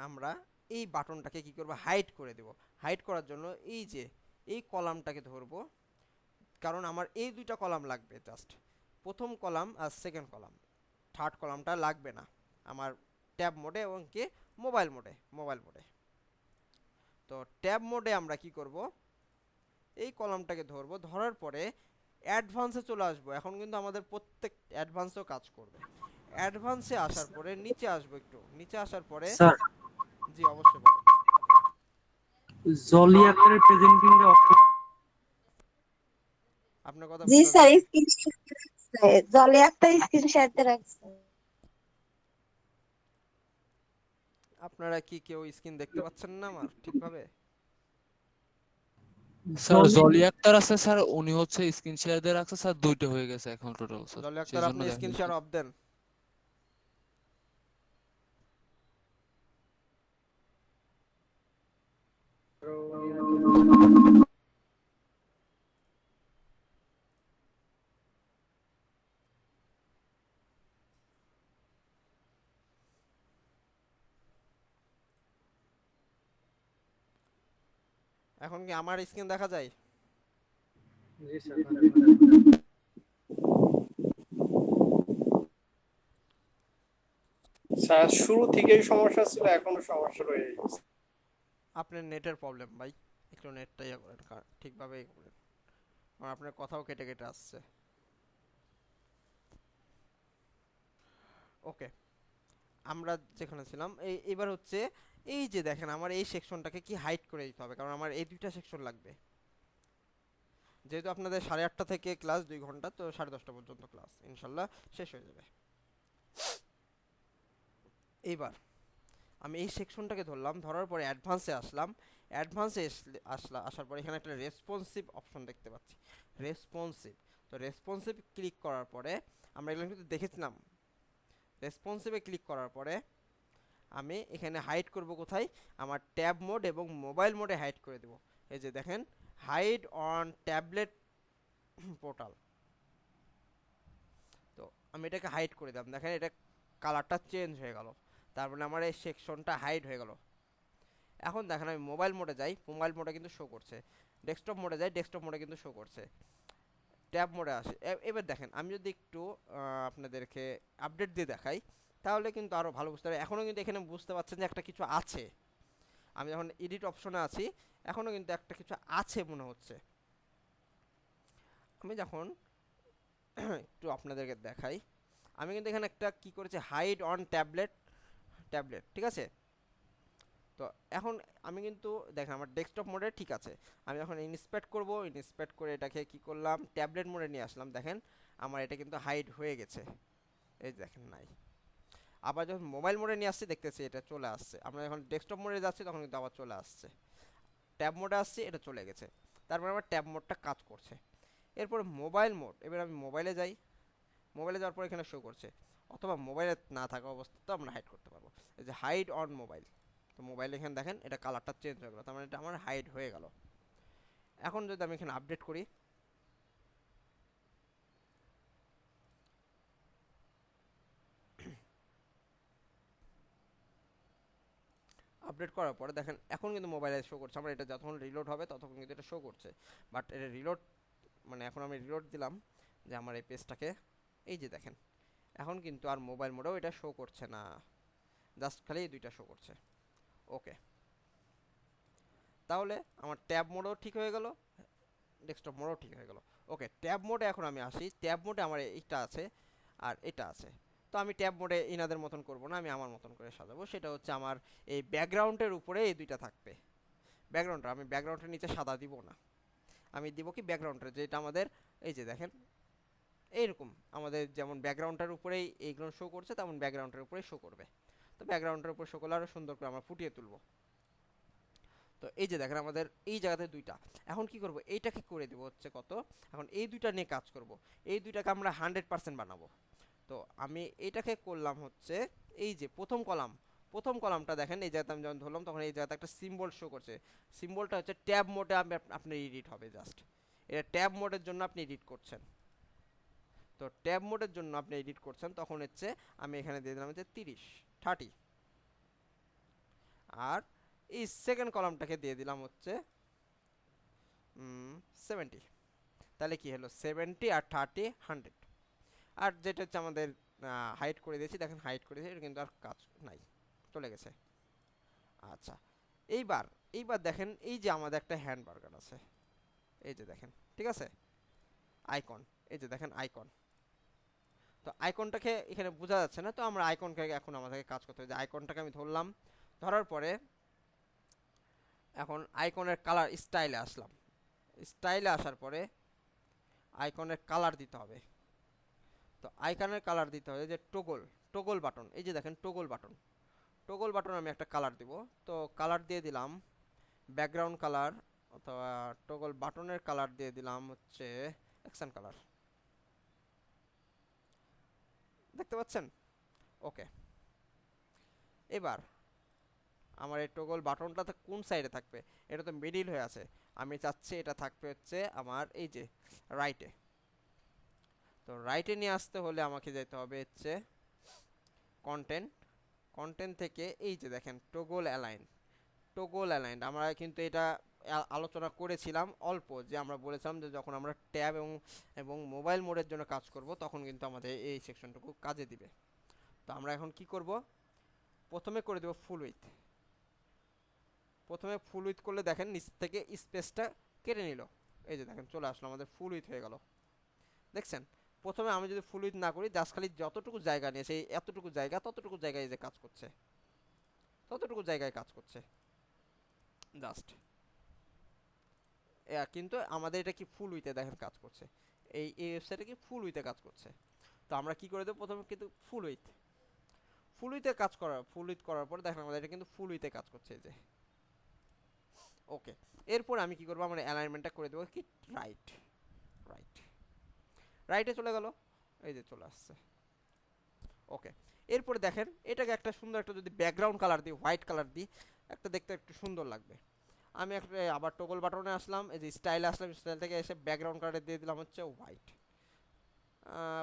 আমরা এই বাটনটাকে কি করব, হাইড করে দেব। হাইড করার জন্য এই যে এই কলামটাকে ধরব, কারণ আমার এই দুইটা কলাম লাগবে, জাস্ট প্রথম কলাম আর সেকেন্ড কলাম, থার্ড কলামটা লাগবে না আমার ট্যাব মোডে এবং কি মোবাইল মোডে। তো ট্যাব মোডে আমরা কি করব, এই কলামটাকে ধরবো, ধরার পরে অ্যাডভান্সে চলে আসবো। এখন কিন্তু আমাদের প্রত্যেক অ্যাডভান্সও কাজ করবে। অ্যাডভান্সে আসার পরে নিচে আসবো, একটু নিচে আসার পরে স্যার জি অবশ্যই বলো। জলি আকারে প্রেজেন্টিংটা অফ আপনার কথা জি বোঝা স্যার, যায়। স্ক্রিনশট রাখছে, জলে একটা স্ক্রিনশট রাখছে। আপনারা কি কেউ স্ক্রিন দেখতে পাচ্ছেন না আমার ঠিকভাবে? স্যার জলি আক্তার আছে স্যার, উনি হচ্ছে স্ক্রিন শেয়ার দিয়ে রাখছে স্যার, দুইটা হয়ে গেছে এখন টোটাল স্যার, জলি আক্তার সেজন্য আপনি দেখা স্ক্রিন যাচ্ছে। Share of then. এখন কি আমার স্ক্রিন দেখা যায়? জি স্যার। স্যার শুরু থেকেই সমস্যা ছিল, এখনো সমস্যা রয়ে গেছে। আপনার নেটের প্রবলেম ভাই, একটু নেটটা ইয়ে করেন, ঠিকভাবে ইয়ে করেন, কারণ আপনার কথাও কেটে কেটে আসছে। ওকে, আমরা যেখানে ছিলাম এবার হচ্ছে এই যে দেখেন আমার এই সেকশনটাকে কি হাইড করে দিতে হবে, কারণ আমার এই দুইটা সেকশন লাগবে। যেহেতু আপনাদের 8:30 থেকে ক্লাস 2 ঘন্টা, তো 10:30 পর্যন্ত ক্লাস ইনশাল্লাহ শেষ হয়ে যাবে। এইবার আমি এই সেকশনটাকে ধরলাম, ধরার পরে অ্যাডভান্সে আসলাম। অ্যাডভান্সে আসার পরে এখানে একটা রেসপন্সিভ অপশন দেখতে পাচ্ছি, রেসপন্সিভ। তো রেসপন্সিভ ক্লিক করার পরে আমরা এগুলো কিন্তু দেখেছিলাম। রেসপন্সিভে ক্লিক করার পরে আমি এখানে হাইড করব কোথায়, আমার ট্যাব মোড এবং মোবাইল মোডে হাইড করে দেব। এই যে দেখেন, হাইড অন ট্যাবলেট পোর্টাল। তো আমি এটাকে হাইড করে দিলাম, দেখেন এটা কালারটা চেঞ্জ হয়ে গেল, তার মানে আমার এই সেকশনটা হাইড হয়ে গেল। এখন দেখেন আমি মোবাইল মোডে যাই, মোবাইল মোডে কিন্তু শো করছে। ডেস্কটপ মোডে যাই, ডেস্কটপ মোডে কিন্তু শো করছে। ট্যাব মোডে আসে। এবার দেখেন আমি যদি একটু আপনাদেরকে আপডেট দিয়ে দেখাই, তাহলে কিন্তু আরও ভালো বুঝতে পারবে। এখনও কিন্তু এখানে বুঝতে পারছেন যে একটা কিছু আছে। আমি যখন এডিট অপশনে আছি, এখনও কিন্তু একটা কিছু আছে মনে হচ্ছে। আমি যখন একটু আপনাদেরকে দেখাই, আমি কিন্তু এখানে একটা কি করেছি, হাইড অন ট্যাবলেট, ঠিক আছে। তো এখন আমি কিন্তু দেখেন আমার ডেস্কটপ মোডে ঠিক আছে। আমি যখন ইন্সপেক্ট করব, ইন্সপেক্ট করে এটাকে কি করলাম, ট্যাবলেট মোডে নিয়ে আসলাম, দেখেন আমার এটা কিন্তু হাইড হয়ে গেছে, এই দেখেন নাই। আবার যখন মোবাইল মোডে নিয়ে আসছি, দেখতেছি এটা চলে আসছে। আমরা যখন ডেস্কটপ মোডে যাচ্ছি তখন কিন্তু আবার চলে আসছে। ট্যাব মোডে আসছি, এটা চলে গেছে, তারপর আমার ট্যাব মোডটা কাজ করছে। এরপর মোবাইল মোড, এবার আমি মোবাইলে যাই, মোবাইলে যাওয়ার পর এখানে শো করছে, অথবা মোবাইলে না থাকা অবস্থাতেও আমরা হাইড করতে পারবো। এই যে হাইড অন মোবাইল, তো মোবাইল এখানে দেখেন এটা কালারটা চেঞ্জ হয়ে গেল, তার মানে এটা আমার হাইড হয়ে গেল। এখন যদি আমি এখানে আপডেট করি, আপডেট করার পরে দেখেন এখন কিন্তু মোবাইলে শো করছে। আমার এটা যখন রিলোড হবে ততক্ষণ কিন্তু এটা শো করছে, বাট এটা রিলোড মানে এখন আমি রিলোড দিলাম যে আমার এই পেজটাকে, এই যে দেখেন এখন কিন্তু আর মোবাইল মোডেও এটা শো করছে না, জাস্ট খালি এই দুইটা শো করছে। ওকে, তাহলে আমার ট্যাব মোডও ঠিক হয়ে গেল, ডেস্কটপ মোডও ঠিক হয়ে গেল। ওকে, ট্যাব মোডে এখন আমি আসি। ট্যাব মোডে আমার এইটা আছে আর এটা আছে। তো আমি ট্যাব মোডে ইনাদের মতন করব না, আমি আমার মতন করে সাজাবো। সেটা হচ্ছে আমার এই ব্যাকগ্রাউন্ডের উপরে এই দুইটা থাকবে। ব্যাকগ্রাউন্ডটা আমি ব্যাকগ্রাউন্ডের নিচে সাদা দিব না, আমি দিব কি ব্যাকগ্রাউন্ডের যেটা আমাদের এই যে দেখেন এইরকম আমাদের যেমন ব্যাকগ্রাউন্ডের উপরেই এইগুলো শো করছে, তেমন ব্যাকগ্রাউন্ডের উপরেই শো করবে। তো ব্যাকগ্রাউন্ডের উপর শো করলে আরও সুন্দর করে আমরা ফুটিয়ে তুলব। তো এই যে দেখেন আমাদের এই জায়গাতে দুইটা। এখন কি করব, এইটাকে করে দেবো হচ্ছে কত, এখন এই দুইটা নিয়ে কাজ করব। এই দুইটাকে আমরা 100% বানাবো। তো আমি এইটাকে করলাম হচ্ছে এই যে প্রথম কলামটা দেখেন, এই জায়গাতে আমি যখন ধরলাম তখন এই জায়গাতে একটা সিম্বল শো করছে। সিম্বলটা হচ্ছে ট্যাব মোডে আপনার এডিট হবে, জাস্ট এটা ট্যাব মোডের জন্য আপনি এডিট করছেন। তো ট্যাব মোডের জন্য আপনি এডিট করছেন, তখন হচ্ছে আমি এখানে দিয়ে দিলাম হচ্ছে 30 আর এই সেকেন্ড কলামটাকে দিয়ে দিলাম হচ্ছে 70। তাহলে কি হলো 70 আর 30 100। আর যেটা হচ্ছে আমাদের হাইড করে দিয়েছি, দেখেন হাইড করে দিয়েছি, এটা কিন্তু আর কাজ নাই, চলে গেছে। আচ্ছা এইবার দেখেন এই যে আমাদের একটা হ্যান্ডবার্গার আছে, এই যে দেখেন, ঠিক আছে, আইকন, এই যে দেখেন আইকন। তো আইকনটাকে এখানে বোঝা যাচ্ছে না, তো আমরা আইকনকে এখন আমাদেরকে কাজ করতে হবে। যে আইকনটাকে আমি ধরলাম, ধরার পরে এখন আইকনের কালার স্টাইলে আসলাম, স্টাইলে আসার পরে আইকনের কালার দিতে হবে। তো আইকনের কালার দিতে হবে যে টগল বাটন, এই যে দেখেন টগল বাটন আমি একটা কালার দিব। তো কালার দিয়ে দিলাম ব্যাকগ্রাউন্ড কালার, অথবা টগল বাটনের কালার দিয়ে দিলাম হচ্ছে অ্যাকশন কালার, দেখতে পাচ্ছেন? ওকে, এবার আমার এই টগল বাটনটা কোন সাইডে থাকবে? এটা তো মিডিল হয়ে আছে, আমি চাচ্ছি এটা থাকবে হচ্ছে আমার এই যে রাইটে। তো রাইটে নিয়ে আসতে হলে আমাকে যেতে হবে হচ্ছে কন্টেন্ট থেকে এই যে দেখেন টগল অ্যালাইন্ড। আমরা কিন্তু এটা আলোচনা করেছিলাম অল্প, যে আমরা বলেছিলাম যে যখন আমরা ট্যাব এবং মোবাইল মোডের জন্য কাজ করব তখন কিন্তু আমাদের এই সেকশনটুকু কাজে দিবে। তো আমরা এখন কি করব, প্রথমে করে দেব ফুল উইথ। প্রথমে ফুল উইথ করলে দেখেন নিচ থেকে স্পেসটা কেটে নিল, এই যে দেখেন চলে আসলো, আমাদের ফুল উইথ হয়ে গেল, দেখছেন? প্রথমে আমি যদি ফুল উইথ না করি, জাস্ট খালি যতটুকু জায়গা নিয়ে সেই ততটুকু জায়গায় যে কাজ করছে, ততটুকু জায়গায় কাজ করছে জাস্ট। কিন্তু আমাদের এটা কি ফুল উইথে দেখেন কাজ করছে, এই ওয়েবসাইটে কি ফুল উইথে কাজ করছে। তো আমরা কি করে দেবো, প্রথমে কিন্তু ফুল উইথে কাজ করার পর দেখেন আমাদের এটা কিন্তু ফুল উইথে কাজ করছে, এই যে। ওকে, এরপর আমি কি করবো, আমরা অ্যালাইনমেন্টটা করে দেবো কি রাইটে চলে গেল, এই যে চলে আসছে। ওকে, এরপরে দেখেন এটাকে একটা সুন্দর একটা যদি ব্যাকগ্রাউন্ড কালার দিই, হোয়াইট কালার দিই, একটা দেখতে একটু সুন্দর লাগবে। আমি একটা আবার টগল বাটনে আসলাম, এই যে স্টাইলে আসলাম, স্টাইল থেকে এসে ব্যাকগ্রাউন্ড কালারে দিয়ে দিলাম হচ্ছে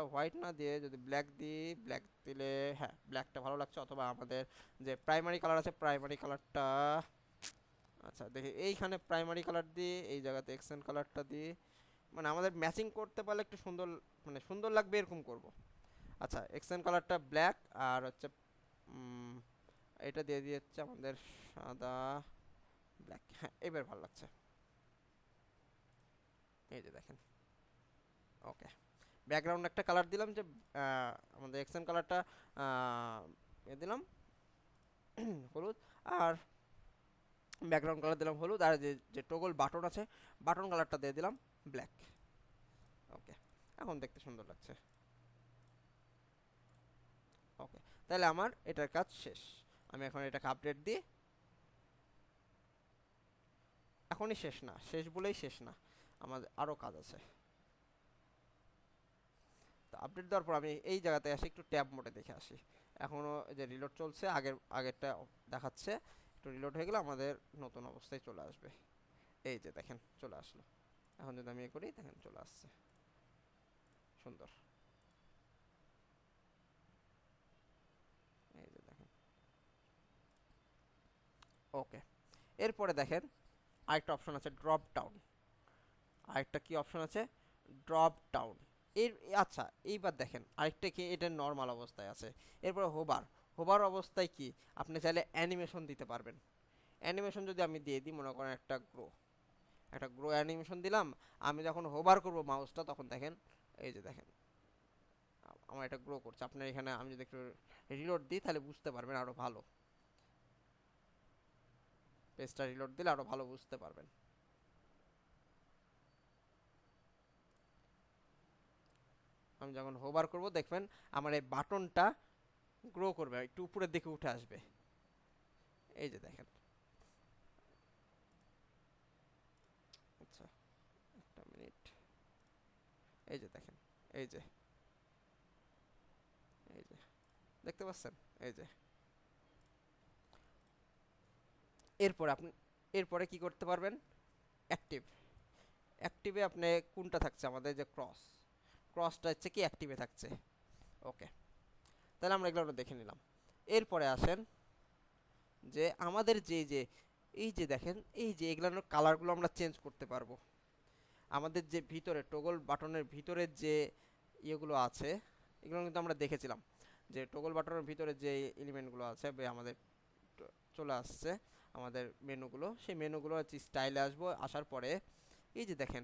হোয়াইট না দিয়ে যদি ব্ল্যাক দিই, ব্ল্যাক দিলে হ্যাঁ ব্ল্যাকটা ভালো লাগছে, অথবা আমাদের যে প্রাইমারি কালার আছে প্রাইমারি কালারটা, আচ্ছা দেখি এইখানে প্রাইমারি কালার দিয়ে এই জায়গাতে এক্সেন্ট কালারটা দিয়ে, মানে আমাদের ম্যাচিং করতে পারলে একটু সুন্দর লাগবে এরকম করব। আচ্ছা এক্সেন্ট কালারটা ব্ল্যাক, আর হচ্ছে এটা দিয়ে দিয়েছে আমাদের সাদা ব্ল্যাক, হ্যাঁ এবার ভালো লাগছে, এই যে দেখেন। ওকে, ব্যাকগ্রাউন্ড একটা কালার দিলাম, যে আমাদের এক্সেন্ট কালারটা দিলাম হলুদ, আর ব্যাকগ্রাউন্ড কালার দিলাম হলুদ, আর যে টগল বাটন আছে বাটন কালারটা দিয়ে দিলাম ব্ল্যাক। ওকে, এখন দেখতে সুন্দর লাগছে। ওকে, তাহলে আমার এটার কাজ শেষ। আমি এখন এটাকে আপডেট দিই, এখনই শেষ বলেই শেষ না, আমাদের আরও কাজ আছে। তো আপডেট দেওয়ার পর আমি এই জায়গাতে আসি, একটু ট্যাব মোডে দেখে আসি। এখনও যে রিলোড চলছে, আগেরটা দেখাচ্ছে, একটু রিলোড হয়ে গেলে আমাদের নতুন অবস্থায় চলে আসবে, এই যে দেখেন চলে আসলো। এখন যদি আমি করি দেখেন চলে আসছে, সুন্দর, এই যে দেখেন। ওকে, এরপরে দেখেন আরেকটা অপশন আছে ড্রপ ডাউন, আরেকটা কি অপশন আছে ড্রপ ডাউন এর। আচ্ছা এইবার দেখেন আরেকটা কি, এটা নর্মাল অবস্থায় আছে। এরপরে হোবার অবস্থায় কি আপনি চাইলে অ্যানিমেশন দিতে পারবেন। অ্যানিমেশন যদি আমি দিয়ে দিই, মনে করেন একটা গ্রো অ্যানিমেশন দিলাম, আমি যখন হোভার করব মাউসটা তখন দেখেন এই যে দেখেন আমার এটা গ্রো করছে। আপনার এখানে আমি যদি একটু রিলোড দিই তাহলে বুঝতে পারবেন আরো ভালো, পেজটা রিলোড দিলে আরো ভালো বুঝতে পারবেন। আমি যখন হোভার করব দেখবেন আমার এই বাটনটা গ্রো করবে, একটু উপরের দিকে উঠে আসবে, এই যে দেখেন। আচ্ছা একটা মিনিট, এই যে দেখেন, এই যে দেখতে পাচ্ছেন, এই যে। এরপরে কি করতে পারবেন, অ্যাক্টিভে আপনি কোনটা থাকছে আমাদের যে ক্রসটা হচ্ছে কি অ্যাক্টিভে থাকছে। ওকে, তাহলে আমরা এগুলো দেখে নিলাম। এরপরে আসেন যে আমাদের যে এই যে দেখেন এই যে এগুলোর কালারগুলো আমরা চেঞ্জ করতে পারবো। আমাদের যে ভিতরে টগল বাটনের ভিতরে যে ইয়েগুলো আছে এগুলো কিন্তু আমরা দেখেছিলাম যে টগল বাটনের ভিতরে যে এলিমেন্টগুলো আছে আমাদের চলে আসছে আমাদের মেনুগুলো, সেই মেনুগুলো হচ্ছে স্টাইলে আসবো, আসার পরে এই যে দেখেন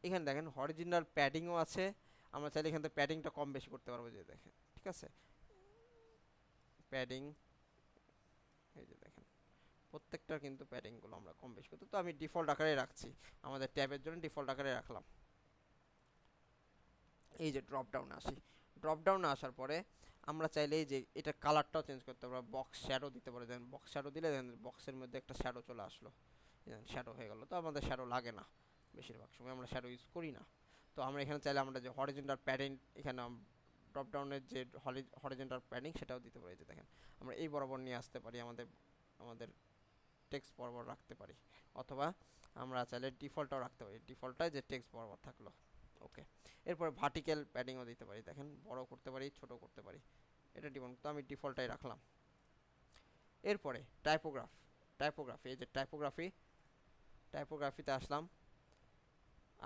এখানে দেখেন হরিজিনাল প্যাডিংও আছে, আমরা চাইলে এখান থেকে প্যাডিংটা কম বেশি করতে পারবো, যে দেখেন ঠিক আছে প্যাডিং, এই যে দেখেন প্রত্যেকটার কিন্তু প্যাডিংগুলো আমরা কম বেশি করতে, তো আমি ডিফল্ট আকারে রাখছি, আমাদের ট্যাবের জন্য ডিফল্ট আকারে রাখলাম। এই যে ড্রপ ডাউনে আসি, ড্রপ ডাউনে আসার পরে আমরা চাইলে এই যে এটা কালারটাও চেঞ্জ করতে পারবো, বক্স শ্যাডো দিতে পারি, দেন বক্স শ্যাডো দিলে দেন বক্সের মধ্যে একটা শ্যাডো চলে আসলো, শ্যাডো হয়ে গেল। তো আমাদের শ্যাডো লাগে না, বেশিরভাগ সময় আমরা শ্যাডো ইউজ করি না। তো আমরা এখানে চাইলে আমরা যে হরিজন্টাল প্যাডিং এখানে ড্রপ ডাউনের যে হরিজন্টাল প্যাডিং সেটাও দিতে পারি, যে দেখেন আমরা এই বরাবর নিয়ে আসতে পারি, আমাদের টেক্সট বরাবর রাখতে পারি, অথবা আমরা চাইলে ডিফল্টটাও রাখতে পারি, ডিফল্টটাই যে টেক্সট বরাবর থাকলো। ওকে, এরপরে ভার্টিক্যাল প্যাডিংও দিতে পারি, দেখেন বড় করতে পারি ছোট করতে পারি, এটা ডিফল্ট, তো আমি ডিফল্টটাই রাখলাম। এরপরে টাইপোগ্রাফি এই যে টাইপোগ্রাফিতে আসলাম,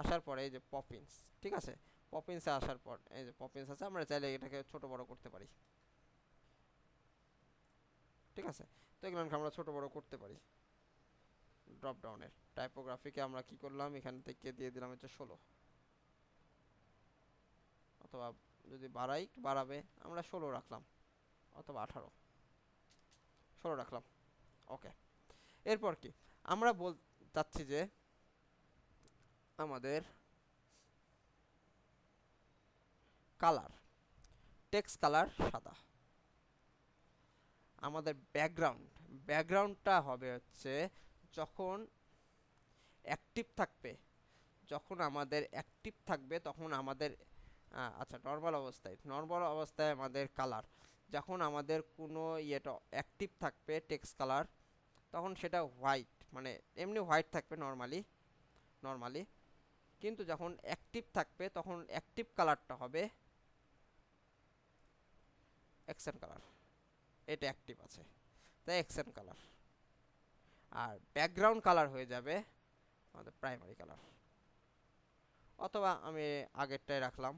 আসার পরে এই যে পপিন্স, ঠিক আছে পপিন্সে আসার পর এই যে পপিন্স আছে, আমরা চাইলে এটাকে ছোট বড় করতে পারি, ঠিক আছে তো এগুলো আমরা ছোট বড় করতে পারি। ড্রপ ডাউনের টাইপোগ্রাফিকে আমরা কি করলাম, এখান থেকে দিয়ে দিলাম হচ্ছে 16, অথবা যদি বাড়াই বাড়াবে আমরা 16 রাখলাম, অথবা 16 রাখলাম। ওকে, এরপর কি আমরা চাচ্ছি যে আমাদের কালার, টেক্সট কালার সাদা, আমাদের ব্যাকগ্রাউন্ডটা হবে হচ্ছে যখন অ্যাক্টিভ থাকবে তখন আমাদের আচ্ছা নর্মাল অবস্থায় আমাদের কালার, যখন আমাদের কোনো ইয়েটা অ্যাক্টিভ থাকবে টেক্সট কালার তখন সেটা হোয়াইট, মানে এমনি হোয়াইট থাকবে নর্মালি, কিন্তু যখন অ্যাক্টিভ থাকবে তখন অ্যাক্টিভ কালারটা হবে অ্যাকসেন্ট কালার, এটা অ্যাক্টিভ আছে তাই অ্যাকসেন্ট কালার, আর ব্যাকগ্রাউন্ড কালার হয়ে যাবে আমাদের প্রাইমারি কালার, অথবা আমি আগেরটাই রাখলাম,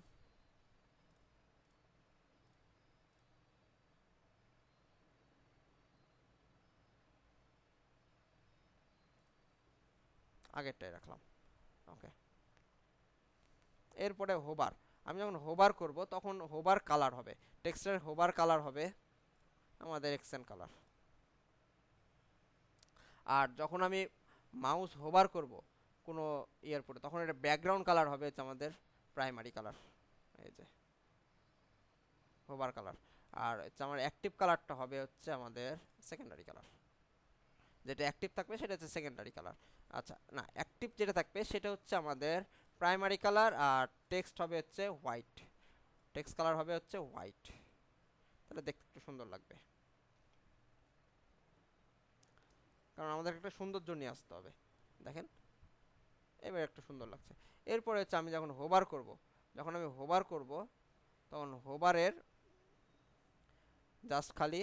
ওকে। এরপরে হোভার, আমি যখন হোভার করব তখন হোভার কালার হবে, টেক্সটের হোভার কালার হবে আমাদের অ্যাকসেন্ট কালার, আর যখন আমি মাউস হোভার করব কোনো ইয়ার পরে তখন এটা ব্যাকগ্রাউন্ড কালার হবে হচ্ছে আমাদের প্রাইমারি কালার, এই যে হোভার কালার, আর হচ্ছে আমার অ্যাক্টিভ কালারটা হবে হচ্ছে আমাদের সেকেন্ডারি কালার, যেটা অ্যাক্টিভ থাকবে সেটা হচ্ছে সেকেন্ডারি কালার। আচ্ছা না, অ্যাক্টিভ যেটা থাকবে সেটা হচ্ছে আমাদের প্রাইমারি কালার, আর টেক্সট হবে হচ্ছে হোয়াইট, টেক্সট কালার হবে হচ্ছে হোয়াইট, তাহলে দেখতে একটু সুন্দর লাগবে, কারণ আমাদের একটা সৌন্দর্য নিয়ে আসতে হবে, দেখেন এবার একটু সুন্দর লাগছে। এরপরে হচ্ছে আমি যখন হোভার করব তখন হোভারের জাস্ট খালি,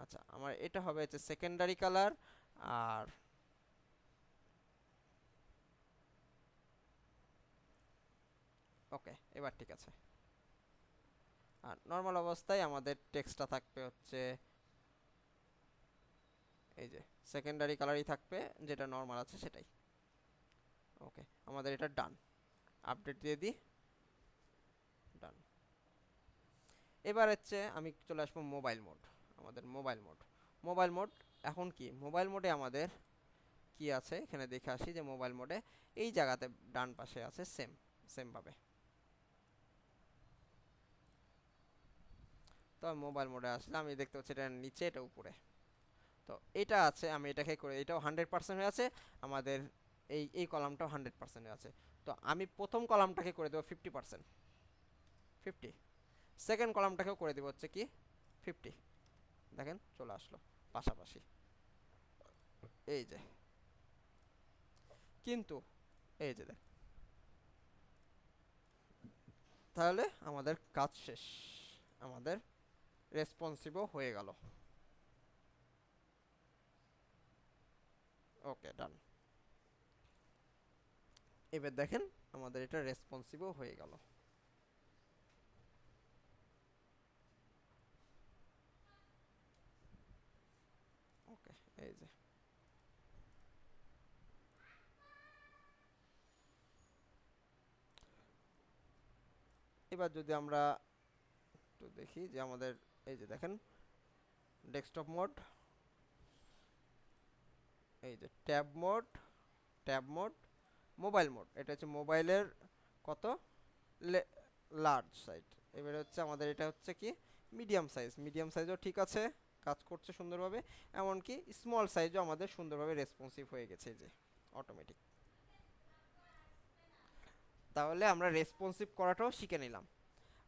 আচ্ছা আমার এটা হবে হচ্ছে সেকেন্ডারি কালার, আর ওকে এবার ঠিক আছে, আর নর্মাল অবস্থায় আমাদের টেক্সটটা থাকবে হচ্ছে এই যে সেকেন্ডারি কালারই থাকবে, যেটা নর্মাল আছে সেটাই। ওকে, আমাদের এটা ডান, আপডেট দিয়ে দিই, ডান। এবার হচ্ছে আমি চলে আসবো মোবাইল মোড, আমাদের মোবাইল মোড এখন কি মোবাইল মোডে আমাদের কি আছে এখানে দেখে আসি, যে মোবাইল মোডে এই জায়গাতে ডান পাশে আছে সেম ভাবে, তো মোবাইল মোডে আসলে আমি দেখতে পাচ্ছি এটা নিচে এটা উপরে, তো এটা আছে আমি এটাকে করে এটাও 100% হয়ে আছে, আমাদের এই কলামটাও 100% হয়ে আছে, তো আমি প্রথম কলামটাকে করে দেবো 50%, সেকেন্ড কলামটাকেও করে দেবো হচ্ছে কি 50, দেখেন চলে আসলো পাশাপাশি। এই যে, কিন্তু এই যে দেখ, তাহলে আমাদের কাজ শেষ, আমাদের রেসপন্সিভও হয়ে গেল। ওকে, ডান। এবার দেখেন আমাদের এটা রেসপন্সিভও হয়ে গেল। ওকে, এই যে এবার যদি আমরা একটু দেখি যে আমাদের এই যে দেখেন ডেস্কটপ মোড, এই যে ট্যাব মোড, মোবাইল মোড, এটা হচ্ছে মোবাইলের কত লার্জ সাইজ। এবারে হচ্ছে আমাদের এটা হচ্ছে কি মিডিয়াম সাইজও ঠিক আছে, কাজ করছে সুন্দরভাবে, এমনকি স্মল সাইজও আমাদের সুন্দরভাবে রেসপন্সিভ হয়ে গেছে, এই যে অটোমেটিক। তাহলে আমরা রেসপন্সিভ করাটাও শিখে নিলাম।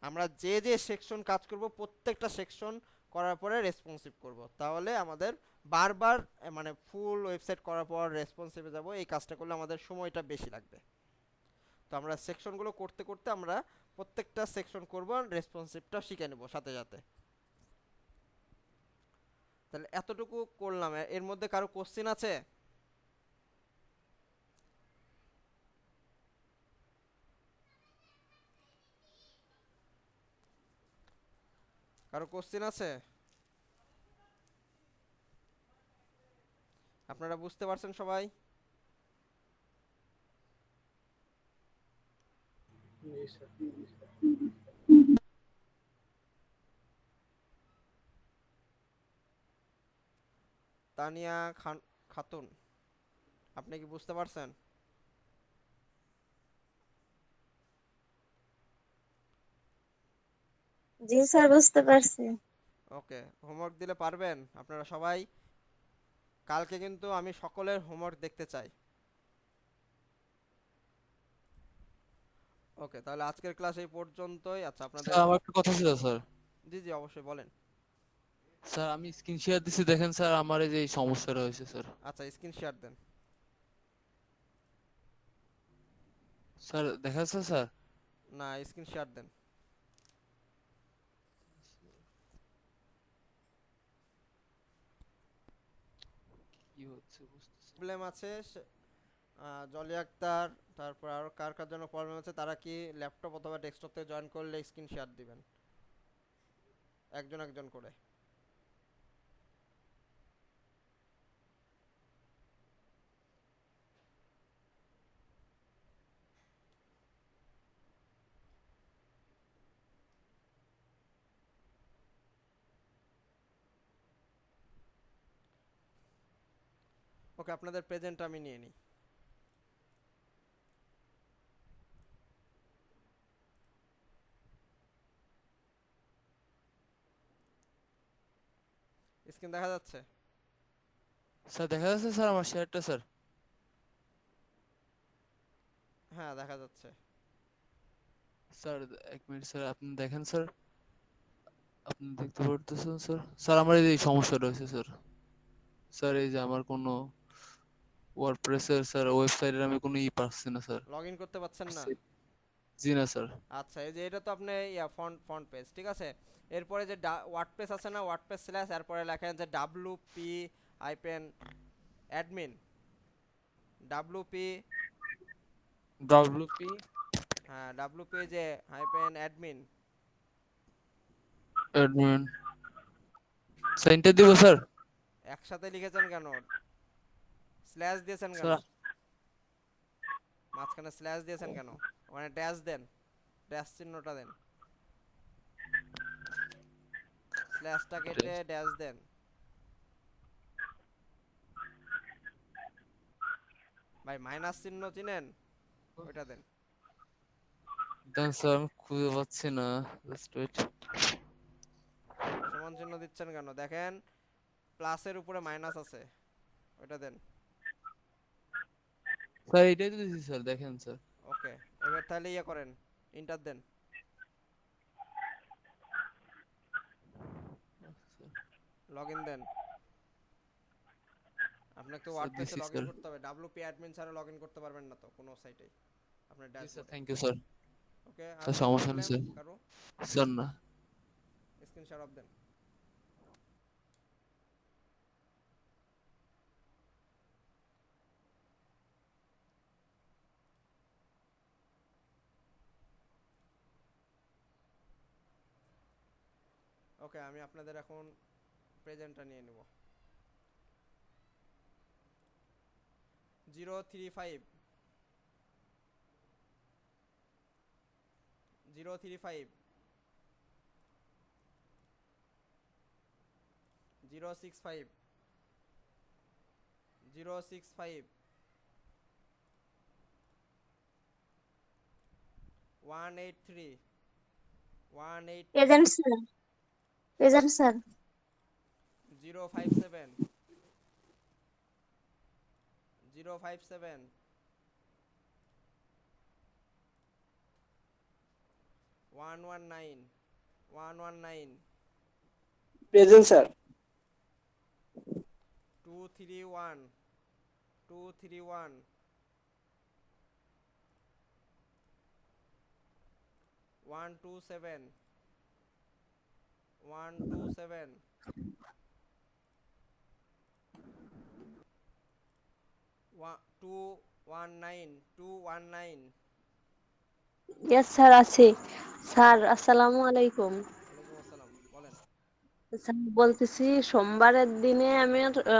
আমরা যে যে সেকশন কাজ করব প্রত্যেকটা সেকশন করার পরে রেসপন্সিভ করব, তাহলে আমাদের বারবার মানে ফুল ওয়েবসাইট করার পর রেসপন্সিভে যাব, এই কাজটা করলে আমাদের সময়টা বেশি লাগবে। তো আমরা সেকশনগুলো করতে করতে আমরা প্রত্যেকটা সেকশন করব, রেসপন্সিভটা শিখে নেব সাথে সাথে। তাহলে এতটুকু করলাম, এর মধ্যে কারো কোশ্চেন আছে? কারো কোশ্চেন আছে? আপনারা বুঝতে পারছেন সবাই? তানিয়া খাতুন, আপনি কি বুঝতে পারছেন? জি স্যার, বুঝতে পারছি। ওকে, হোমওয়ার্ক দিলে পারবেন আপনারা সবাই? কালকে কিন্তু আমি সকলের হোমওয়ার্ক দেখতে চাই। ওকে, তাহলে আজকের ক্লাস এই পর্যন্তই। আচ্ছা, আপনাদের স্যার আমার একটা কথা ছিল স্যার। জি জি অবশ্যই বলেন। স্যার আমি স্ক্রিন শেয়ার দিছি, দেখেন স্যার আমার এই যে এই সমস্যাটা হয়েছে স্যার। আচ্ছা, স্ক্রিন শেয়ার দেন। স্যার দেখা যাচ্ছে স্যার? না, স্ক্রিন শেয়ার দেন। কি হচ্ছে বুঝতেছি। প্রবলেম আছে জলি আক্তার, তারপর আর কার কার জন্য প্রবলেম আছে তারা কি ল্যাপটপ অথবা ডেস্কটপ থেকে জয়েন করলে স্ক্রিন শেয়ার দিবেন একজন একজন করে। ওকে, আপনাদের প্রেজেন্ট আমি নিয়ে নিই। স্ক্রিন দেখা যাচ্ছে? স্যার দেখা যাচ্ছে স্যার আমার শেয়ারটা স্যার? হ্যাঁ দেখা যাচ্ছে। স্যার এক মিনিট স্যার, আপনি দেখেন স্যার, আপনি দেখতে পারতেছেন স্যার? স্যার আমার এই যে সমস্যাটা হয়েছে স্যার। স্যার এই যে আমার কোনো ওয়ার্ডপ্রেসের স্যার ওয়েবসাইটের আমি কোনো পাচ্ছি না স্যার। লগইন করতে পারছেন না? জি না স্যার। আচ্ছা, এই যে এটা তো আপনি ফন্ট পেজ, ঠিক আছে। এরপরে যে ওয়ার্ডপ্রেস আছে না, ওয়ার্ডপ্রেস স্ল্যাশ এরপরে লেখা আছে wp-admin wp হ্যাঁ wp যে -admin অ্যাডমিন সেন্টার দিব স্যার? একসাথে লিখেছেন কেন? স্ল্যাশ দিয়েছেন কেন? স্যার মাঝখানে স্ল্যাশ দিয়েছেন কেন? ওখানে ড্যাশ দেন, ড্যাশ চিহ্নটা দেন, স্ল্যাশটা কেটে ড্যাশ দেন। ভাই মাইনাস চিহ্ন চিনেন, ওইটা দেন। দেন স্যার আমি খুঁজে পাচ্ছি না, জাস্ট ওয়েট। সমান চিহ্ন দিচ্ছেন কেন? দেখেন প্লাসের উপরে মাইনাস আছে, ওইটা দেন। স্যার এটাই তো দিছি স্যার, দেখেন স্যার। ওকে, এবার তাহলে ইয়ে করেন, ইন্টার দেন, লগইন দেন। আপনাকে স্যার ওয়ার্ডপ্রেসে দিছি লগ ইন স্যার। করতে হবে, WP অ্যাডমিন ছাড়া লগ ইন করতে পারবেন না তো কোনো সাইটেই আপনার জি স্যার, ড্যাশবোর্ডে। Thank you sir. ওকে, আর স্যার কোনো সমস্যা নেই প্রবলেম স্যার। কারো? স্যার না। স্ক্রিনশট অফ দেন। ওকে, আমি আপনাদের এখন প্রেজেন্টটা নিয়ে নেব। 035 035 065 065 183 183 present sir. Present sir. 057 057 119 119 present sir. 231 231 127 127 219 219 yes sir আছি। স্যার আসসালামু আলাইকুম। ওয়ালাইকুম আসসালাম, বলেন। স্যার বলতেছি সোমবারের দিনে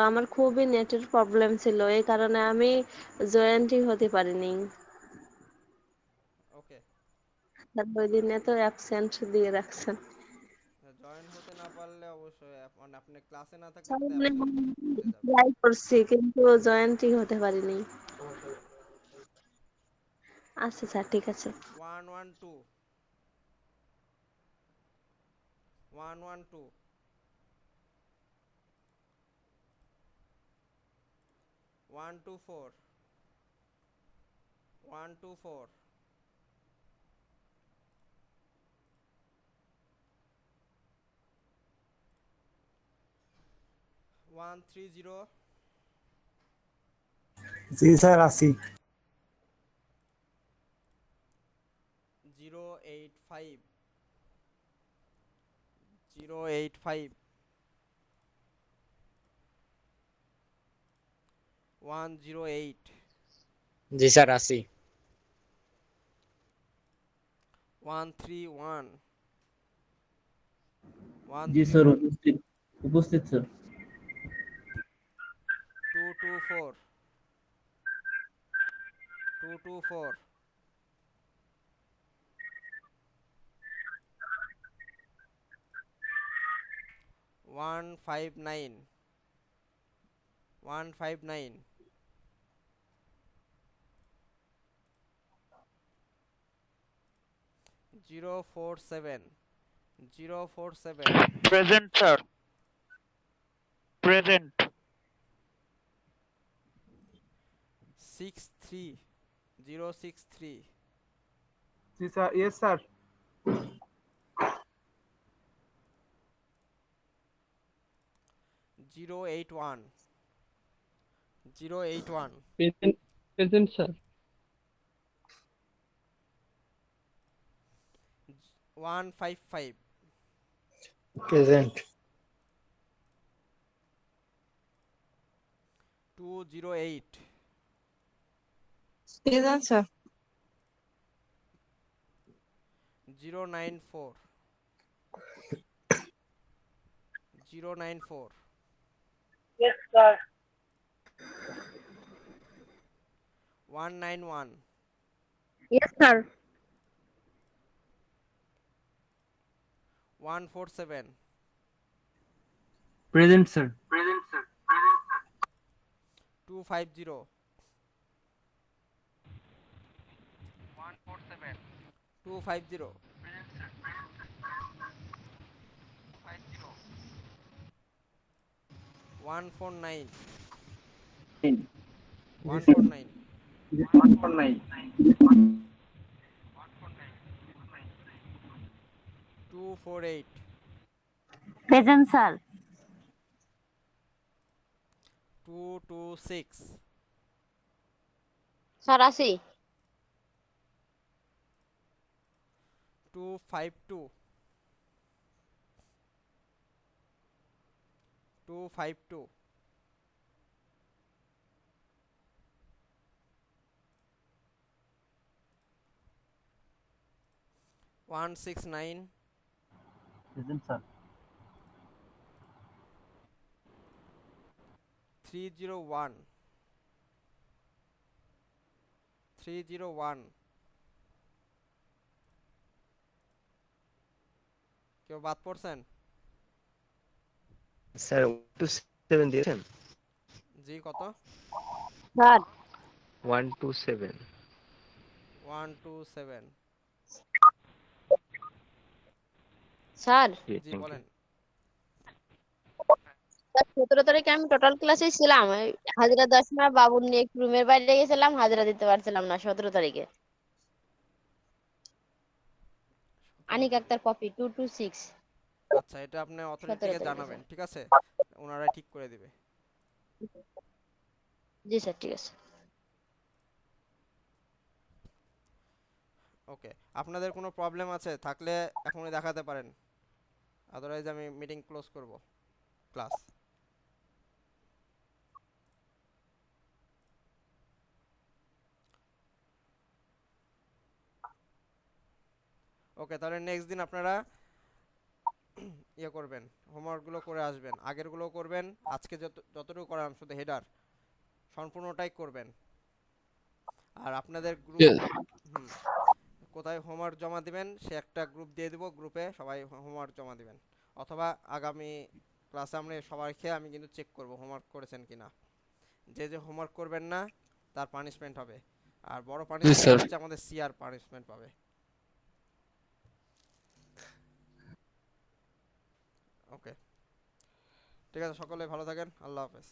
আমার খুবই নেটের প্রবলেম ছিল, এই কারণে আমি জয়েন্টই হতে পারিনি। ওকে, স্যার ওই দিনে তো অ্যাবসেন্ট দিয়ে রাখছেন। জয়েন হতে না পারলে অবশ্যই মানে আপনি ক্লাসে না থাকলে স্যার কিন্তু মানে অ্যাবসেন্ট উঠে যাবে। ট্রাই করছি কিন্তু জয়েন্টই হতে পারিনি। আচ্ছা স্যার, ঠিক আছে। 112 112 124 124 130 জি স্যার আছি। 085 085 108 জি স্যার আছি। 131 জি স্যার 131 উপস্থিত। উপস্থিত স্যার। 224 224 159 159 047 047 present sir, present. 63 063 জি sir, yes sir. 081 081 present. Present sir. 155 present. 208 present sir. 094 094 Yes, sir. 191 yes sir. 147 present sir. 250 250 149 জি স্যার। 149 149 248 present sir. 226 স্যার আছি। 252 252 169 প্রেজেন্ট স্যার। 301 301 কেউ বাদ পড়ছেন? স্যার 127 দিয়েছেন? জি কত? স্যার 127। 127 স্যার জি জি থ্যাংক ইউ। বলেন। 17 তারিখে আমি টোটাল ক্লাসে ছিলাম, ওই হাজিরা দেওয়ার সময় বাবুর নিয়ে একটু রুমের বাইরে গেছিলাম, হাজিরা দিতে পারছিলাম না 17 তারিখে। আনিক আক্তার পপি 226 আচ্ছা এটা আপনি 17 অথরিটিকে তারিখে জানাবেন, স্যার। ঠিক আছে? ওনারাই ঠিক করে দিবে। জি স্যার ঠিক আছে। ওকে, আপনাদের কোনো প্রবলেম আছে থাকলে এখনই দেখাতে পারেন, আদারওয়াইজ আমি মিটিং ক্লোজ করব ক্লাস। ওকে, তাহলে নেক্সট দিন আপনারা ইয়ে করবেন, হোমওয়ার্কগুলো করে আসবেন, আগেরগুলো করবেন, আজকে যতটুকু করালাম শুধু হেডার সম্পূর্ণটাই করবেন। আর আপনাদের গ্রুপ হুম কোথায় হোমওয়ার্ক জমা দিবেন সে একটা গ্রুপ দিয়ে দিব, গ্রুপে সবাই হোমওয়ার্ক জমা দিবেন, অথবা আগামী ক্লাসে আমরা সবাইকে আমি কিন্তু চেক করব হোমওয়ার্ক করেছেন কিনা। যে যে হোমওয়ার্ক করবেন না তার পানিশমেন্ট হবে, আর বড় জি পানিশমেন্ট স্যার। হচ্ছে আমাদের সিআর পানিশমেন্ট পাবে। ওকে ঠিক আছে, সকলে ভালো থাকেন, আল্লাহ হাফেজ।